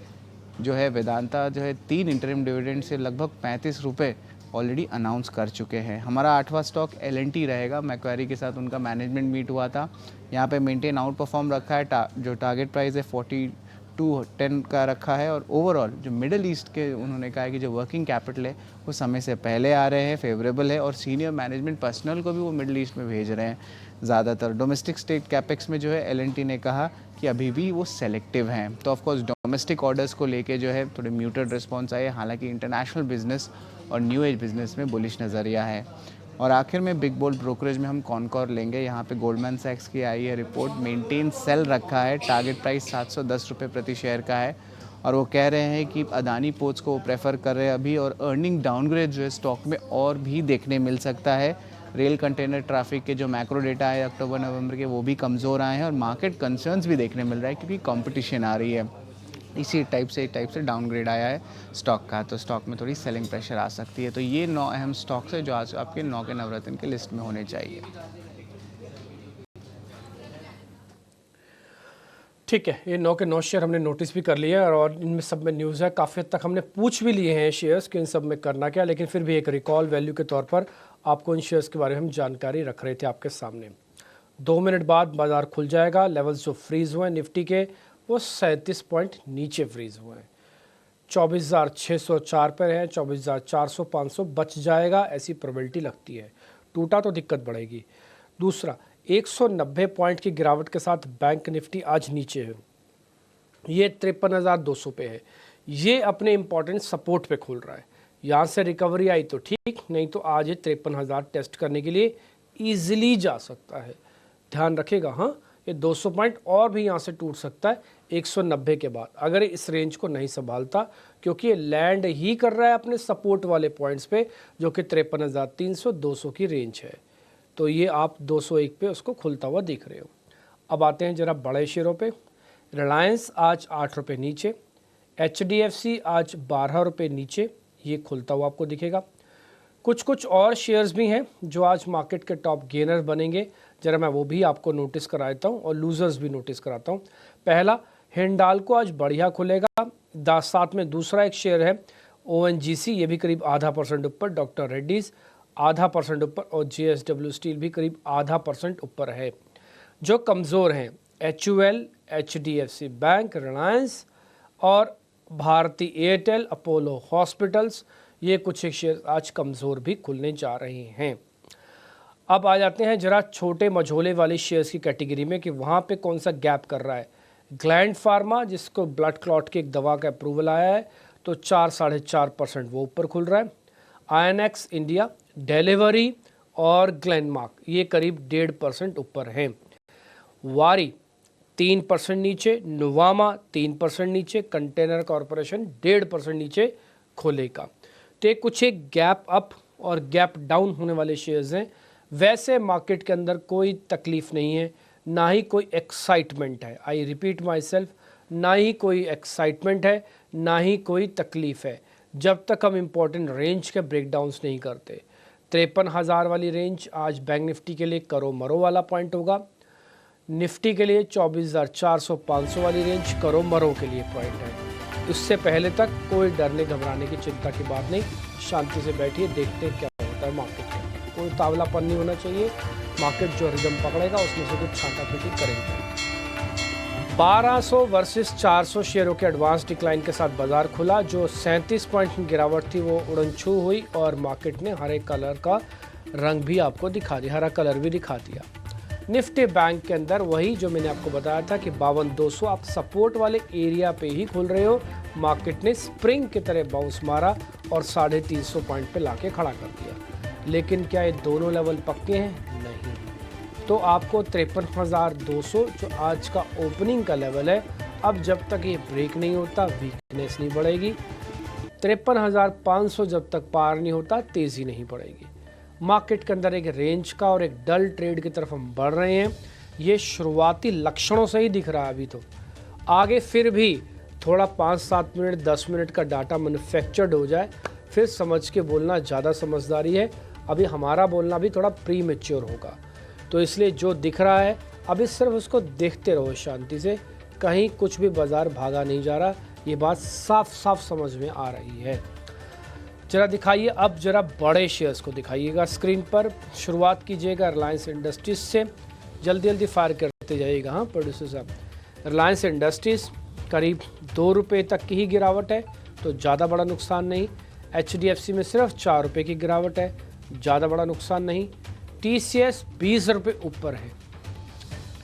जो है वेदांता जो है 3 इंटरिम डिविडेंड से लगभग 35 रुपये ऑलरेडी अनाउंस कर चुके हैं। हमारा 8वां स्टॉक L&T रहेगा। मैक्वारी के साथ उनका मैनेजमेंट मीट हुआ था, यहाँ पे मेंटेन आउट परफॉर्म रखा है, जो टारगेट प्राइस है 42.10 का रखा है। और ओवरऑल जो मिडिल ईस्ट के उन्होंने कहा है कि जो वर्किंग कैपिटल है वो समय से पहले आ रहे हैं, फेवरेबल है, और सीनियर मैनेजमेंट पर्सनल को भी वो मिडिल ईस्ट में भेज रहे हैं ज़्यादातर। डोमेस्टिक स्टेट कैपेक्स में जो है L&T ने कहा कि अभी भी वो सेलेक्टिव हैं, तो ऑफकोर्स डोमेस्टिक ऑर्डर्स को लेके जो है थोड़े म्यूटेड रिस्पॉन्स आए, हालांकि इंटरनेशनल बिजनेस और न्यू एज बिजनेस में बुलिश नज़रिया है। और आखिर में बिग बोल्ड ब्रोकरेज में हम कॉनकॉर लेंगे। यहाँ पे गोल्डमैन सैक्स की आई है रिपोर्ट, मेंटेन सेल रखा है, टारगेट प्राइस 710 रुपये प्रति शेयर का है, और वो कह रहे हैं कि अदानी पोर्ट्स को प्रेफर कर रहे हैं अभी, और अर्निंग डाउनग्रेड जो है स्टॉक में और भी देखने मिल सकता है। रेल कंटेनर ट्रैफिक के जो मैक्रो डेटा है अक्टूबर नवंबर के वो भी कमज़ोर आए हैं, और मार्केट कंसर्न्स भी देखने मिल रहा है क्योंकि कंपटीशन आ रही है। इसी टाइप से डाउनग्रेड आया है स्टॉक का, तो स्टॉक में थोड़ी सेलिंग प्रेशर आ सकती है। तो ये 9 अहम स्टॉक्स है जो आज आपके 9 के नवरत्न के लिस्ट में होने चाहिए। ठीक है, ये 9 के 9 शेयर हमने नोटिस भी कर लिए हैं, और इनमें सब में न्यूज़ है। काफ़ी हद तक हमने पूछ भी लिए हैं शेयर्स कि इन सब में करना क्या, लेकिन फिर भी एक रिकॉल वैल्यू के तौर पर आपको इन शेयर्स के बारे में हम जानकारी रख रहे थे आपके सामने। 2 मिनट बाद बाजार खुल जाएगा। लेवल्स जो फ्रीज़ हुए हैं निफ्टी के वो 37 पॉइंट नीचे फ्रीज़ हुए हैं, 24,604 पर है, 24,400 500 बच जाएगा ऐसी प्रोबेबिलिटी लगती है। टूटा तो दिक्कत बढ़ेगी। दूसरा, 190 पॉइंट की गिरावट के साथ बैंक निफ्टी आज नीचे है, ये 53,200 पे है। ये अपने इम्पॉर्टेंट सपोर्ट पे खुल रहा है। यहाँ से रिकवरी आई तो ठीक, नहीं तो आज ये 53,000 टेस्ट करने के लिए ईजिली जा सकता है। ध्यान रखेगा, हाँ, ये 200 पॉइंट और भी यहाँ से टूट सकता है 190 के बाद, अगर इस रेंज को नहीं संभालता, क्योंकि ये लैंड ही कर रहा है अपने सपोर्ट वाले पॉइंट्स पे जो कि 53,300 200 की रेंज है। तो ये आप 201 पे उसको खुलता हुआ देख रहे हो। अब आते हैं जरा बड़े शेयरों पे। रिलायंस आज 8 रुपये नीचे, HDFC आज 12 रुपये नीचे, ये खुलता हुआ आपको दिखेगा। कुछ और शेयर्स भी हैं जो आज मार्केट के टॉप गेनर बनेंगे, जरा मैं वो भी आपको नोटिस कराता हूँ और लूजर्स भी नोटिस कराता हूँ। पहला, हिंडाल्को आज बढ़िया खुलेगा। साथ में दूसरा एक शेयर है ONGC, ये भी करीब 0.5% ऊपर, डॉक्टर रेड्डीज़ 0.5% ऊपर, और JSW स्टील भी करीब 0.5% ऊपर है। जो कमज़ोर हैं HUL, HDFC बैंक, रिलायंस और भारती एयरटेल, अपोलो हॉस्पिटल्स, ये कुछ एक शेयर आज कमज़ोर भी खुलने जा रहे हैं। अब आ जाते हैं जरा छोटे मझोले वाले शेयर्स की कैटेगरी में कि वहाँ पे कौन सा गैप कर रहा है। ग्लैंड फार्मा, जिसको ब्लड क्लॉट की एक दवा का अप्रूवल आया है, तो 4-4.5% वो ऊपर खुल रहा है। INX इंडिया, डिलीवरी और ग्लेनमार्क ये करीब 1.5% ऊपर हैं। वारी 3% नीचे, नुवामा 3% नीचे, कंटेनर कॉरपोरेशन 1.5% नीचे खुलेगा। तो कुछ एक गैप अप और गैप डाउन होने वाले शेयर्स हैं। वैसे मार्केट के अंदर कोई तकलीफ़ नहीं है, ना ही कोई एक्साइटमेंट है। आई रिपीट माई सेल्फ, ना ही कोई एक्साइटमेंट है, ना ही कोई तकलीफ़ है, जब तक हम इम्पोर्टेंट रेंज के ब्रेकडाउंस नहीं करते। 53,000 वाली रेंज आज बैंक निफ्टी के लिए करो मरो वाला पॉइंट होगा। निफ्टी के लिए 24,400-500 वाली रेंज करो मरो के लिए पॉइंट है। इससे पहले तक कोई डरने घबराने की चिंता की बात नहीं, शांति से बैठिए, देखते हैं क्या होता है मार्केट में। कोई तावलापन नहीं होना चाहिए। मार्केट जो रिदम पकड़ेगा उसमें से कुछ छांटा पीटी करेंगे। 1200 वर्सेस 400 शेयरों के एडवांस डिक्लाइन के साथ बाजार खुला। जो 37 पॉइंट की गिरावट थी वो उड़नछू हुई और मार्केट ने हरे कलर का रंग भी आपको दिखा दिया, हरा कलर भी दिखा दिया। निफ्टी बैंक के अंदर वही जो मैंने आपको बताया था कि 52,200 आप सपोर्ट वाले एरिया पे ही खुल रहे हो। मार्केट ने स्प्रिंग की तरह बाउंस मारा और 350 पॉइंट पे लाके खड़ा कर दिया। लेकिन क्या ये दोनों लेवल पक्के हैं? नहीं। तो आपको 53,200 जो आज का ओपनिंग का लेवल है, अब जब तक ये ब्रेक नहीं होता वीकनेस नहीं बढ़ेगी। 53,500 जब तक पार नहीं होता तेज़ी नहीं बढ़ेगी। मार्केट के अंदर एक रेंज का और एक डल ट्रेड की तरफ हम बढ़ रहे हैं। ये शुरुआती लक्षणों से ही दिख रहा है। अभी तो आगे फिर भी थोड़ा 5-7 मिनट 10 मिनट का डाटा मैन्युफैक्चर्ड हो जाए फिर समझ के बोलना ज़्यादा समझदारी है। अभी हमारा बोलना भी थोड़ा प्री मैच्योर होगा, तो इसलिए जो दिख रहा है अभी सिर्फ उसको देखते रहो शांति से। कहीं कुछ भी बाजार भागा नहीं जा रहा, ये बात साफ साफ समझ में आ रही है। जरा दिखाइए, अब जरा बड़े शेयर्स को दिखाइएगा स्क्रीन पर। शुरुआत कीजिएगा रिलायंस इंडस्ट्रीज से, जल्दी जल्दी फायर करते जाइएगा। हाँ प्रोड्यूसर साहब, रिलायंस इंडस्ट्रीज करीब 2 रुपये तक की ही गिरावट है, तो ज़्यादा बड़ा नुकसान नहीं। HDFC में सिर्फ 4 रुपये की गिरावट है, ज़्यादा बड़ा नुकसान नहीं। TCS 20 रुपये ऊपर है,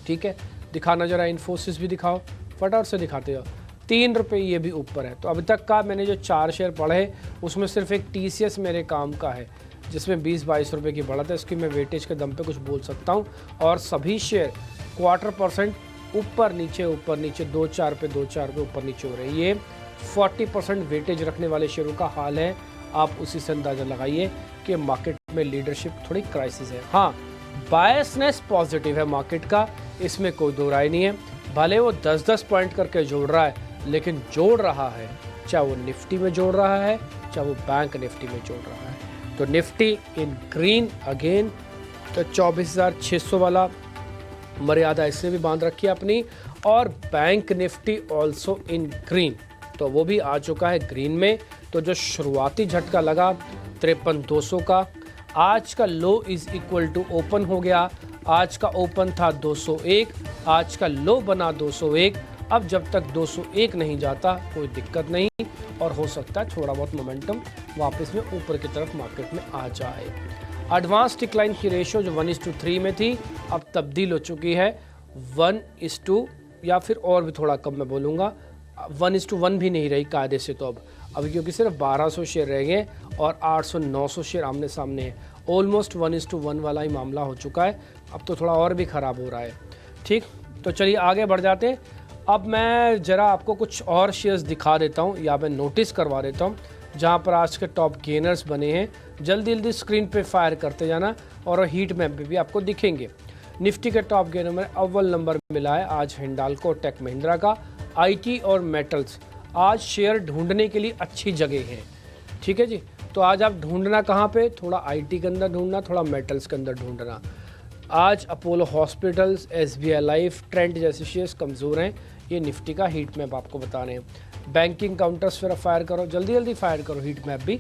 ठीक है। दिखाना जरा, इन्फोसिस भी दिखाओ, फटाफट से दिखाते हो। 3 रुपये ये भी ऊपर है। तो अभी तक का मैंने जो 4 शेयर पढ़े उसमें सिर्फ एक TCS मेरे काम का है जिसमें 20-22 रुपये की बढ़त है। इसकी मैं वेटेज के दम पे कुछ बोल सकता हूँ। और सभी शेयर 0.25% ऊपर नीचे 2-4 रुपये ऊपर नीचे हो रहे हैं। ये 40% वेटेज रखने वाले शेयरों का हाल है। आप उसी से अंदाज़ा लगाइए कि मार्केट में लीडरशिप थोड़ी क्राइसिस है। हाँ, बायसनेस पॉजिटिव है मार्केट का, इसमें कोई दो राय नहीं है। भले वो 10-10 पॉइंट करके जोड़ रहा है, लेकिन जोड़ रहा है, चाहे वो निफ्टी में जोड़ रहा है चाहे वो बैंक निफ्टी में जोड़ रहा है। तो निफ्टी इन ग्रीन अगेन, तो 24,600 वाला मर्यादा इसने भी बांध रखी है अपनी। और bank Nifty also in green, तो वो भी आ चुका है ग्रीन में। तो जो शुरुआती झटका लगा 53,200 का, आज का लो इज इक्वल टू ओपन हो गया। आज का ओपन था 201, आज का लो बना 201। अब जब तक 201 नहीं जाता कोई दिक्कत नहीं, और हो सकता है थोड़ा बहुत मोमेंटम वापस में ऊपर की तरफ मार्केट में आ जाए। एडवांस डिक्लाइन की रेशियो जो 1:3 में थी, अब तब्दील हो चुकी है 1:, या फिर और भी थोड़ा कम मैं बोलूँगा 1:1 भी नहीं रही कायदे से। तो अब क्योंकि सिर्फ 1200 शेयर रह गए और 800-900 शेयर आमने सामने है, ऑलमोस्ट 1:1 वाला ही मामला हो चुका है। अब तो थोड़ा और भी ख़राब हो रहा है। ठीक, तो चलिए आगे बढ़ जाते हैं। अब मैं ज़रा आपको कुछ और शेयर्स दिखा देता हूँ, या मैं नोटिस करवा देता हूँ जहाँ पर आज के टॉप गेनर्स बने हैं। जल्दी जल्दी स्क्रीन पे फायर करते जाना, और हीट मैप पे भी आपको दिखेंगे। निफ्टी के टॉप गेनर में अव्वल नंबर मिला है आज हिंडाल्को टेक महिंद्रा का। IT और मेटल्स आज शेयर ढूंढने के लिए अच्छी जगह है, ठीक है जी। तो आज आप ढूंढना कहाँ पे, थोड़ा IT के अंदर ढूंढना, थोड़ा मेटल्स के अंदर ढूंढना। आज Apollo hospitals, SBI life, trend जैसे शेयर्स कमज़ोर हैं। ये निफ्टी का हीट मैप आपको बता रहे हैं। बैंकिंग काउंटर्स फिर फायर करो, जल्दी जल्दी फायर करो हीट मैप भी।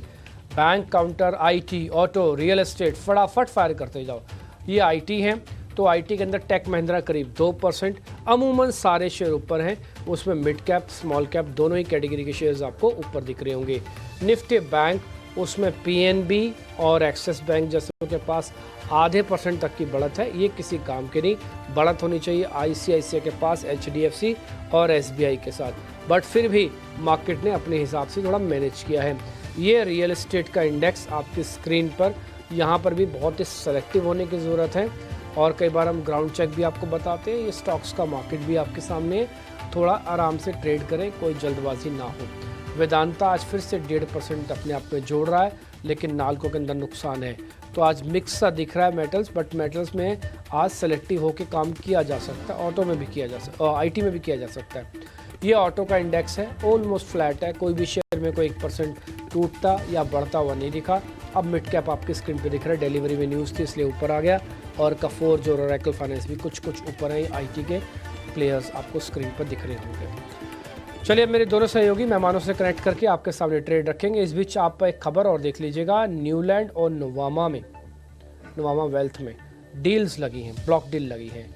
Bank counter, IT, auto, real estate, फटाफट फायर करते जाओ। ये IT हैं, तो IT के अंदर टेक महिंद्रा करीब 2%। अमूमन सारे शेयर ऊपर हैं, उसमें मिड कैप स्मॉल कैप दोनों ही कैटेगरी के शेयर्स आपको ऊपर दिख रहे होंगे। निफ्टी बैंक, उसमें PNB और एक्सिस बैंक जैसे के पास आधे % तक की बढ़त है। ये किसी काम की नहीं, बढ़त होनी चाहिए ICICI के पास, HDFC और SBI के साथ। बट फिर भी मार्केट ने अपने हिसाब से थोड़ा मैनेज किया है। ये रियल एस्टेट का इंडेक्स आपकी स्क्रीन पर, यहाँ पर भी बहुत ही सेलेक्टिव होने की ज़रूरत है, और कई बार हम ग्राउंड चेक भी आपको बताते हैं। ये स्टॉक्स का मार्केट भी आपके सामने है, थोड़ा आराम से ट्रेड करें, कोई जल्दबाजी ना हो। वेदांता आज फिर से 1.5% अपने आप में जोड़ रहा है, लेकिन नाल्को के अंदर नुकसान है। तो आज मिक्स सा दिख रहा है मेटल्स, बट मेटल्स में आज सेलेक्टिव होकर काम किया जा सकता है। ऑटो में भी किया जा सकता है, IT में भी किया जा सकता है। ये ऑटो का इंडेक्स है, ऑलमोस्ट फ्लैट है, कोई भी शेयर में कोई 1% टूटता या बढ़ता हुआ नहीं दिखा। अब मिड कैप आपकी स्क्रीन पे दिख रहा है, डिलीवरी में न्यूज़ थी इसलिए ऊपर आ गया, और कफोर जो ओरेकल फाइनेंस भी कुछ ऊपर है। IT के प्लेयर्स आपको स्क्रीन पर दिख रहे होंगे। चलिए मेरे दोनों सहयोगी मेहमानों से कनेक्ट करके आपके सामने ट्रेड रखेंगे। इस बीच आप एक खबर और देख लीजिएगा, न्यूलैंड और नोवामा वेल्थ में डील्स लगी हैं, ब्लॉक डील लगी हैं।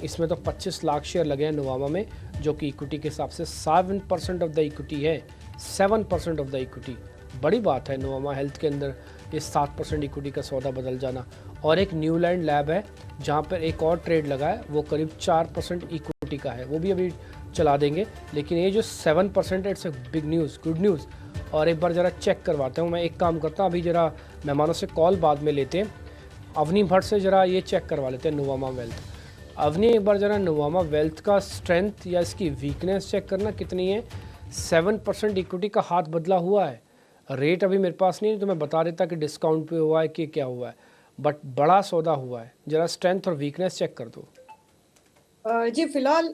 इसमें तो 25 लाख शेयर लगे हैं नोवामा में, जो कि इक्विटी के हिसाब से 7% ऑफ द इक्विटी है, 7% ऑफ द इक्विटी बड़ी बात है नोवामा हेल्थ के अंदर ये 7% इक्विटी का सौदा बदल जाना। और एक न्यूलैंड लैब है जहाँ पर एक और ट्रेड लगा है, वो करीब 4% इक्विटी का है, वो भी अभी चला देंगे। लेकिन ये जो 7% है, it's a big news, good news. और एक बार ज़रा चेक करवाते हूँ, मैं एक काम करता हूँ, अभी ज़रा मेहमानों से कॉल बाद में लेते हैं। अवनी भट्ट से ज़रा ये चेक करवा लेते हैं नोवामा वेल्थ। अवनी, एक बार ज़रा नोवामा वेल्थ का स्ट्रेंथ या इसकी वीकनेस चेक करना कितनी है। 7% इक्विटी का हाथ बदला हुआ है। रेट अभी मेरे पास नहीं है तो मैं बता देता कि डिस्काउंट पे हुआ है कि क्या हुआ है, बट बड़ा सौदा हुआ है। ज़रा स्ट्रेंथ और वीकनेस चेक कर दो। जी फिलहाल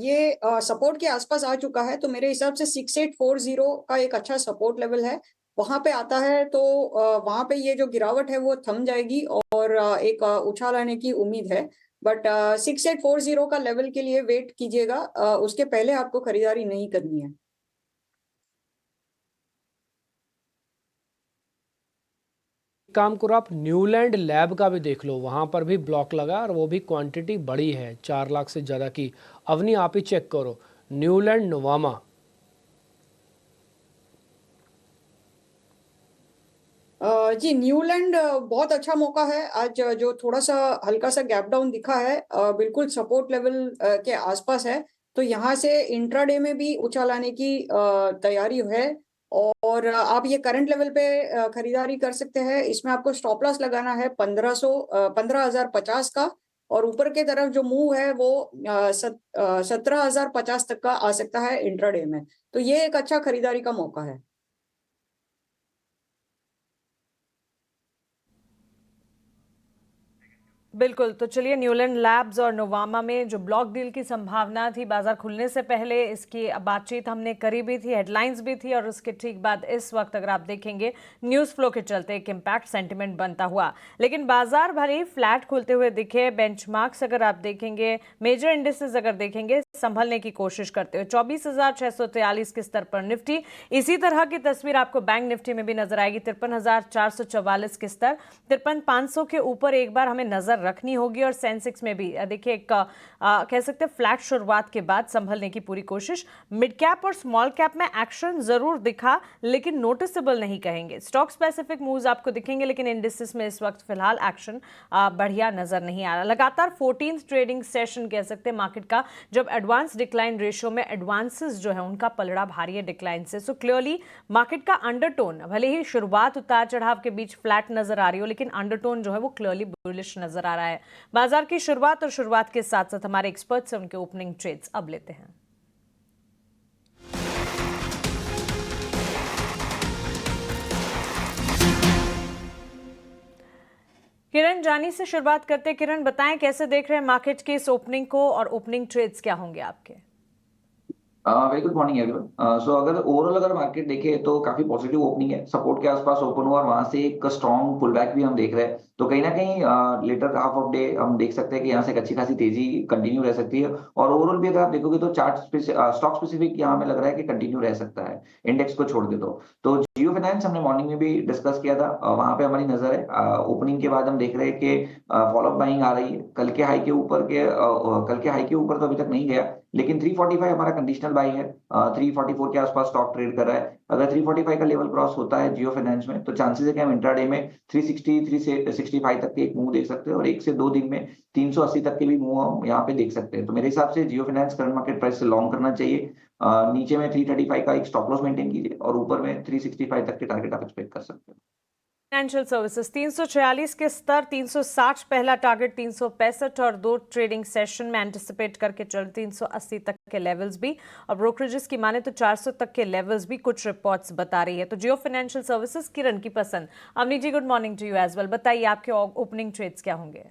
ये सपोर्ट के आसपास आ चुका है, तो मेरे हिसाब से 6840 का एक अच्छा सपोर्ट लेवल है, वहां पे आता है तो वहां पे ये जो गिरावट है वो थम जाएगी और एक उछाल आने की उम्मीद है। बट 6840 का लेवल के लिए वेट कीजिएगा, उसके पहले आपको खरीदारी नहीं करनी है। काम करो, आप न्यूलैंड लैब का भी देख लो, वहाँ पर भी ब्लॉक लगा और वो भी क्वांटिटी बड़ी है, 4 लाख से ज़्यादा की। अवनी, आप ही चेक करो न्यूलैंड नोवामा। जी न्यूलैंड बहुत अच्छा मौका है आज, जो थोड़ा सा हल्का सा गैप डाउन दिखा है, बिल्कुल सपोर्ट लेवल के आसपास है, तो यहाँ से इंट्राडे में भी उछाल आने की तैयारी है। और आप ये करंट लेवल पे खरीदारी कर सकते हैं। इसमें आपको स्टॉप लॉस लगाना है 15,050 का, और ऊपर के तरफ जो मूव है वो 17,050 तक का आ सकता है इंट्राडे में, तो ये एक अच्छा खरीदारी का मौका है। बिल्कुल, तो चलिए न्यूलैंड लैब्स और नोवामा में जो ब्लॉक डील की संभावना थी बाजार खुलने से पहले, इसकी बातचीत हमने करी भी थी, हेडलाइंस भी थी, और उसके ठीक बाद इस वक्त अगर आप देखेंगे न्यूज़ फ्लो के चलते एक इम्पैक्ट सेंटिमेंट बनता हुआ। लेकिन बाजार भले ही फ्लैट खुलते हुए दिखे, बेंचमार्क्स अगर आप देखेंगे, मेजर इंडिसेस अगर देखेंगे, संभलने की कोशिश करते हुए 24,643 के स्तर पर निफ्टी। इसी तरह की तस्वीर आपको बैंक निफ्टी में भी नजर आएगी, 53,444 के स्तर, 53,500 के ऊपर एक बार हमें नजर रखनी होगी। और सेंसेक्स में भी देखिए एक कह सकते हैं फ्लैट शुरुआत के बाद संभलने की पूरी कोशिश। मिड कैप और स्मॉल कैप में एक्शन जरूर दिखा, लेकिन नोटिसेबल नहीं कहेंगे। स्टॉक स्पेसिफिक मूव्स आपको दिखेंगे, लेकिन इंडिसेस में इस वक्त फिलहाल एक्शन बढ़िया नजर नहीं आ रहा। लगातार 14th ट्रेडिंग सेशन कह सकते हैं मार्केट का, जब एडवांस डिक्लाइन रेशियो में एडवांसेस जो है उनका पलड़ा भारी है डिक्लाइन से। सो क्लियरली मार्केट का अंडरटोन, भले ही शुरुआत उतार चढ़ाव के बीच फ्लैट नजर आ रही हो, लेकिन अंडरटोन जो है वो क्लियरली बुलिश नजर आ रहा है। बाजार की शुरुआत और शुरुआत के साथ साथ हमारे एक्सपर्ट्स से उनके ओपनिंग ट्रेड्स अब लेते हैं। किरण जानी से शुरुआत करते हैं। किरण, बताएं कैसे देख रहे हैं मार्केट के इस ओपनिंग को, और ओपनिंग ट्रेड्स क्या होंगे आपके? Very good morning everyone. So अगर ओवरऑल अगर मार्केट देखे तो काफी पॉजिटिव ओपनिंग है, सपोर्ट के आसपास ओपन हुआ और वहां से एक स्ट्रॉन्ग पुल बैक भी हम देख रहे हैं। तो कहीं ना कहीं लेटर हाफ ऑफ डे हम देख सकते हैं कि यहाँ से एक अच्छी खासी तेजी कंटिन्यू रह सकती है। और ओवरऑल भी अगर आप देखोगे तो स्टॉक स्पेसिफिक यहाँ में लग रहा है कि कंटिन्यू रह सकता है, इंडेक्स को छोड़ के। तो जियो फाइनेंस हमने मॉर्निंग में भी डिस्कस किया था, वहां पे हमारी नजर है। ओपनिंग के बाद हम देख रहे हैं कि फॉलोअप बाइंग आ रही है। कल के हाई के ऊपर तो अभी तक नहीं गया, लेकिन 345 हमारा कंडीशनल बाई है। 344 के आसपास स्टॉक ट्रेड कर रहा है। अगर 345 का लेवल क्रॉस होता है जियो फाइनेंस में, तो चांसेस है कि हम इंट्राडे में 360 365 तक के एक मूव देख सकते हैं, और 1 से 2 दिन में 380 तक के भी मूव हम यहाँ पे देख सकते हैं। तो मेरे हिसाब से जियो फाइनेंस करंट मार्केट प्राइस से लॉन्ग करना चाहिए। नीचे में 335 का एक स्टॉप लॉस मेंटेन कीजिए, और ऊपर में 365 तक के टारगेट आप एक्सपेक्ट कर सकते हैं। फाइनेंशियल सर्विसेज 346 के स्तर, 360 पहला टारगेट, 365 और 2 ट्रेडिंग सेशन में एंटिसिपेट करके चल 380 तक के लेवल्स भी, और ब्रोकरेजेस की माने तो 400 तक के लेवल्स भी कुछ रिपोर्ट्स बता रही है। तो जियो फाइनेंशियल सर्विसेज, किरण की पसंद। Avni ji, good morning to you as well. बताइए आपके ओपनिंग ट्रेड्स क्या होंगे?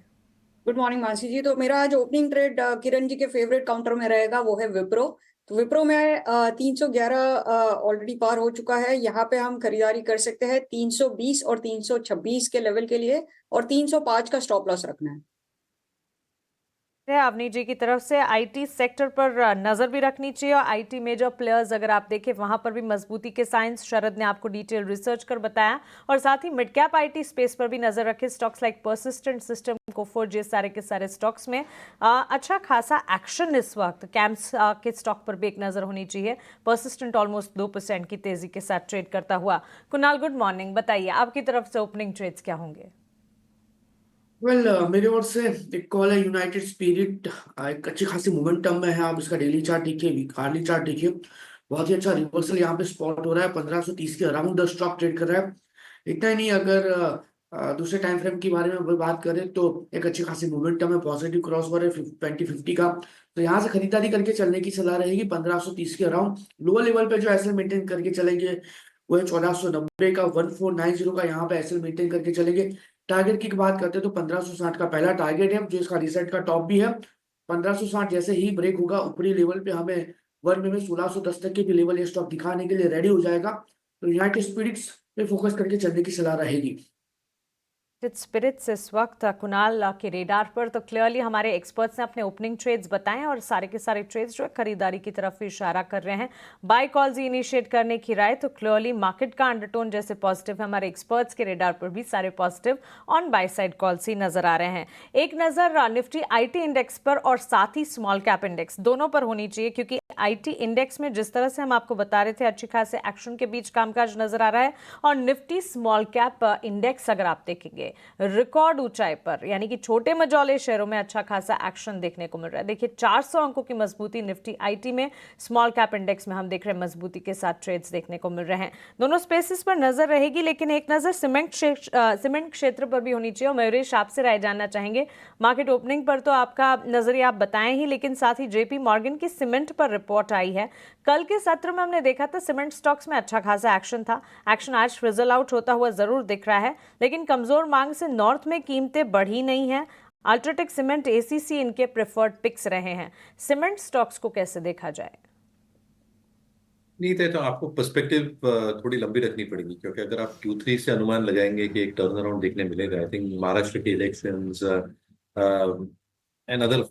Good morning Mansi ji. तो मेरा आज ओपनिंग ट्रेड किरण जी के फेवरेट काउंटर में रहेगा, वो है विप्रो। तो विप्रो में 311 ऑलरेडी पार हो चुका है, यहाँ पे हम खरीदारी कर सकते हैं 320 और 326 के लेवल के लिए, और 305 का स्टॉप लॉस रखना है। है अवनी जी की तरफ से। आईटी सेक्टर पर नजर भी रखनी चाहिए और आईटी मेजर प्लेयर्स अगर आप देखें वहां पर भी मजबूती के साइंस शरद ने आपको डिटेल रिसर्च कर बताया, और साथ ही मिड कैप आईटी स्पेस पर भी नजर रखें। Stocks like persistent system, Coforge, सारे के सारे स्टॉक्स में अच्छा खासा एक्शन इस वक्त। कैम्स के स्टॉक पर भी एक नजर होनी चाहिए। परसिस्टेंट ऑलमोस्ट 2% की तेजी के साथ ट्रेड करता हुआ। कुणाल, गुड मॉर्निंग, बताइए आपकी तरफ से ओपनिंग ट्रेड्स क्या होंगे? मेरी ओर से एक कॉल है यूनाइटेड स्पिरिट। एक अच्छी खासी मोमेंटम में है। आप इसका डेली चार्ट देखिए, वीकली चार्ट देखिए, बहुत ही अच्छा रिवर्सल यहाँ पे स्पॉट हो रहा है। 1530 के अराउंड द स्टॉक ट्रेड कर रहा है। इतना ही नहीं, अगर दूसरे टाइम फ्रेम के बारे में बात करें तो एक अच्छी खासी मोमेंटम है, पॉजिटिव क्रॉस ओवर है 2050 का। तो यहाँ से खरीदारी करके चलने की सलाह रहेगी 1530 के अराउंड। लोअर लेवल पे जो एसएल मेंटेन करके चलेंगे वो है 1490 का, 1490 का यहाँ पे एसएल मेंटेन करके चलेंगे। टारगेट की बात करते हैं तो 1560 का पहला टारगेट है, जो इसका रिसेट का टॉप भी है। 1560 जैसे ही ब्रेक होगा ऊपरी लेवल पे, हमें वन में 1610 तक के भी लेवल ये स्टॉक दिखाने के लिए रेडी हो जाएगा। तो यूनाइटेड स्पिरिट्स पे फोकस करके चलने की सलाह रहेगी। स्पिरिट्स इस वक्त कुणाल के रेडार पर। तो क्लियरली हमारे एक्सपर्ट्स ने अपने ओपनिंग ट्रेड्स बताए और सारे के सारे ट्रेड्स जो है खरीदारी की तरफ इशारा कर रहे हैं, बाय कॉल्स इनिशिएट करने की राय। तो क्लियरली मार्केट का अंडरटोन जैसे पॉजिटिव है, हमारे एक्सपर्ट्स के रेडार पर भी सारे positive on buy side calls ही नजर आ रहे हैं। एक नजर निफ्टी आईटी इंडेक्स पर और साथ ही स्मॉल कैप इंडेक्स दोनों पर होनी चाहिए, क्योंकि आईटी इंडेक्स में जिस तरह से हम आपको बता रहे थे अच्छी खासे एक्शन के बीच कामकाज नजर आ रहा है, और निफ्टी स्मॉल कैप इंडेक्स अगर आप देखेंगे रिकॉर्ड ऊंचाई पर, यानी कि छोटे मझौले शेयरों में अच्छा खासा एक्शन देखने को मिल रहा है। देखिए 400 अंकों की मजबूती निफ्टी आईटी में, स्मॉल कैप इंडेक्स में हम देख रहे हैं मजबूती के साथ ट्रेड्स देखने को मिल रहे हैं। दोनों स्पेसेस पर नजर रहेगी, लेकिन एक नजर सीमेंट क्षेत्र पर भी होनी चाहिए। और मयूरेश, आपसे राय जानना चाहेंगे, मार्केट ओपनिंग पर तो आपका नजरिया आप बताएं ही, लेकिन साथ ही जेपी मॉर्गन की सीमेंट पर रिपोर्ट आई है। कल के सत्र में हमने देखा था सीमेंट स्टॉक्स में अच्छा खासा एक्शन था। एक्शन आज फिजल आउट होता हुआ जरूर दिख रहा है, लेकिन कमजोर मांग से नॉर्थ में कीमतें बढ़ी नहीं है। अल्ट्राटेक सीमेंट, एसीसी इनके प्रेफर्ड पिक्स रहे हैं। सीमेंट स्टॉक्स को कैसे देखा जाए? नहीं तो आपको पर्सपेक्टिव थोड़ी लंबी रखनी पड़ेगी, क्योंकि अगर आप Q3 से अनुमान लगाएंगे कि एक टर्न अराउंड देखने मिलेगा, आई थिंक महाराष्ट्र के इलेक्शंस एंड अदर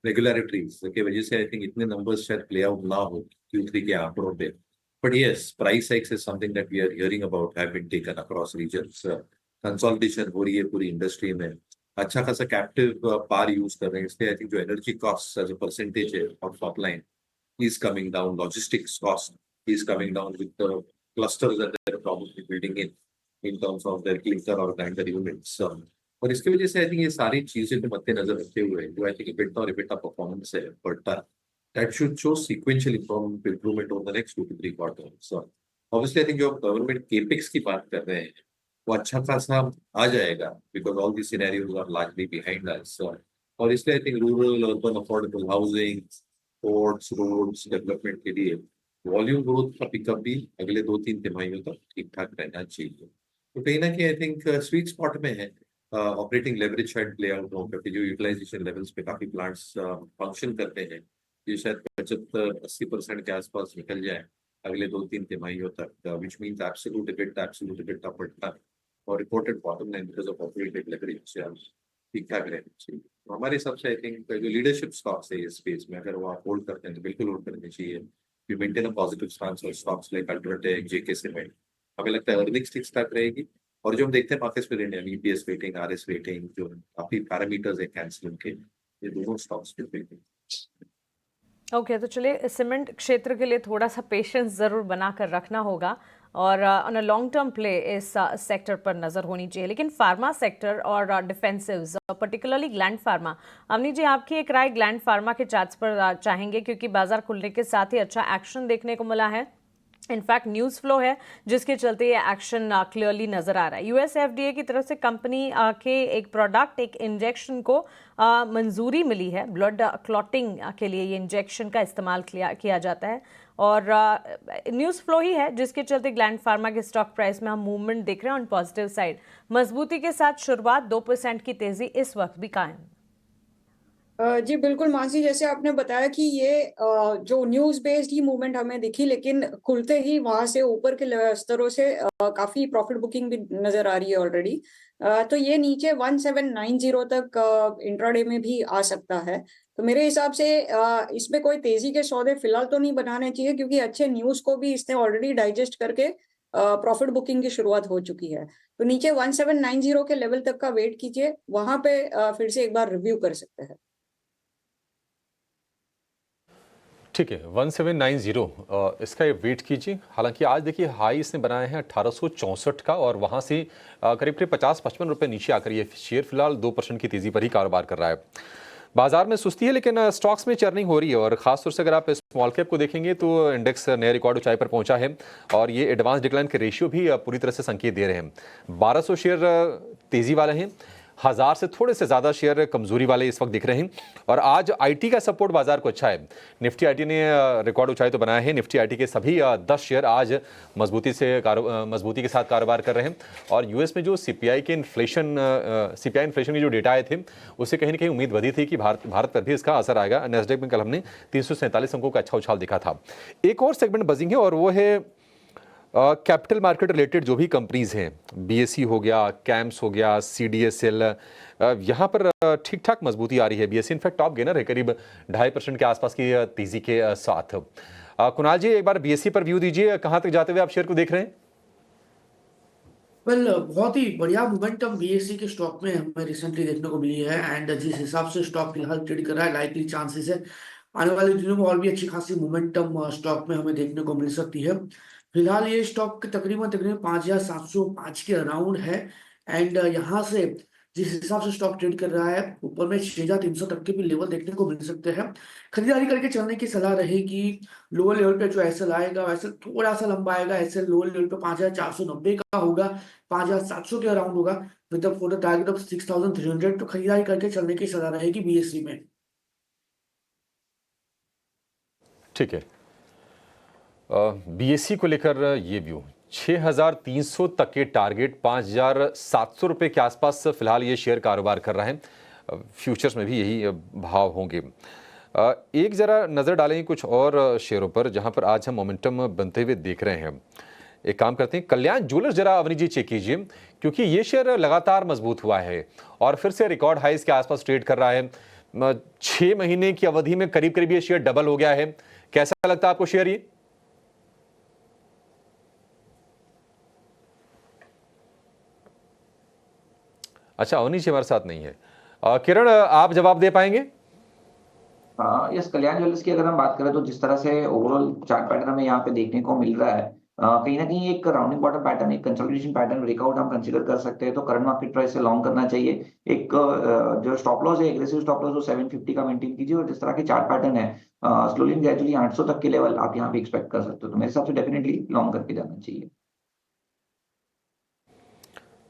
रेगुलरिटीज की वजह से आई थिंक इतने नंबर्स शायद प्ले आउट ना हो Q3 के आंकड़ों पे। But yes, price hikes is something that we are hearing about have been taken across regions. Consolidation हो रही है पूरी इंडस्ट्री में, अच्छा खासा कैप्टिव पार यूज कर रहे हैं, इसलिए आई थिंक जो energy cost as a percentage है of top line is coming down. Logistics cost is coming down with the clusters that they're probably building in terms of their clinker or grinder units. और इसकी वजह से I think ये सारी चीजें को मद्देनजर रखते हुए जो आई थिंक EBITDA और EBITDA परफॉर्मेंस है but that should show sequential improvement over the next 2 to 3 quarters. So obviously I think जो गवर्नमेंट केपेक्स की बात कर रहे हैं वो अच्छा खासा आ जाएगा, because all these scenarios are largely behind us. और इसलिए I think rural, urban, affordable housing, ports, roads development के लिए वॉल्यूम ग्रोथ का पिकअप भी अगले 2-3 तिमाहियों तक ठीक ठाक रहना चाहिए। तो कहीं ना कहीं आई थिंक स्वीट स्पॉट में है। ऑपरेटिंग लेवरेज शायद प्ले आउट हो, क्योंकि जो यूटिलाइजेशन लेवल्स पे काफी प्लांट्स फंक्शन करते हैं, ये शायद 75-80% के आसपास निकल जाए अगले 2-3 तिमाहियों तक, विच मीन्स एब्सोल्यूट EBITDA पर टन और reported bottom line because of operating leverage ठीक ठाक रहनी चाहिए। तो हमारे हिसाब से आई थिंक जो लीडरशिप स्टॉक्स है इस स्पेस में, अगर वो आप होल्ड करते हैं तो बिल्कुल होल्ड करने चाहिए। We maintain a positive stance और stocks like UltraTech, JK cement, हमें लगता है अर्निंग्स ठीक ठाक रहेगी। और जो हम देखते हैं मार्केट्स में India EPS rating, RS rating, जो काफी पैरामीटर्स है कैंसिल के, ये दोनों स्टॉक्स पे बिल्कुल ओके, तो चलिए सीमेंट क्षेत्र के लिए थोड़ा सा पेशेंस जरूर बनाकर रखना होगा और on a long term play इस सेक्टर पर नज़र होनी चाहिए। लेकिन फार्मा सेक्टर और डिफेंसिव्स, पर्टिकुलरली ग्लैंड फार्मा, अवनी जी आपकी एक राय ग्लैंड फार्मा के चार्ट्स पर चाहेंगे, क्योंकि बाजार खुलने के साथ ही अच्छा एक्शन देखने को मिला है। इनफैक्ट न्यूज़ फ्लो है जिसके चलते ये एक्शन क्लियरली नजर आ रहा है। US FDA की तरफ से कंपनी के एक प्रोडक्ट, एक इंजेक्शन को मंजूरी मिली है। ब्लड क्लॉटिंग के लिए ये इंजेक्शन का इस्तेमाल किया जाता है और न्यूज़ फ्लो ही है जिसके चलते ग्लैंड फार्मा के स्टॉक प्राइस में हम मूवमेंट देख रहे हैं ऑन पॉजिटिव साइड। मजबूती के साथ शुरुआत, 2% की तेजी इस वक्त भी कायम। जी बिल्कुल मानसी, जैसे आपने बताया कि ये जो न्यूज बेस्ड ही मूवमेंट हमें दिखी, लेकिन खुलते ही वहां से ऊपर के स्तरों से काफी प्रॉफिट बुकिंग भी नजर आ रही है ऑलरेडी। तो ये नीचे 1790 तक इंट्राडे में भी आ सकता है। तो मेरे हिसाब से इसमें कोई तेजी के सौदे फिलहाल तो नहीं बनाने चाहिए, क्योंकि अच्छे न्यूज़ को भी इसने ऑलरेडी डाइजेस्ट करके प्रॉफिट बुकिंग की शुरुआत हो चुकी है। तो नीचे 1790 के लेवल तक का वेट कीजिए, वहां पे फिर से एक बार रिव्यू कर सकते हैं। ठीक है, 1790 इसका ये वेट कीजिए। हालांकि आज देखिए हाई इसने बनाया है 1864 का, और वहां से करीब करीब 50-55 रुपए नीचे आकर ये शेयर फिलहाल 2% की तेजी पर ही कारोबार कर रहा है। बाजार में सुस्ती है, लेकिन स्टॉक्स में चर्निंग हो रही है, और खासतौर से अगर आप स्मॉल कैप को देखेंगे तो इंडेक्स नए रिकॉर्ड ऊंचाई पर पहुंचा है, और ये एडवांस डिक्लाइन के रेशियो भी पूरी तरह से संकेत दे रहे हैं। 1200 शेयर तेजी वाले हैं, 1000 से थोड़े से ज़्यादा शेयर कमजोरी वाले इस वक्त दिख रहे हैं। और आज आईटी का सपोर्ट बाजार को अच्छा है। निफ्टी आईटी ने रिकॉर्ड ऊंचाई तो बनाया है। निफ्टी आईटी के सभी 10 शेयर आज मजबूती के साथ कारोबार कर रहे हैं। और यूएस में जो सीपीआई इन्फ्लेशन के जो डेटा आए थे, उससे कहीं ना कहीं उम्मीद बढ़ी थी कि भारत पर भी इसका असर आएगा। नैस्डैक में कल हमने 347 अंकों का अच्छा उछाल देखा था। एक और सेगमेंट बजिंग है, और वो है कैपिटल मार्केट रिलेटेड जो भी कंपनीज हैं, बीएसई हो गया, कैम्स हो गया, सीडीएसएल, यहाँ पर ठीक ठाक मजबूती आ रही है। बीएसई इनफैक्ट टॉप गेनर है करीब 2.5% के आसपास की तेजी के साथ। कुणाल जी, एक बार बीएसई पर व्यू दीजिए, कहाँ तक जाते हुए आप शेयर को देख रहे हैं? बहुत ही बढ़िया मोमेंटम बीएससी के स्टॉक में हमें रिसेंटली देखने को मिली है। एंड जिस हिसाब से स्टॉक फिलहाल ट्रेड कर रहा है, लाइकली चांसेस है आने वाले दिनों में और भी अच्छी खासी मोमेंटम स्टॉक में हमें देखने को मिल सकती है। फिलहाल ये स्टॉक तकरीबन तकरीबन 5705 के अराउंड है। एंड यहाँ से जिस हिसाब से स्टॉक ट्रेड कर रहा है, ऊपर में 6300 तक के भी लेवल देखने को मिल सकते हैं। खरीदारी करके चलने की सलाह रहेगी। लोअर लेवल पे जो एसएल आएगा, वैसे थोड़ा सा लंबा आएगा। एसएल लोअर लेवल पे 5490 का होगा, 5700 के अराउंड होगा, with the for the target of 6300। तो खरीदारी करके चलने की सलाह रहेगी बीएससी में। ठीक है, बीएसई को लेकर ये व्यू 6300 तक के टारगेट, 5700 रुपये के आसपास फिलहाल ये शेयर कारोबार कर रहा है। फ्यूचर्स में भी यही भाव होंगे। एक ज़रा नज़र डालें कुछ और शेयरों पर जहां पर आज हम मोमेंटम बनते हुए देख रहे हैं। एक काम करते हैं, कल्याण ज्वेलर्स जरा अवनी जी चेक कीजिए, क्योंकि ये शेयर लगातार मजबूत हुआ है और फिर से रिकॉर्ड हाइस के आसपास ट्रेड कर रहा है। 6 महीने की अवधि में करीब करीब ये शेयर डबल हो गया है। कैसा लगता है आपको शेयर ये? अच्छा, अवनी जी हमारे साथ नहीं है। किरण, आप जवाब दे पाएंगे? यस, कल्याण ज्वेलर्स की अगर हम बात करें तो जिस तरह से ओवरऑल चार्ट पैटर्न हमें यहाँ पे देखने को मिल रहा है, कहीं ना कहीं एक राउंडिंग बॉटम पैटर्न, एक कंसोलिडेशन पैटर्न ब्रेकआउट हम कंसीडर कर सकते हैं। तो करंट मार्केट प्राइस से लॉन्ग करना चाहिए। एक जो स्टॉप लॉस है, एग्रेसिव स्टॉप लॉस, वो 750 का मेंटेन कीजिए। और जिस तरह के चार्ट पैटर्न है, स्लोली एंड ग्रेजुअली 800 तक के लेवल आप यहाँ पे एक्सपेक्ट कर सकते हो। तो मेरे हिसाब से डेफिनेटली लॉन्ग करके जाना चाहिए।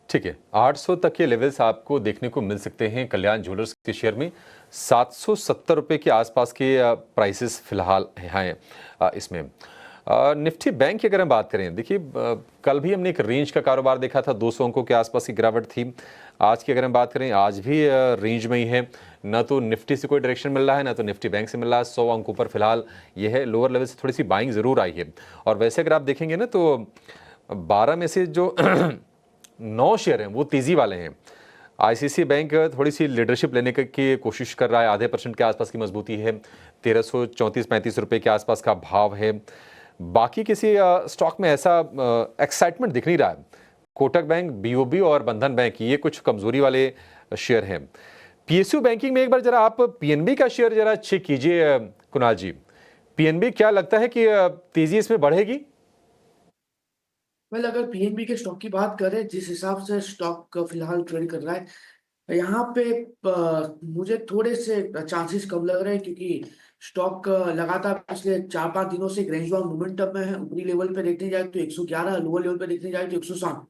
ठीक है, 800 तक के लेवल्स आपको देखने को मिल सकते हैं कल्याण ज्वेलर्स के शेयर में। 770 रुपये के आसपास के प्राइसेस फिलहाल हैं इसमें। निफ्टी बैंक की अगर हम बात करें, देखिए कल भी हमने एक रेंज का कारोबार देखा था, 200 अंकों के आसपास की गिरावट थी। आज की अगर हम बात करें, आज भी रेंज में ही है। न तो निफ्टी से कोई डायरेक्शन मिल रहा है, ना तो निफ्टी बैंक से मिल रहा है। 100 अंकों पर फिलहाल ये है। लोअर लेवल से थोड़ी सी बाइंग ज़रूर आई है। और वैसे अगर आप देखेंगे ना, तो 12 में से जो 9 शेयर हैं वो तेज़ी वाले हैं। आईसीआईसीआई बैंक थोड़ी सी लीडरशिप लेने की कोशिश कर रहा है, आधे % के आसपास की मजबूती है। 1334-35 रुपये के आसपास का भाव है। बाकी किसी स्टॉक में ऐसा एक्साइटमेंट दिख नहीं रहा है। कोटक बैंक, बीओबी और बंधन बैंक, ये कुछ कमजोरी वाले शेयर हैं। पीएसयू बैंकिंग में एक बार जरा आप पीएनबी का शेयर जरा चेक कीजिए कुणाल जी। पीएनबी, क्या लगता है कि तेजी इसमें बढ़ेगी? अगर पीएनबी के स्टॉक की बात करें, जिस हिसाब से स्टॉक फिलहाल ट्रेड कर रहा है, यहाँ पे मुझे थोड़े से चांसेस कम लग रहे हैं, क्योंकि स्टॉक लगातार पिछले 4-5 दिनों से रेंज बाउंड मोमेंटम में है। ऊपरी लेवल पे देखने जाए तो 111, लोअर लेवल पे देखने जाए तो 160।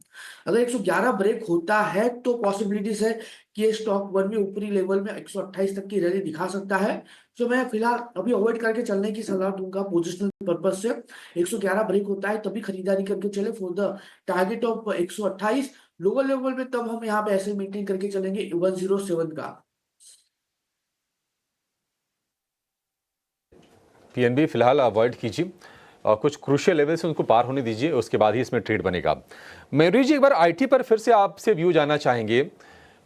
अगर 111 ब्रेक होता है तो पॉसिबिलिटीज है कि ये स्टॉक वन में ऊपरी लेवल में 128 तक की रैली दिखा सकता है। तो मैं फिलहाल अभी अवॉइड करके चलने की सलाह दूंगा पोजिशनल पर्पज से। 111 ब्रेक होता है तभी खरीदारी करके चले for the target of 128। Lower level पे तब हम यहाँ पे ऐसे मेंटेन करके चलेंगे 107 का। पीएनबी फिलहाल अवॉइड कीजिए। कुछ क्रूशियल लेवल से उनको पार होने दीजिए, उसके बाद ही इसमें ट्रेड बनेगा। मयूरी जी, एक बार आईटी पर फिर से आपसे व्यू जानना चाहेंगे।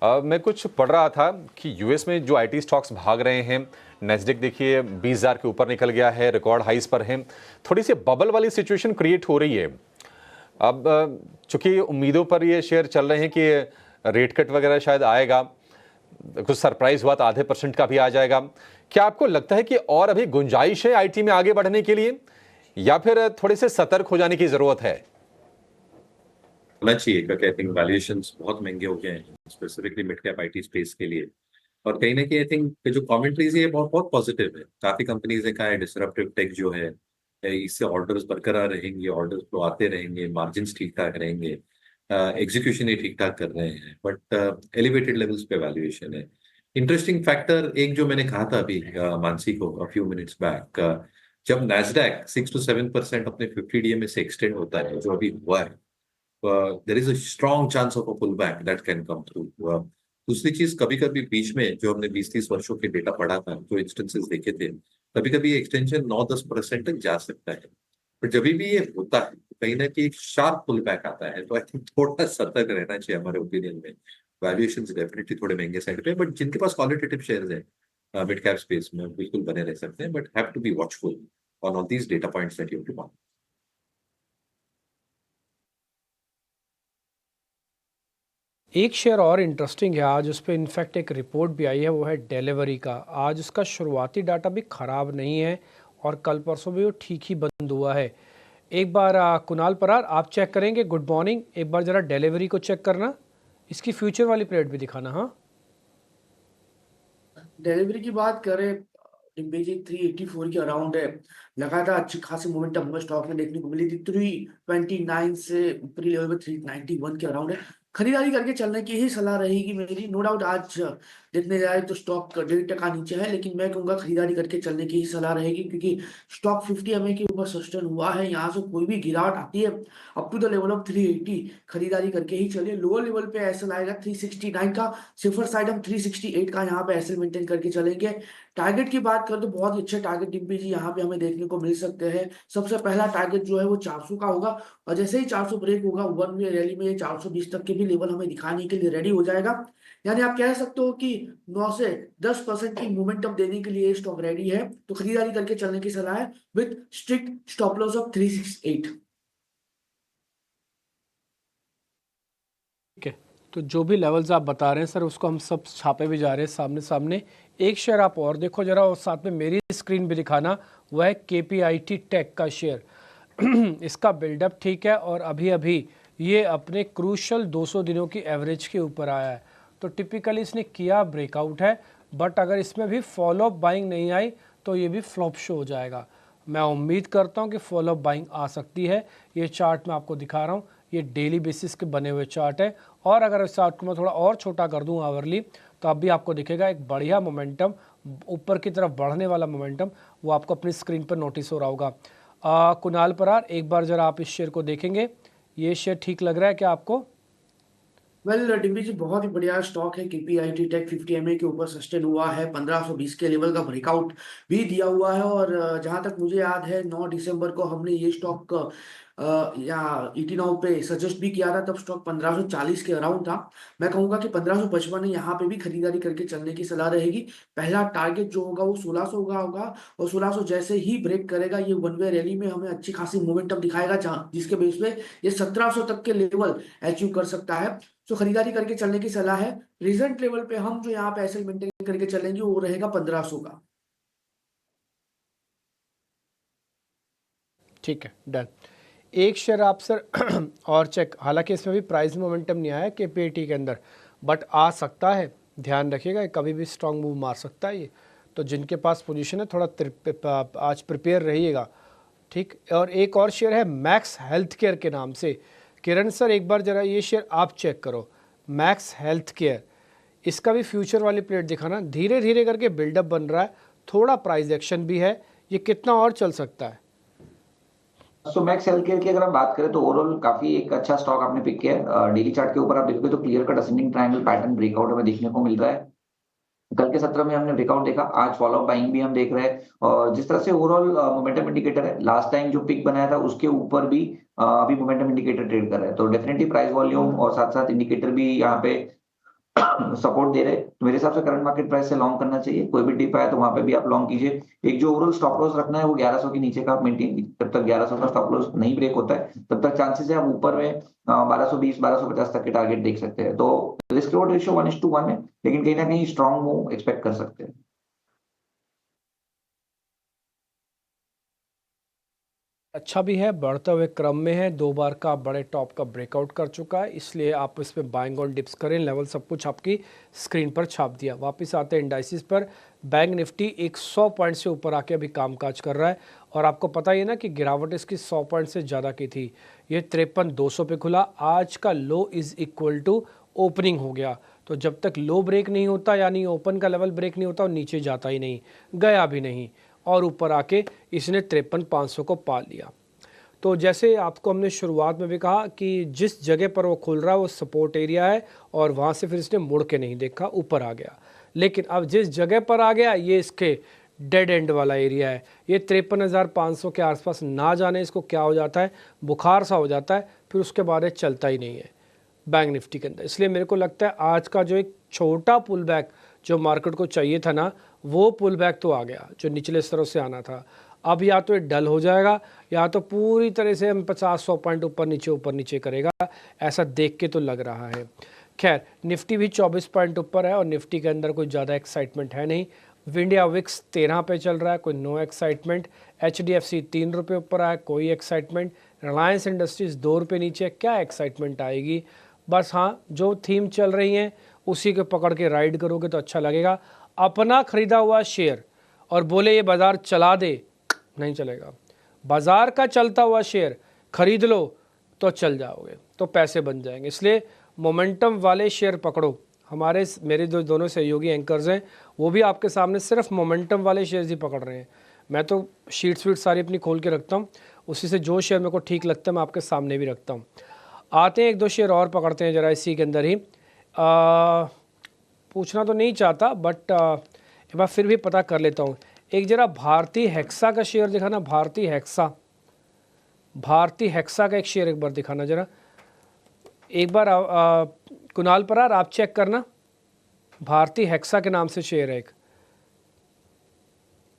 मैं कुछ पढ़ रहा था कि यूएस में जो आईटी स्टॉक्स भाग रहे हैं, नैस्डैक देखिए 20,000 के ऊपर निकल गया है, रिकॉर्ड हाइस पर है, थोड़ी सी बबल वाली सिचुएशन क्रिएट हो रही है। अब चूंकि उम्मीदों पर ये शेयर चल रहे हैं कि रेट कट वगैरह शायद आएगा, कुछ सरप्राइज हुआ तो आधे % का भी आ जाएगा। क्या आपको लगता है कि और अभी गुंजाइश है आईटी में आगे बढ़ने के लिए, या फिर थोड़े से सतर्क हो जाने की जरूरत है? होना चाहिए, क्योंकि आई थिंक वैल्यूएशंस बहुत महंगे हो गए हैं specifically mid cap IT space के लिए। और कहीं ना कहीं आई थिंक जो कमेंट्रीज है ये बहुत बहुत पॉजिटिव है। काफी कंपनीज ने कहा है डिसरप्टिव टेक जो है इससे ऑर्डर्स बरकरार रहेंगे, ऑर्डर्स तो आते रहेंगे, मार्जिन ठीक ठाक रहेंगे, एग्जीक्यूशन ये ठीक ठाक कर रहे हैं, बट एलिवेटेड लेवल्स पे वैल्यूएशन है। इंटरेस्टिंग फैक्टर एक जो मैंने कहा था अभी मानसी को अ फ्यू मिनट्स बैक, जब नैस्डैक 6 to 7% अपने 50 DMA से एक्सटेंड होता है, जो अभी हुआ है, there is a strong chance of a pullback that can come through. दूसरी चीज, कभी कभी बीच में जो हमने 20-30 वर्षों के डेटा पढ़ा था, जो इंस्टेंसेस देखे थे, कभी कभी एक्सटेंशन 9-10% तक जा सकता है। पर जब भी ये होता है कहीं ना कहीं एक शार्प पुल बैक आता है, तो आई थिंक थोड़ा सतर्क रहना चाहिए हमारे ओपिनियन में। वैल्यूएशंस डेफिनेटली थोड़े महंगे साइड पे, बट जिनके पास क्वालिटेटिव शेयर्स है मिड कैप स्पेस में, बिल्कुल बने रह सकते हैं, but have to be watchful on all these data points that you have to monitor. एक शेयर और इंटरेस्टिंग है आज, उस पर इनफैक्ट एक रिपोर्ट भी आई है, वो है डिलीवरी का। आज उसका शुरुआती डाटा भी ख़राब नहीं है और कल परसों भी वो ठीक ही बंद हुआ है। एक बार कुणाल परार आप चेक करेंगे, गुड मॉर्निंग, एक बार ज़रा डिलीवरी को चेक करना, इसकी फ्यूचर वाली पीरियड भी दिखाना। हाँ, डिलीवरी की बात करें, डिम्बेजी 384 के अराउंड है, लगातार अच्छी खासी मोमेंटम हमें स्टॉक में देखने को मिली थी। 329 से ऊपरी लेवल पे 391 के अराउंड है, खरीदारी करके चलने की ही सलाह रहेगी मेरी। नो डाउट आज देखने जाए तो स्टॉक 1.5% नीचे है, लेकिन मैं कहूंगा खरीदारी करके चलने की ही सलाह रहेगी, क्योंकि स्टॉक 50 MA के ऊपर सस्टेन हुआ है। यहाँ से कोई भी गिरावट आती है up to the level of 380, खरीदारी करके ही चलिए। लोअर लेवल पे एसएल आएगा 369 का, सिफर साइड हम 368 का यहाँ पे एसएल मेंटेन करके चलेंगे। टारगेट की बात करें तो बहुत ही अच्छे टारगेट डिम्पी जी यहाँ पे हमें देखने को मिल सकते हैं। सबसे पहला टारगेट जो है वो 400 का होगा, और जैसे ही 400 ब्रेक होगा वन वे रैली में 420 तक के भी लेवल हमें दिखाने के लिए रेडी हो जाएगा। यानी आप कह सकते हो कि 9 से 10% की मोमेंटम देने के लिए स्टॉक रेडी है, तो खरीदारी करके चलने की सलाह है with strict stop loss of 368। ठीक है, तो जो भी लेवल्स आप बता रहे हैं सर, उसको हम सब छापे भी जा रहे हैं सामने सामने। एक शेयर आप और देखो जरा, और साथ में मेरी स्क्रीन भी दिखाना, वह है KPIT टेक का शेयर। इसका बिल्डअप ठीक है और अभी अभी ये अपने क्रूशल 200 दिनों की एवरेज के ऊपर आया है, तो टिपिकली इसने किया ब्रेकआउट है, बट अगर इसमें भी फॉलोअप बाइंग नहीं आई तो ये भी फ्लॉप शो हो जाएगा। मैं उम्मीद करता हूँ कि फॉलोअप बाइंग आ सकती है। ये चार्ट मैं आपको दिखा रहा हूँ, ये डेली बेसिस के बने हुए चार्ट है, और अगर इस चार्ट को मैं थोड़ा और छोटा कर दूँ आवरली, तो अब भी आपको दिखेगा एक बढ़िया मोमेंटम, ऊपर की तरफ बढ़ने वाला मोमेंटम, वो आपको अपनी स्क्रीन पर नोटिस हो रहा होगा। कुणाल परार, एक बार ज़रा आप इस शेयर को देखेंगे, ये शेयर ठीक लग रहा है क्या आपको? वेल डिम्पी जी, बहुत ही बढ़िया स्टॉक है। KPIT टेक 50 MA के ऊपर सस्टेन हुआ है, 1520 के लेवल का ब्रेकआउट भी दिया हुआ है, और जहां तक मुझे याद है 9 दिसंबर को हमने ये स्टॉक या ET Now पे सजेस्ट भी किया था, तब स्टॉक 1540 के अराउंड था। मैं कहूंगा कि 1555 यहाँ पे भी खरीदारी करके चलने की सलाह रहेगी। पहला टारगेट जो होगा वो 1600 होगा, और 1600 जैसे ही ब्रेक करेगा ये वन वे रैली में हमें अच्छी खासी मोमेंटम दिखाएगा, जिसके बेस पे ये 1700 तक के लेवल अचीव कर सकता है। तो खरीदारी करके चलने की सलाह है। रिजेंट लेवल पे हम जो यहाँ पे एसएल मेंटेन करके चलेंगे वो रहेगा 1500 का। ठीक है, डन। एक शेयर आप सर और चेक, हालांकि इसमें भी प्राइस मोमेंटम नहीं आया KPIT के अंदर, बट आ सकता है, ध्यान रखिएगा, कभी भी स्ट्रांग मूव मार सकता है ये, तो जिनके पास पोजीशन है थोड़ा आज प्रिपेयर रहिएगा। ठीक, और एक और शेयर है मैक्स हेल्थ केयर के नाम से। किरण सर, एक बार ज़रा ये शेयर आप चेक करो, मैक्स हेल्थ केयर, इसका भी फ्यूचर वाली प्लेट दिखाना। धीरे धीरे करके बिल्डअप बन रहा है, थोड़ा प्राइस एक्शन भी है, ये कितना और चल सकता है? सो मैक्स हेल्थ केयर की अगर हम बात करें तो ओवरऑल काफी एक अच्छा स्टॉक आपने पिक किया है। डेली चार्ट के ऊपर आप देखोगे तो clear cut ascending triangle pattern breakout हमें देखने को मिल रहा है। कल के सत्र में हमने ब्रेकआउट देखा, आज फॉलो अप बाइंग भी हम देख रहे हैं, और जिस तरह से ओवरऑल मोमेंटम इंडिकेटर है, लास्ट टाइम जो पिक बनाया था उसके ऊपर भी अभी मोमेंटम इंडिकेटर ट्रेड कर रहा है, तो डेफिनेटली प्राइस वॉल्यूम और साथ साथ इंडिकेटर भी यहाँ पे सपोर्ट दे रहे हैं। तो मेरे हिसाब से करंट मार्केट प्राइस से लॉन्ग करना चाहिए, कोई भी डिप आया तो वहां पे भी आप लॉन्ग कीजिए। एक जो ओवरऑल स्टॉप लॉस रखना है वो 1100 के नीचे का आप मेंटेन कीजिए, जब तक 1100 का स्टॉप लॉस नहीं ब्रेक होता है तब तक चांसेस है आप ऊपर में 1220 1250 तक के टारगेट देख सकते हैं। तो रिस्क रिवॉर्ड रेशियो 1:1 है, लेकिन कहीं ना कहीं स्ट्रॉन्ग मूव एक्सपेक्ट कर सकते हैं। अच्छा भी है, बढ़ते हुए क्रम में है, 2 बार का बड़े टॉप का ब्रेकआउट कर चुका है, इसलिए आप इसमें बाइंग ऑन डिप्स करें। लेवल सब कुछ आपकी स्क्रीन पर छाप दिया। वापस आते हैं इंडाइसिस पर। बैंक निफ्टी 100 पॉइंट से ऊपर आके अभी कामकाज कर रहा है, और आपको पता ही है ना कि गिरावट इसकी 100 पॉइंट से ज़्यादा की थी। ये 53,200 पे खुला। आज का लो इज़ इक्वल टू ओपनिंग हो गया, तो जब तक लो ब्रेक नहीं होता, यानी ओपन का लेवल ब्रेक नहीं होता, और नीचे जाता ही नहीं, गया भी नहीं, और ऊपर आके इसने 53,500 को पा लिया। तो जैसे आपको हमने शुरुआत में भी कहा कि जिस जगह पर वो खुल रहा है वो सपोर्ट एरिया है, और वहाँ से फिर इसने मुड़ के नहीं देखा, ऊपर आ गया। लेकिन अब जिस जगह पर आ गया ये इसके डेड एंड वाला एरिया है। ये 53,500 के आसपास ना जाने इसको क्या हो जाता है, बुखार सा हो जाता है, फिर उसके बाद ये चलता ही नहीं है बैंक निफ्टी के अंदर। इसलिए मेरे को लगता है आज का जो एक छोटा पुल बैक जो मार्केट को चाहिए था ना, वो पुल बैक तो आ गया जो निचले स्तरों से आना था। अब या तो ये डल हो जाएगा, या तो पूरी तरह से हम 50-100 पॉइंट ऊपर नीचे करेगा, ऐसा देख के तो लग रहा है। खैर, निफ्टी भी 24 पॉइंट ऊपर है, और निफ्टी के अंदर कोई ज़्यादा एक्साइटमेंट है नहीं। इंडिया विक्स 13 पे चल रहा है, कोई नो एक्साइटमेंट। HDFC 3 रुपये ऊपर आया, कोई एक्साइटमेंट। रिलायंस इंडस्ट्रीज़ 2 रुपये नीचे, क्या एक्साइटमेंट आएगी। बस हाँ, जो थीम चल रही हैं उसी को पकड़ के राइड करोगे तो अच्छा लगेगा। अपना ख़रीदा हुआ शेयर और बोले ये बाज़ार चला दे, नहीं चलेगा। बाज़ार का चलता हुआ शेयर खरीद लो तो चल जाओगे, तो पैसे बन जाएंगे। इसलिए मोमेंटम वाले शेयर पकड़ो। मेरे जो दोनों सहयोगी एंकर्स हैं वो भी आपके सामने सिर्फ मोमेंटम वाले शेयर्स ही पकड़ रहे हैं। मैं तो शीट्स वीट सारी अपनी खोल के रखता हूँ, उसी से जो शेयर मेरे को ठीक लगता है मैं आपके सामने भी रखता हूँ। आते हैं 1-2 शेयर और पकड़ते हैं ज़रा इसी के अंदर ही। पूछना तो नहीं चाहता, बट एक बार फिर भी पता कर लेता हूँ। एक जरा भारतीय हेक्सा का शेयर दिखाना। भारतीय हेक्सा का एक शेयर एक बार दिखाना जरा। एक बार कुणाल परार आप चेक करना, भारतीय हेक्सा के नाम से शेयर है एक।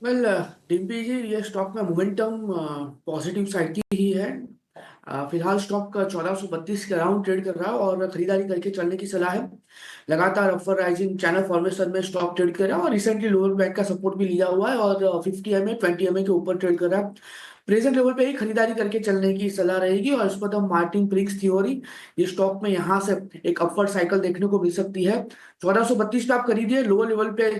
वेल डिम्पी जी, ये स्टॉक में मोमेंटम पॉजिटिव साइड की ही है। फिलहाल स्टॉक का 1432 के अराउंड ट्रेड कर रहा है और खरीदारी करके चलने की सलाह है। लगातार अपर राइजिंग चैनल फॉर्मेशन में स्टॉक ट्रेड कर रहा है, और रिसेंटली लोअर बैक का सपोर्ट भी लिया हुआ है, और 50 MA 20 MA के ऊपर ट्रेड कर रहा है। प्रेजेंट लेवल पे ही खरीदारी करके चलने की सलाह रहेगी, और इस पर तो मार्टिन प्रिक्स थ्योरी, ये स्टॉक में यहाँ से एक अपवर्ड साइकिल देखने को मिल सकती है। 1432 पे आप खरीदिए, लोअर लेवल पे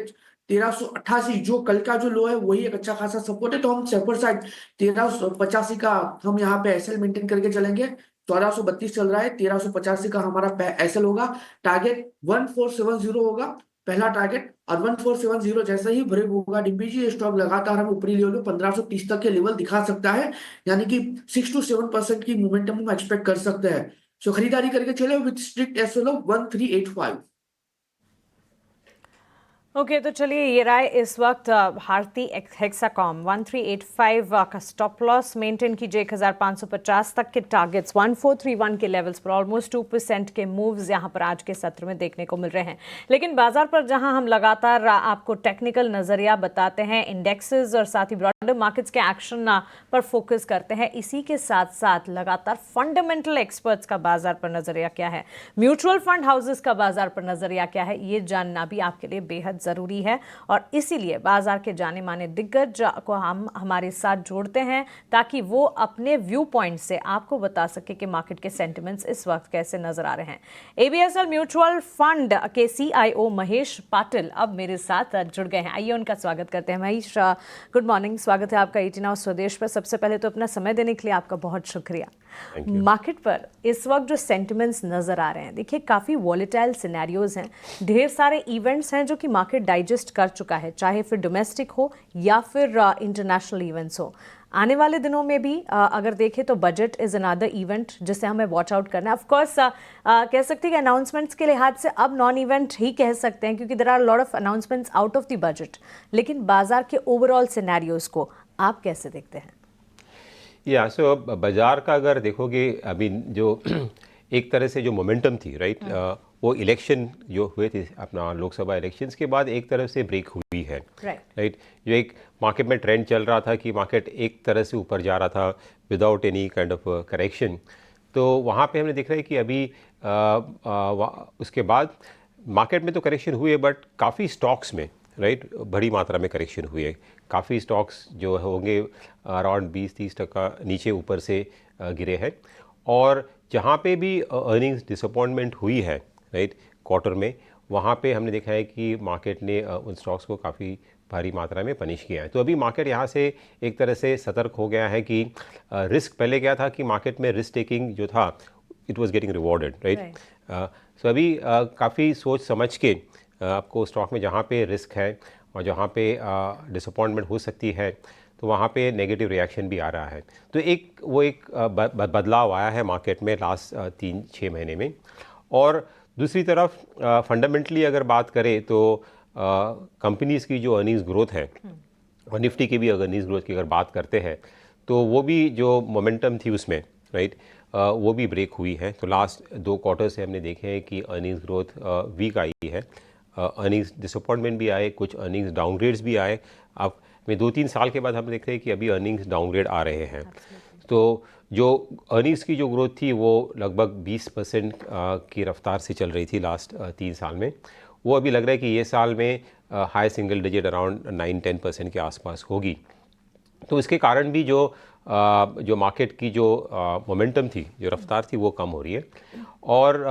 1388 जो कल का जो लो है वही एक अच्छा खासा सपोर्ट है, तो हम सेपर साइड 1385 का हम यहाँ पे एसएल मेंटेन करके चलेंगे। 1432 चल रहा है, 1385 का हमारा एसएल होगा। टारगेट 1470 होगा पहला टारगेट, और 1470 जैसे ही ब्रेक होगा डिम्पी जी, ये स्टॉक लगातार हम ऊपरी लेवल 1530 तक के लेवल दिखा सकता है, यानी कि 6 to 7% की मोमेंटम हम एक्सपेक्ट कर सकते हैं। सो खरीदारी करके चले with strict SL of 1385। Okay, तो चलिए ये रहा है इस वक्त भारतीय हेक्साकॉम 1385 का स्टॉप लॉस मेंटेन कीजिए। 1550 तक के टारगेट्स, 1431 के लेवल्स पर ऑलमोस्ट 2% के मूव्स यहाँ पर आज के सत्र में देखने को मिल रहे हैं। लेकिन बाजार पर जहाँ हम लगातार आपको टेक्निकल नज़रिया बताते हैं, इंडेक्सेस और साथ ही ब्रॉडर मार्केट्स के एक्शन पर फोकस करते हैं, इसी के साथ साथ लगातार फंडामेंटल एक्सपर्ट्स का बाजार पर नज़रिया क्या है, म्यूचुअल फंड हाउसेस का बाजार पर नज़रिया क्या है, ये जानना भी आपके लिए बेहद ज़रूरी है। और इसीलिए बाजार के जाने माने दिग्गज को हम हमारे साथ जोड़ते हैं, ताकि वो अपने व्यू पॉइंट से आपको बता सके कि मार्केट के सेंटिमेंट्स इस वक्त कैसे नजर आ रहे हैं। ABSL म्यूचुअल फंड के CIO महेश पाटिल अब मेरे साथ जुड़ गए हैं। आइए उनका स्वागत करते हैं। महेश, गुड मॉर्निंग, स्वागत है आपका 18 आवर्स स्वदेश पर। सबसे पहले तो अपना समय देने के लिए आपका बहुत शुक्रिया। मार्केट पर इस वक्त जो सेंटिमेंट्स नजर आ रहे हैं, देखिए काफ़ी वॉलेटाइल सिनेरियोज हैं, ढेर सारे इवेंट्स हैं जो कि मार्केट डाइजेस्ट कर चुका है, चाहे फिर डोमेस्टिक हो या फिर इंटरनेशनल इवेंट्स हो। आने वाले दिनों में भी अगर देखें तो बजट इज़ अनदर इवेंट जिसे हमें वॉच आउट करना है। ऑफ कोर्स कह सकते हैं कि अनाउंसमेंट्स के लिहाज से अब नॉन इवेंट ही कह सकते हैं, क्योंकि there are lot of announcements out of the budget. लेकिन बाजार के ओवरऑल सिनेरियोज को आप कैसे देखते हैं? या सो बाजार का अगर देखोगे अभी जो एक तरह से जो मोमेंटम थी राइट, वो इलेक्शन जो हुए थे अपना लोकसभा इलेक्शंस के बाद एक तरह से ब्रेक हुई है राइट। जो एक मार्केट में ट्रेंड चल रहा था कि मार्केट एक तरह से ऊपर जा रहा था without any kind of correction, तो वहाँ पे हमने देख रहा है कि अभी उसके बाद मार्केट में तो करेक्शन हुए बट काफ़ी स्टॉक्स में राइट बड़ी मात्रा में करेक्शन हुए। काफ़ी स्टॉक्स जो होंगे अराउंड 20-30% नीचे ऊपर से गिरे हैं। और जहाँ पे भी अर्निंग्स डिसअपॉइंटमेंट हुई है राइट क्वार्टर में, वहाँ पे हमने देखा है कि मार्केट ने उन स्टॉक्स को काफ़ी भारी मात्रा में पनिश किया है। तो अभी मार्केट यहाँ से एक तरह से सतर्क हो गया है कि रिस्क पहले क्या था कि मार्केट में रिस्क टेकिंग जो था it was getting rewarded right. So अभी काफ़ी सोच समझ के आपको स्टॉक में जहाँ पे रिस्क है और जहाँ पे डिसअपॉइंटमेंट हो सकती है तो वहाँ पे नेगेटिव रिएक्शन भी आ रहा है। तो एक बदलाव आया है मार्केट में लास्ट 3-6 महीने में। और दूसरी तरफ फंडामेंटली अगर बात करें तो कंपनीज़ की जो अर्निंग्स ग्रोथ है और निफ्टी की भी अगर अर्निंग्स ग्रोथ की अगर बात करते हैं तो वो भी जो मोमेंटम थी उसमें राइट वो भी ब्रेक हुई है। तो लास्ट 2 क्वार्टर से हमने देखे हैं कि अर्निंग्स ग्रोथ वीक आई है, अर्निंग्स डिसअपॉइंटमेंट भी आए, कुछ अर्निंग्स डाउनग्रेड्स भी आए। अब में 2-3 साल के बाद हम देखते हैं कि अभी अर्निंग्स डाउनग्रेड आ रहे हैं। तो जो अर्निंग्स की जो ग्रोथ थी वो लगभग 20% की रफ्तार से चल रही थी लास्ट 3 साल में, वो अभी लग रहा है कि ये साल में हाई सिंगल डिजिट अराउंड 9-10% के आसपास होगी। तो इसके कारण भी जो मार्केट की जो मोमेंटम थी, जो रफ्तार थी वो कम हो रही है। और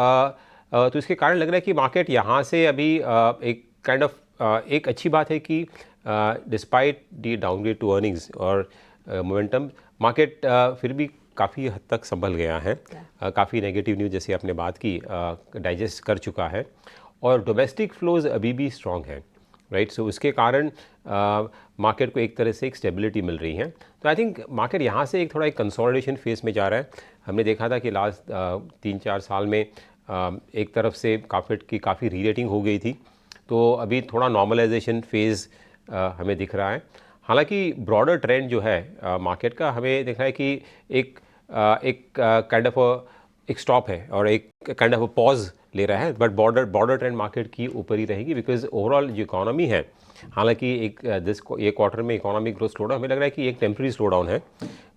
तो इसके कारण लग रहा है कि मार्केट यहाँ से अभी एक काइंड ऑफ एक अच्छी बात है कि despite the downgrade to earnings और मोमेंटम मार्केट फिर भी काफ़ी हद तक संभल गया है। काफ़ी नेगेटिव न्यूज़ जैसे आपने बात की डाइजेस्ट कर चुका है और डोमेस्टिक फ्लोज अभी भी स्ट्रॉन्ग है राइट। सो उसके कारण मार्केट को एक तरह से एक स्टेबिलिटी मिल रही है। तो आई थिंक मार्केट यहाँ से एक थोड़ा एक कंसोलिडेशन फेज में जा रहा है। हमने देखा था कि लास्ट 3-4 साल में एक तरफ से काफ़ी री रेटिंग हो गई थी, तो अभी थोड़ा नॉर्मलाइजेशन फेज़ हमें दिख रहा है। हालांकि ब्रॉडर ट्रेंड जो है मार्केट का हमें दिख रहा है कि एक काइंड ऑफ एक स्टॉप है और एक काइंड ऑफ पॉज ले रहा है, बट बॉर्डर ट्रेंड मार्केट की ऊपर ही रहेगी बिकॉज ओवरऑल जो इकोनॉमी है, हालांकि ये क्वार्टर में इकोनॉमिक ग्रोथ स्लो डाउन हमें लग रहा है कि एक टेम्प्रेरी स्लो डाउन है।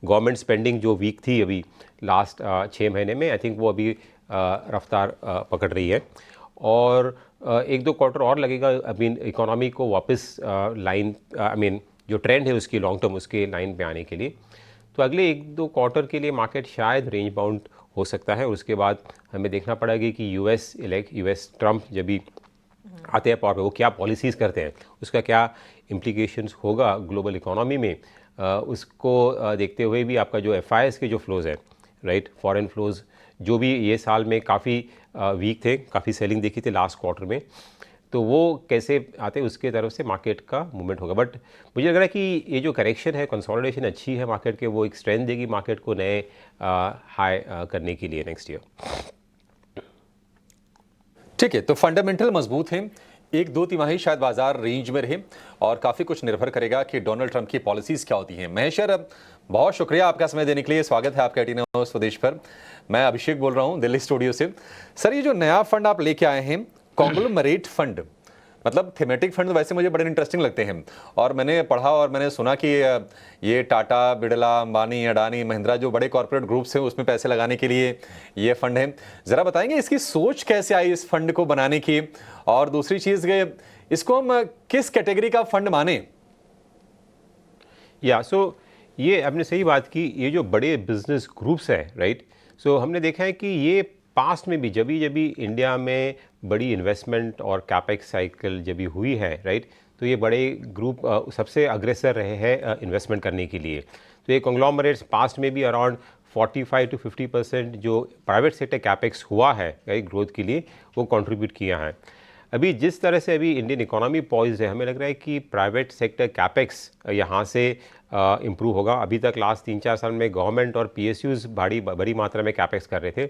गवर्नमेंट स्पेंडिंग जो वीक थी अभी लास्ट 6 महीने में, आई थिंक वो अभी रफ्तार पकड़ रही है और 1-2 क्वार्टर और लगेगा अभी इकोनॉमी को वापस लाइन जो ट्रेंड है उसकी लॉन्ग टर्म उसके लाइन पे आने के लिए। तो अगले 1-2 क्वार्टर के लिए मार्केट शायद रेंज बाउंड हो सकता है और उसके बाद हमें देखना पड़ेगा कि यूएस ट्रंप जब भी आते हैं पावर पे वो क्या पॉलिसीज़ करते हैं, उसका क्या इम्प्लीकेशंस होगा ग्लोबल इकोनॉमी में, उसको देखते हुए भी आपका जो FIs के जो फ्लोज़ है राइट, फॉरेन फ्लोज़ जो भी ये साल में काफ़ी वीक थे, काफ़ी सेलिंग देखी थी लास्ट क्वार्टर में, तो वो कैसे आते उसके तरफ से मार्केट का मूवमेंट होगा। बट मुझे लग रहा है कि ये जो करेक्शन है, कंसोलिडेशन अच्छी है मार्केट के, वो एक स्ट्रेंथ देगी मार्केट को नए हाई करने के लिए नेक्स्ट ईयर। ठीक है, तो फंडामेंटल मजबूत हैं, 1-2 तिमाही शायद बाजार रेंज में रहे और काफ़ी कुछ निर्भर करेगा कि डोनाल्ड ट्रंप की पॉलिसीज़ क्या होती हैं। महेश सर, बहुत शुक्रिया आपका समय देने के लिए, स्वागत है आपका 18 आवर्स स्वदेश पर। मैं अभिषेक बोल रहा हूँ दिल्ली स्टूडियो से। सर, ये जो नया फंड आप लेके आए हैं, कॉन्ग्लोमरेट फंड, मतलब थीमेटिक फंड वैसे मुझे बड़े इंटरेस्टिंग लगते हैं और मैंने पढ़ा और मैंने सुना कि ये टाटा, बिरला, अंबानी, अडानी, महिंद्रा जो बड़े कॉर्पोरेट ग्रुप्स हैं उसमें पैसे लगाने के लिए ये फंड है। ज़रा बताएंगे इसकी सोच कैसे आई इस फंड को बनाने की, और दूसरी चीज़ इसको हम किस कैटेगरी का फंड माने? ये आपने सही बात की, ये जो बड़े बिजनेस ग्रुप्स है राइट, सो हमने देखा है कि ये पास्ट में भी जब भी इंडिया में बड़ी इन्वेस्टमेंट और कैपेक्स साइकिल जब भी हुई है राइट, तो ये बड़े ग्रुप सबसे अग्रेसर रहे हैं इन्वेस्टमेंट करने के लिए। तो ये कॉन्ग्लोमरेट्स पास्ट में भी अराउंड 45-50% जो प्राइवेट सेक्टर कैपेक्स हुआ है राइट ग्रोथ के लिए, वो कंट्रीब्यूट किया है। अभी जिस तरह से अभी इंडियन इकोनॉमी पॉइज्ड है, हमें लग रहा है कि प्राइवेट सेक्टर कैपेक्स यहाँ से इम्प्रूव होगा। अभी तक लास्ट 3-4 साल में गवर्नमेंट और PSUs बड़ी मात्रा में कैपेक्स कर रहे थे,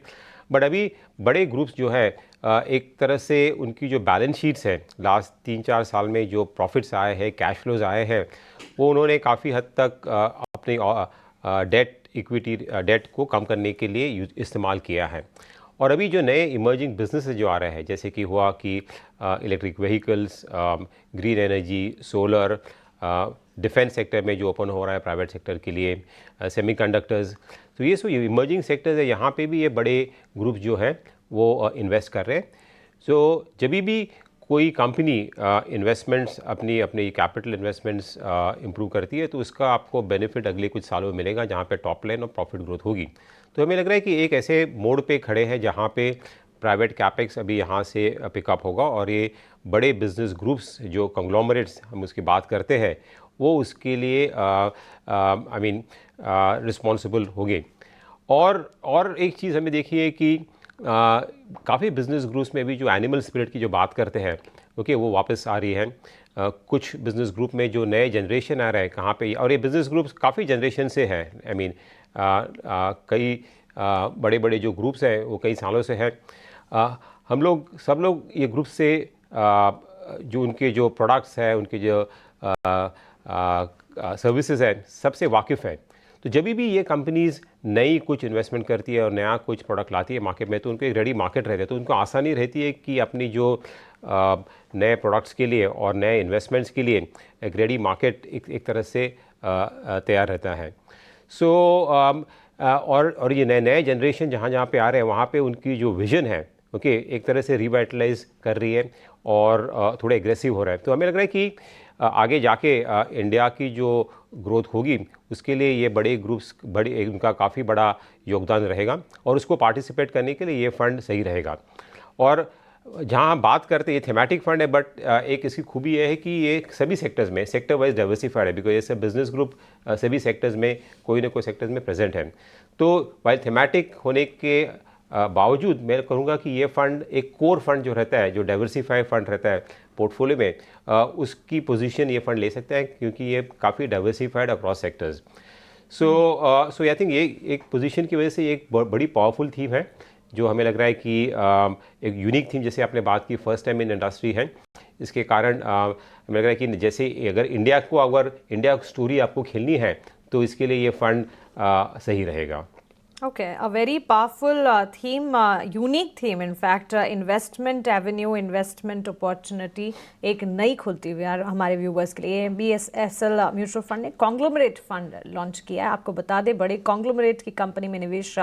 बट अभी बड़े ग्रुप्स जो है एक तरह से उनकी जो बैलेंस शीट्स हैं लास्ट 3-4 साल में जो प्रॉफिट्स आए हैं, कैश फ्लोज आए हैं, वो उन्होंने काफ़ी हद तक अपनी डेट को कम करने के लिए इस्तेमाल किया है। और अभी जो नए इमर्जिंग बिजनेसेस जो आ रहे हैं, जैसे कि हुआ कि electric vehicles, green energy, solar, defence sector में जो ओपन हो रहा है प्राइवेट सेक्टर के लिए, सेमीकंडक्टर्स, तो ये सो इमर्जिंग सेक्टर्स है, यहाँ पे भी ये बड़े ग्रुप जो हैं वो इन्वेस्ट कर रहे हैं। सो जब भी कोई कंपनी इन्वेस्टमेंट्स अपनी कैपिटल इन्वेस्टमेंट्स इम्प्रूव करती है तो उसका आपको बेनिफिट अगले कुछ सालों में मिलेगा, जहाँ पे टॉप लाइन और प्रॉफिट ग्रोथ होगी। तो हमें लग रहा है कि एक ऐसे मोड़ पे खड़े हैं जहाँ पे प्राइवेट कैपेक्स अभी यहाँ से पिकअप होगा और ये बड़े बिजनेस ग्रुप्स जो कंग्लोमरेट्स हम उसकी बात करते हैं वो उसके लिए रिस्पॉन्सिबल होंगे। और एक चीज़ हमें देखिए कि काफ़ी बिजनेस ग्रुप्स में भी जो एनिमल स्पिरिट की जो बात करते हैं, ओके, वो वापस आ रही है। कुछ बिजनेस ग्रुप में जो नए जनरेशन आ रहा है कहाँ पे, और ये बिजनेस ग्रुप्स काफ़ी जनरेशन से है, कई बड़े बड़े जो ग्रुप्स हैं वो कई सालों से हैं। सब लोग ये ग्रुप से जो उनके जो प्रोडक्ट्स हैं, उनके जो सर्विसेज हैं, सबसे वाकिफ़ हैं। तो जब भी ये कंपनीज़ नई कुछ इन्वेस्टमेंट करती है और नया कुछ प्रोडक्ट लाती है मार्केट में, तो उनको एक रेडी मार्केट रहता है, तो उनको आसानी रहती है कि अपनी जो नए प्रोडक्ट्स के लिए और नए इन्वेस्टमेंट्स के लिए एक रेडी मार्केट एक तरह से तैयार रहता है। सो और ये नए जनरेशन जहाँ पे आ रहे हैं वहाँ पे उनकी जो विज़न है, ओके, एक तरह से रिवाइटलाइज कर रही है और थोड़े एग्रेसिव हो रहा है। तो हमें लग रहा है कि आगे जाके इंडिया की जो ग्रोथ होगी उसके लिए ये बड़े ग्रुप्स उनका काफ़ी बड़ा योगदान रहेगा और उसको पार्टिसिपेट करने के लिए ये फ़ंड सही रहेगा। और जहाँ हम बात करते हैं ये थीमेटिक फंड है, बट एक इसकी खूबी ये है कि ये सभी सेक्टर्स में सेक्टर वाइज डाइवर्सिफाइड है, बिकॉज जैसे बिजनेस ग्रुप सभी सेक्टर्स में कोई ना कोई सेक्टर्स में प्रेजेंट है। तो वाइल थीमेटिक होने के बावजूद मैं कहूँगा कि ये फ़ंड एक कोर फंड जो रहता है, जो डाइवर्सिफाइड फंड रहता है पोर्टफोलियो में, उसकी पोजीशन ये फंड ले सकता है क्योंकि ये काफ़ी diversified across sectors. So I think ये एक पोजीशन की वजह से ये एक बड़ी पावरफुल थीम है जो हमें लग रहा है कि एक यूनिक थीम, जैसे आपने बात की, फर्स्ट टाइम इन इंडस्ट्री है। इसके कारण हमें लग रहा है कि जैसे अगर इंडिया स्टोरी आपको खेलनी है तो इसके लिए ये फंड सही रहेगा। Okay, a very powerful theme, unique theme in fact, investment avenue, investment opportunity एक नई खुलती हुई यार हमारे व्यूवर्स के लिए। BSSL म्यूचुअल फंड ने कॉन्ग्लोमरेट फंड लॉन्च किया है। आपको बता दें, बड़े कॉन्ग्लोमरेट की कंपनी में निवेश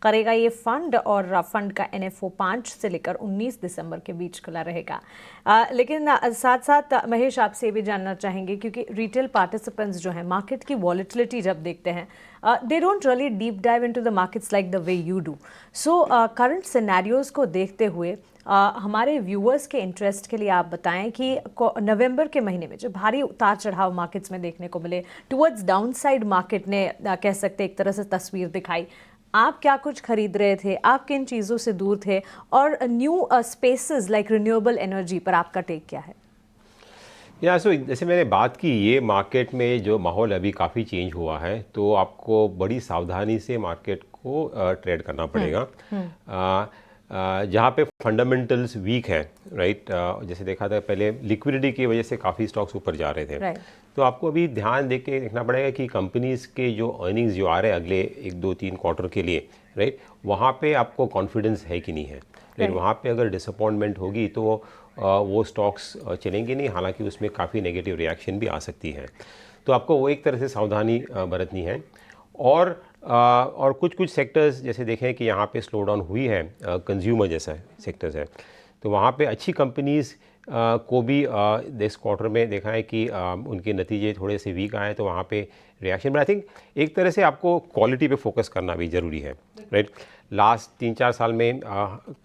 करेगा ये फंड और फंड का NFO 5 से लेकर 19 दिसंबर के बीच खुला रहेगा। लेकिन साथ साथ महेश आपसे भी जानना चाहेंगे, क्योंकि रिटेल पार्टिसिपेंट्स जो हैं मार्केट की वॉलेटिलिटी जब देखते हैं, they don't really deep dive into the markets like the way you do. So current scenarios को देखते हुए हमारे व्यूअर्स के इंटरेस्ट के लिए आप बताएं कि नवंबर के महीने में जो भारी उतार चढ़ाव मार्केट्स में देखने को मिले, टुवर्ड्स डाउनसाइड मार्केट ने कह सकते एक तरह से तस्वीर दिखाई, आप क्या कुछ खरीद रहे थे, आप किन चीज़ों से दूर थे, और new spaces like renewable energy पर आपका टेक क्या है? सो जैसे मैंने बात की, ये मार्केट में जो माहौल अभी काफ़ी चेंज हुआ है, तो आपको बड़ी सावधानी से मार्केट को ट्रेड करना पड़ेगा। जहाँ पे फंडामेंटल्स वीक है, राइट, जैसे देखा था पहले लिक्विडिटी की वजह से काफ़ी स्टॉक्स ऊपर जा रहे थे, तो आपको अभी ध्यान दे के देखना पड़ेगा कि कंपनीज़ के जो अर्निंग्स जो आ रहे हैं अगले 1-2-3 क्वार्टर के लिए, राइट, वहाँ पे आपको कॉन्फिडेंस है कि नहीं है, राइट। वहाँ पे अगर डिसअपॉइंटमेंट होगी तो वो स्टॉक्स चलेंगे नहीं, हालांकि उसमें काफ़ी नेगेटिव रिएक्शन भी आ सकती है। तो आपको वो एक तरह से सावधानी बरतनी है। और कुछ सेक्टर्स जैसे देखें कि यहाँ पे स्लो डाउन हुई है, कंज्यूमर जैसा सेक्टर्स है, तो वहाँ पे अच्छी कंपनीज़ को भी इस क्वार्टर में देखा है कि उनके नतीजे थोड़े से वीक आए, तो वहाँ पे रिएक्शन। बट आई थिंक एक तरह से आपको क्वालिटी पे फोकस करना भी ज़रूरी है, राइट। लास्ट 3-4 साल में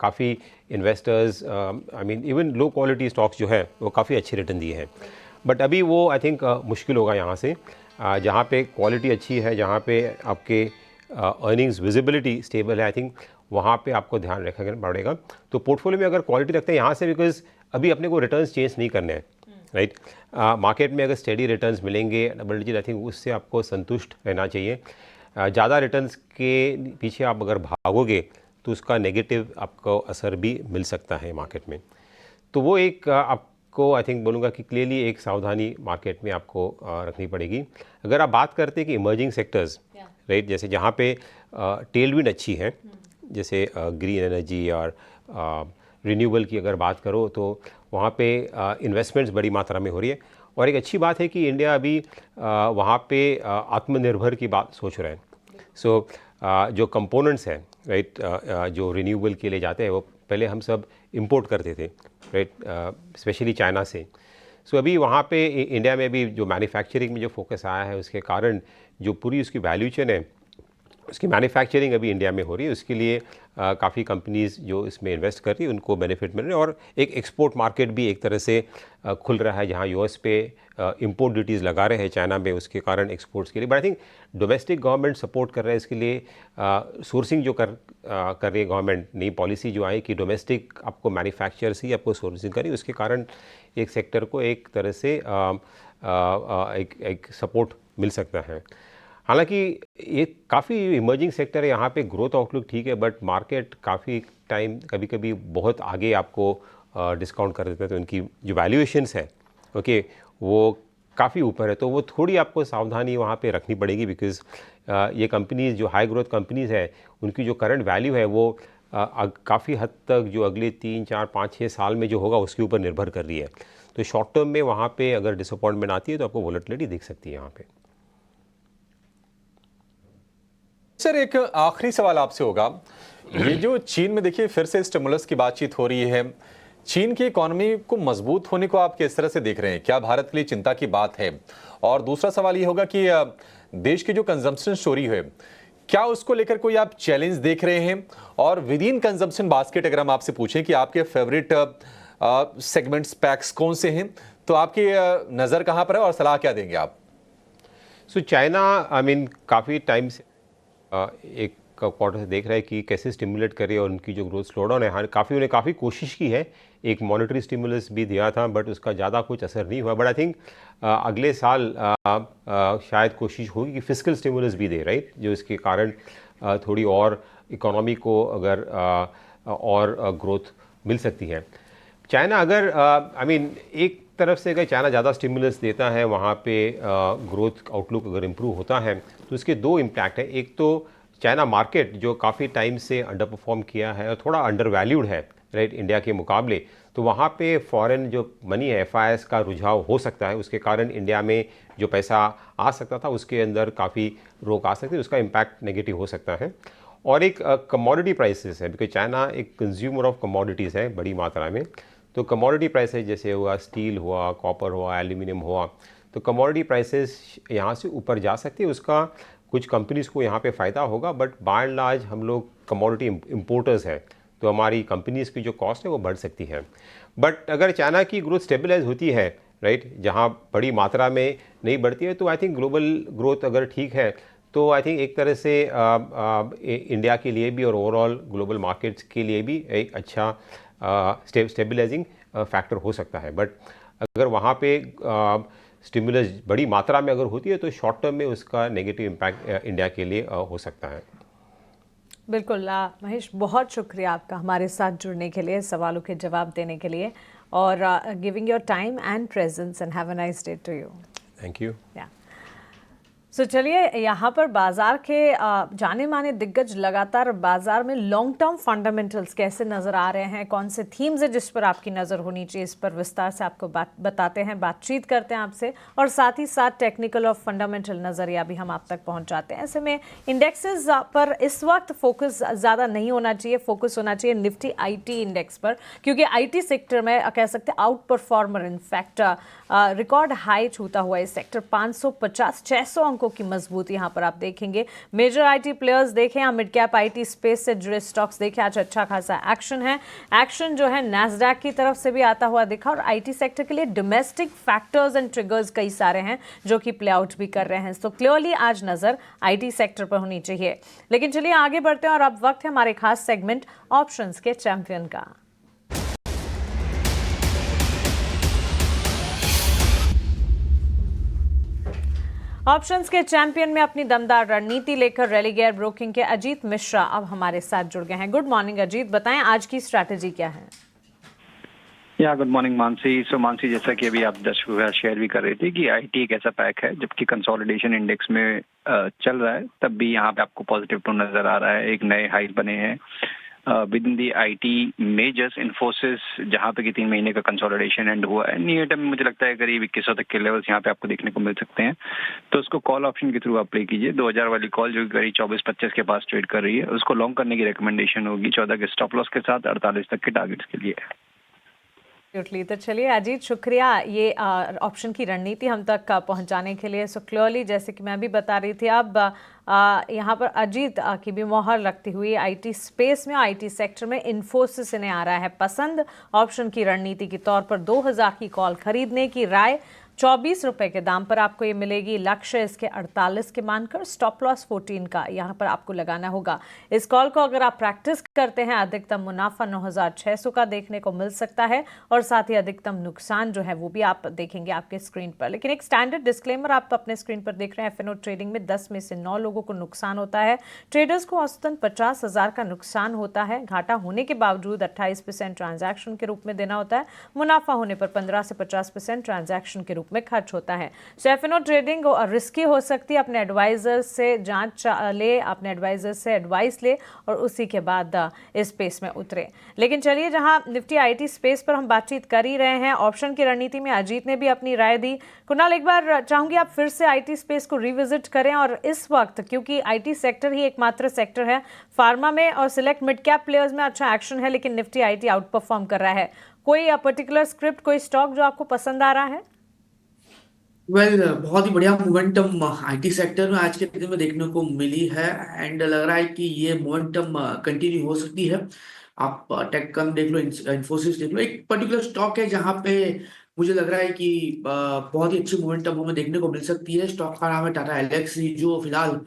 काफ़ी investors even low quality stocks जो है वो काफ़ी अच्छे रिटर्न दिए हैं, बट अभी वो आई थिंक मुश्किल होगा यहाँ से, जहाँ पे क्वालिटी अच्छी है, जहाँ पे आपके अर्निंग्स विजिबिलिटी स्टेबल है, आई थिंक वहाँ पे आपको ध्यान रखना पड़ेगा। तो पोर्टफोलियो में अगर क्वालिटी रखते हैं यहाँ से, बिकॉज अभी अपने को रिटर्न्स चेंज नहीं करने हैं, राइट। मार्केट में अगर स्टेडी रिटर्न्स मिलेंगे डबल डिजिट, आई थिंक उससे आपको संतुष्ट रहना चाहिए। ज़्यादा रिटर्न्स के पीछे आप अगर भागोगे तो उसका नेगेटिव आपको असर भी मिल सकता है मार्केट में। तो वो एक आपको आई थिंक बोलूँगा कि क्लियरली एक सावधानी मार्केट में आपको रखनी पड़ेगी। अगर आप बात करते हैं कि इमर्जिंग सेक्टर्स, राइट, जैसे जहाँ पे टेलविंड अच्छी है, जैसे ग्रीन एनर्जी और रिन्यूएबल की अगर बात करो तो वहाँ पे इन्वेस्टमेंट्स बड़ी मात्रा में हो रही है। और एक अच्छी बात है कि इंडिया अभी वहाँ पे आत्मनिर्भर की बात सोच रहे हैं। सो जो कंपोनेंट्स हैं, राइट, जो रिन्यूएबल के लिए जाते हैं वो पहले हम सब इंपोर्ट करते थे, राइट, स्पेशली चाइना से। सो अभी वहाँ पे इंडिया में भी जो मैन्युफैक्चरिंग में जो फोकस आया है उसके कारण जो पूरी उसकी वैल्यू चेन है उसकी मैन्युफैक्चरिंग अभी इंडिया में हो रही है। उसके लिए काफ़ी कंपनीज़ जो इसमें इन्वेस्ट कर रही है उनको बेनिफिट मिल रहे हैं। और एक एक्सपोर्ट मार्केट भी एक तरह से खुल रहा है, जहाँ यूएस पे इंपोर्ट ड्यूटीज़ लगा रहे हैं चाइना में, उसके कारण एक्सपोर्ट्स के लिए। But I think domestic government support कर रहा है इसके लिए। सोर्सिंग जो कर रही है गवर्नमेंट, नई पॉलिसी जो आई कि डोमेस्टिक आपको मैन्युफैक्चर से ही आपको सोर्सिंग करी, उसके कारण एक सेक्टर को एक तरह से एक सपोर्ट मिल सकता है। हालांकि ये काफ़ी इमर्जिंग सेक्टर है, यहाँ पे ग्रोथ आउटलुक ठीक है, बट मार्केट काफ़ी टाइम कभी कभी बहुत आगे आपको डिस्काउंट कर देते हैं, तो इनकी जो वैल्यूएशंस है ओके वो काफ़ी ऊपर है। तो वो थोड़ी आपको सावधानी वहाँ पे रखनी पड़ेगी, बिकॉज़ ये कंपनीज़ जो हाई ग्रोथ कंपनीज़ है उनकी जो करंट वैल्यू है वो काफ़ी हद तक जो अगले 3, 4, 5, 6 साल में जो होगा उसके ऊपर निर्भर कर रही है। तो शॉर्ट टर्म में वहाँ पे अगर डिसअपॉइंटमेंट आती है तो आपको वोलेटिलिटी दिख सकती है यहाँ पे। सर, एक आखिरी सवाल आपसे होगा, ये जो चीन में देखिए फिर से स्टिमुलस की बातचीत हो रही है, चीन की इकोनॉमी को मजबूत होने को आप किस तरह से देख रहे हैं? क्या भारत के लिए चिंता की बात है? और दूसरा सवाल ये होगा कि देश की जो कंजम्पशन स्टोरी है, क्या उसको लेकर कोई आप चैलेंज देख रहे हैं? और विद इन कंजम्पशन बास्केट अगर हम आपसे पूछें कि आपके फेवरेट सेगमेंट्स पैक्स कौन से हैं, तो आपकी नज़र कहाँ पर है और सलाह क्या देंगे आप? सो चाइना आई मीन काफ़ी टाइम से एक क्वार्टर से देख रहा है कि कैसे स्टिमुलेट करे, और उनकी जो ग्रोथ स्लो डाउन है, उन्हें काफ़ी कोशिश की है, एक मॉनेटरी स्टिमुलस भी दिया था बट उसका ज़्यादा कुछ असर नहीं हुआ। बट आई थिंक अगले साल शायद कोशिश होगी कि फिस्कल स्टिमुलस भी दे, राइट, जो इसके कारण थोड़ी और इकोनॉमी को अगर और ग्रोथ मिल सकती है। चाइना अगर आई मीन एक तरफ से अगर चाइना ज़्यादा स्टिमुलस देता है, वहाँ पे ग्रोथ आउटलुक अगर इम्प्रूव होता है तो इसके दो इम्पैक्ट है। एक तो चाइना मार्केट जो काफ़ी टाइम से अंडर परफॉर्म किया है और थोड़ा अंडर वैल्यूड है, राइट, इंडिया के मुकाबले, तो वहाँ पे फॉरेन जो मनी है FIIs का रुझाव हो सकता है, उसके कारण इंडिया में जो पैसा आ सकता था उसके अंदर काफ़ी रोक आ सकती है, उसका इम्पैक्ट नेगेटिव हो सकता है। और एक कमोडिटी प्राइसेस है, बिकॉज चाइना एक कंज्यूमर ऑफ कमोडिटीज़ है बड़ी मात्रा में। तो कमोडिटी प्राइसेस जैसे हुआ स्टील हुआ, कॉपर हुआ, एल्यूमिनियम हुआ, तो कमोडिटी प्राइसेस यहाँ से ऊपर जा सकती है, उसका कुछ कंपनीज़ को यहाँ पे फ़ायदा होगा। बट बाय एंड लार्ज हम लोग कमोडिटी इम्पोर्टर्स हैं, तो हमारी कंपनीज़ की जो कॉस्ट है वो बढ़ सकती है। बट अगर चाइना की ग्रोथ स्टेबलाइज होती है, राइट, जहाँ बड़ी मात्रा में नहीं बढ़ती है, तो आई थिंक ग्लोबल ग्रोथ अगर ठीक है तो आई थिंक एक तरह से इंडिया के लिए भी और ओवरऑल ग्लोबल मार्केट्स के लिए भी एक अच्छा स्टेबलाइजिंग फैक्टर हो सकता है। बट अगर वहाँ पे स्टिमुलस बड़ी मात्रा में अगर होती है तो शॉर्ट टर्म में उसका नेगेटिव इम्पैक्ट इंडिया के लिए हो सकता है। बिल्कुल महेश, बहुत शुक्रिया आपका हमारे साथ जुड़ने के लिए, सवालों के जवाब देने के लिए, और giving your time and presence, and have a nice day to you. Thank you. So चलिए, यहाँ पर बाजार के जाने माने दिग्गज लगातार बाजार में लॉन्ग टर्म फंडामेंटल्स कैसे नज़र आ रहे हैं, कौन से थीम्स है जिस पर आपकी नज़र होनी चाहिए, इस पर विस्तार से आपको बताते हैं, बातचीत करते हैं आपसे, और साथ ही साथ टेक्निकल और फंडामेंटल नज़रिया भी हम आप तक पहुँचाते हैं। ऐसे में इंडेक्सेस पर इस वक्त फोकस ज़्यादा नहीं होना चाहिए, फोकस होना चाहिए निफ्टी IT इंडेक्स पर, क्योंकि IT सेक्टर में कह सकते हैं out performer, in fact record high छूता हुआ इस सेक्टर 550-600 अंकों बैंकों की मजबूती यहाँ पर आप देखेंगे। मेजर आईटी प्लेयर्स देखें या मिड कैप आईटी स्पेस से जुड़े स्टॉक्स देखें, आज अच्छा खासा एक्शन है। एक्शन जो है नैस्डैक की तरफ से भी आता हुआ दिखा और आईटी सेक्टर के लिए डोमेस्टिक फैक्टर्स एंड ट्रिगर्स कई सारे हैं जो कि प्ले आउट भी कर रहे हैं। तो क्लियरली आज नजर आईटी सेक्टर पर होनी चाहिए। लेकिन चलिए आगे बढ़ते हैं और अब वक्त है हमारे खास सेगमेंट ऑप्शंस के चैंपियन का। ऑप्शंस के चैंपियन में अपनी दमदार रणनीति लेकर रेलिगेयर ब्रोकिंग के अजीत मिश्रा अब हमारे साथ जुड़ गए हैं। गुड मॉर्निंग अजीत, बताएं आज की स्ट्रैटेजी क्या है? या गुड मॉर्निंग मानसी। सो मानसी, जैसा कि अभी आप दर्शकों के साथ शेयर भी कर रहे थे कि आईटी एक ऐसा पैक है जबकि कंसोलिडेशन इंडेक्स में चल रहा है, तब भी यहाँ पे आपको पॉजिटिव टोन नजर आ रहा है। एक नए हाई बने हैं with in the IT measures. Infosys जहाँ पे कि 3 महीने का कंसोलिडेशन एंड हुआ है, नियर टर्म में मुझे लगता है करीब 2100 तक के लेवल्स यहाँ पे आपको देखने को मिल सकते हैं। तो उसको कॉल ऑप्शन के थ्रू आप प्ले कीजिए। 2000 वाली कॉल जो करीब 24-25 के पास ट्रेड कर रही है, उसको लॉन्ग करने की रिकमेंडेशन होगी 14 के स्टॉप लॉस के साथ 48 तक के टारगेट्स के लिए। तो चलिए अजीत, शुक्रिया ये ऑप्शन की रणनीति हम तक पहुंचाने के लिए। सो क्लियरली जैसे कि मैं भी बता रही थी, अब यहाँ पर अजीत की भी मोहर लगती हुई आईटी स्पेस में, आईटी सेक्टर में इन्फोसिस इन्हें आ रहा है पसंद। ऑप्शन की रणनीति के तौर पर 2000 की कॉल खरीदने की राय 24 रुपए के दाम पर आपको ये मिलेगी। लक्ष्य इसके 48 के मानकर स्टॉप लॉस 14 का यहाँ पर आपको लगाना होगा। इस कॉल को अगर आप प्रैक्टिस करते हैं, अधिकतम मुनाफा 9600 का देखने को मिल सकता है और साथ ही अधिकतम नुकसान जो है वो भी आप देखेंगे आपके स्क्रीन पर। लेकिन एक स्टैंडर्ड डिस्क्लेमर आप अपने स्क्रीन पर देख रहे हैं, एफएनओ ट्रेडिंग में 10 में से 9 लोगों को नुकसान होता है। ट्रेडर्स को औसतन 50,000 का नुकसान होता है। घाटा होने के बावजूद 28% ट्रांजैक्शन के रूप में देना होता है। मुनाफा होने पर 15 से 50% ट्रांजैक्शन के रूप में खर्च होता है। सो एफएनओ ट्रेडिंग रिस्की हो सकती है। अपने एडवाइजर से जांच ले, अपने एडवाइजर से एडवाइस ले और उसी के बाद इस स्पेस में उतरे। लेकिन चलिए, जहां निफ्टी आईटी स्पेस पर हम बातचीत कर ही रहे हैं, ऑप्शन की रणनीति में अजीत ने भी अपनी राय दी। कुणाल, एक बार चाहूंगी आप फिर से आईटी स्पेस को रिविजिट करें और इस वक्त, क्योंकि आईटी सेक्टर ही एकमात्र सेक्टर है, फार्मा में और सिलेक्ट मिड कैप प्लेयर्स में अच्छा एक्शन है, लेकिन निफ्टी आईटी आउट परफॉर्म कर रहा है। कोई पर्टिकुलर स्क्रिप्ट, कोई स्टॉक जो आपको पसंद आ रहा है? बहुत ही बढ़िया मोमेंटम आईटी सेक्टर में आज के दिन में देखने को मिली है एंड लग रहा है कि ये मोमेंटम कंटिन्यू हो सकती है। आप टेक कम देख लो, इन्फोसिस देख लो, एक पर्टिकुलर स्टॉक है जहां पे मुझे लग रहा है कि बहुत ही अच्छी मोमेंटम हमें देखने को मिल सकती है। स्टॉक का नाम है टाटा एलेक्सी, जो फिलहाल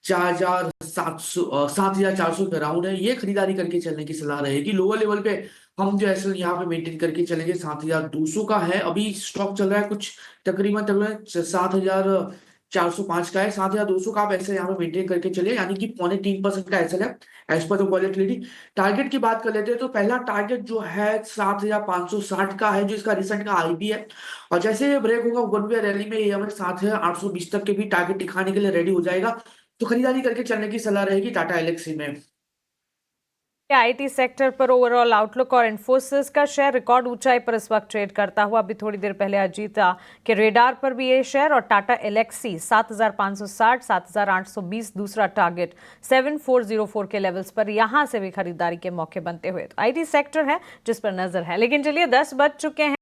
7,400 के अराउंड है। ये खरीदारी करके चलने की सलाह रहेगी। लोअर लेवल पे हम जो है यहाँ पे मेंटेन करके चलेंगे। 7,200 का है अभी स्टॉक चल रहा है, कुछ तकरीबन 7,405 का है। 7,200 का आप ऐसे यहाँ पे मेंटेन करके चले, यानी कि 0.3% का एसएल है as per the volatility. Target की बात कर लेते हैं तो पहला टारगेट जो है 7,560 का है, जो इसका रिसेंट का आईबी है। और जैसे ये ब्रेक होगा वन वे रैली में, ये हमें 7,820 तक के भी टारगेट दिखाने के लिए रेडी हो जाएगा। तो खरीदारी करके चलने की सलाह रहेगी टाटा एलेक्सी में। आईटी सेक्टर पर ओवरऑल आउटलुक और इन्फोसिस का शेयर रिकॉर्ड ऊंचाई पर इस वक्त ट्रेड करता हुआ। अभी थोड़ी देर पहले अजीत के रेडार पर भी ये शेयर और टाटा एलेक्सी 7,560, 7,820 दूसरा टारगेट 7,404 के लेवल्स पर यहां से भी खरीदारी के मौके बनते हुए। तो आईटी सेक्टर है जिस पर नजर है। लेकिन चलिए 10 बज चुके हैं।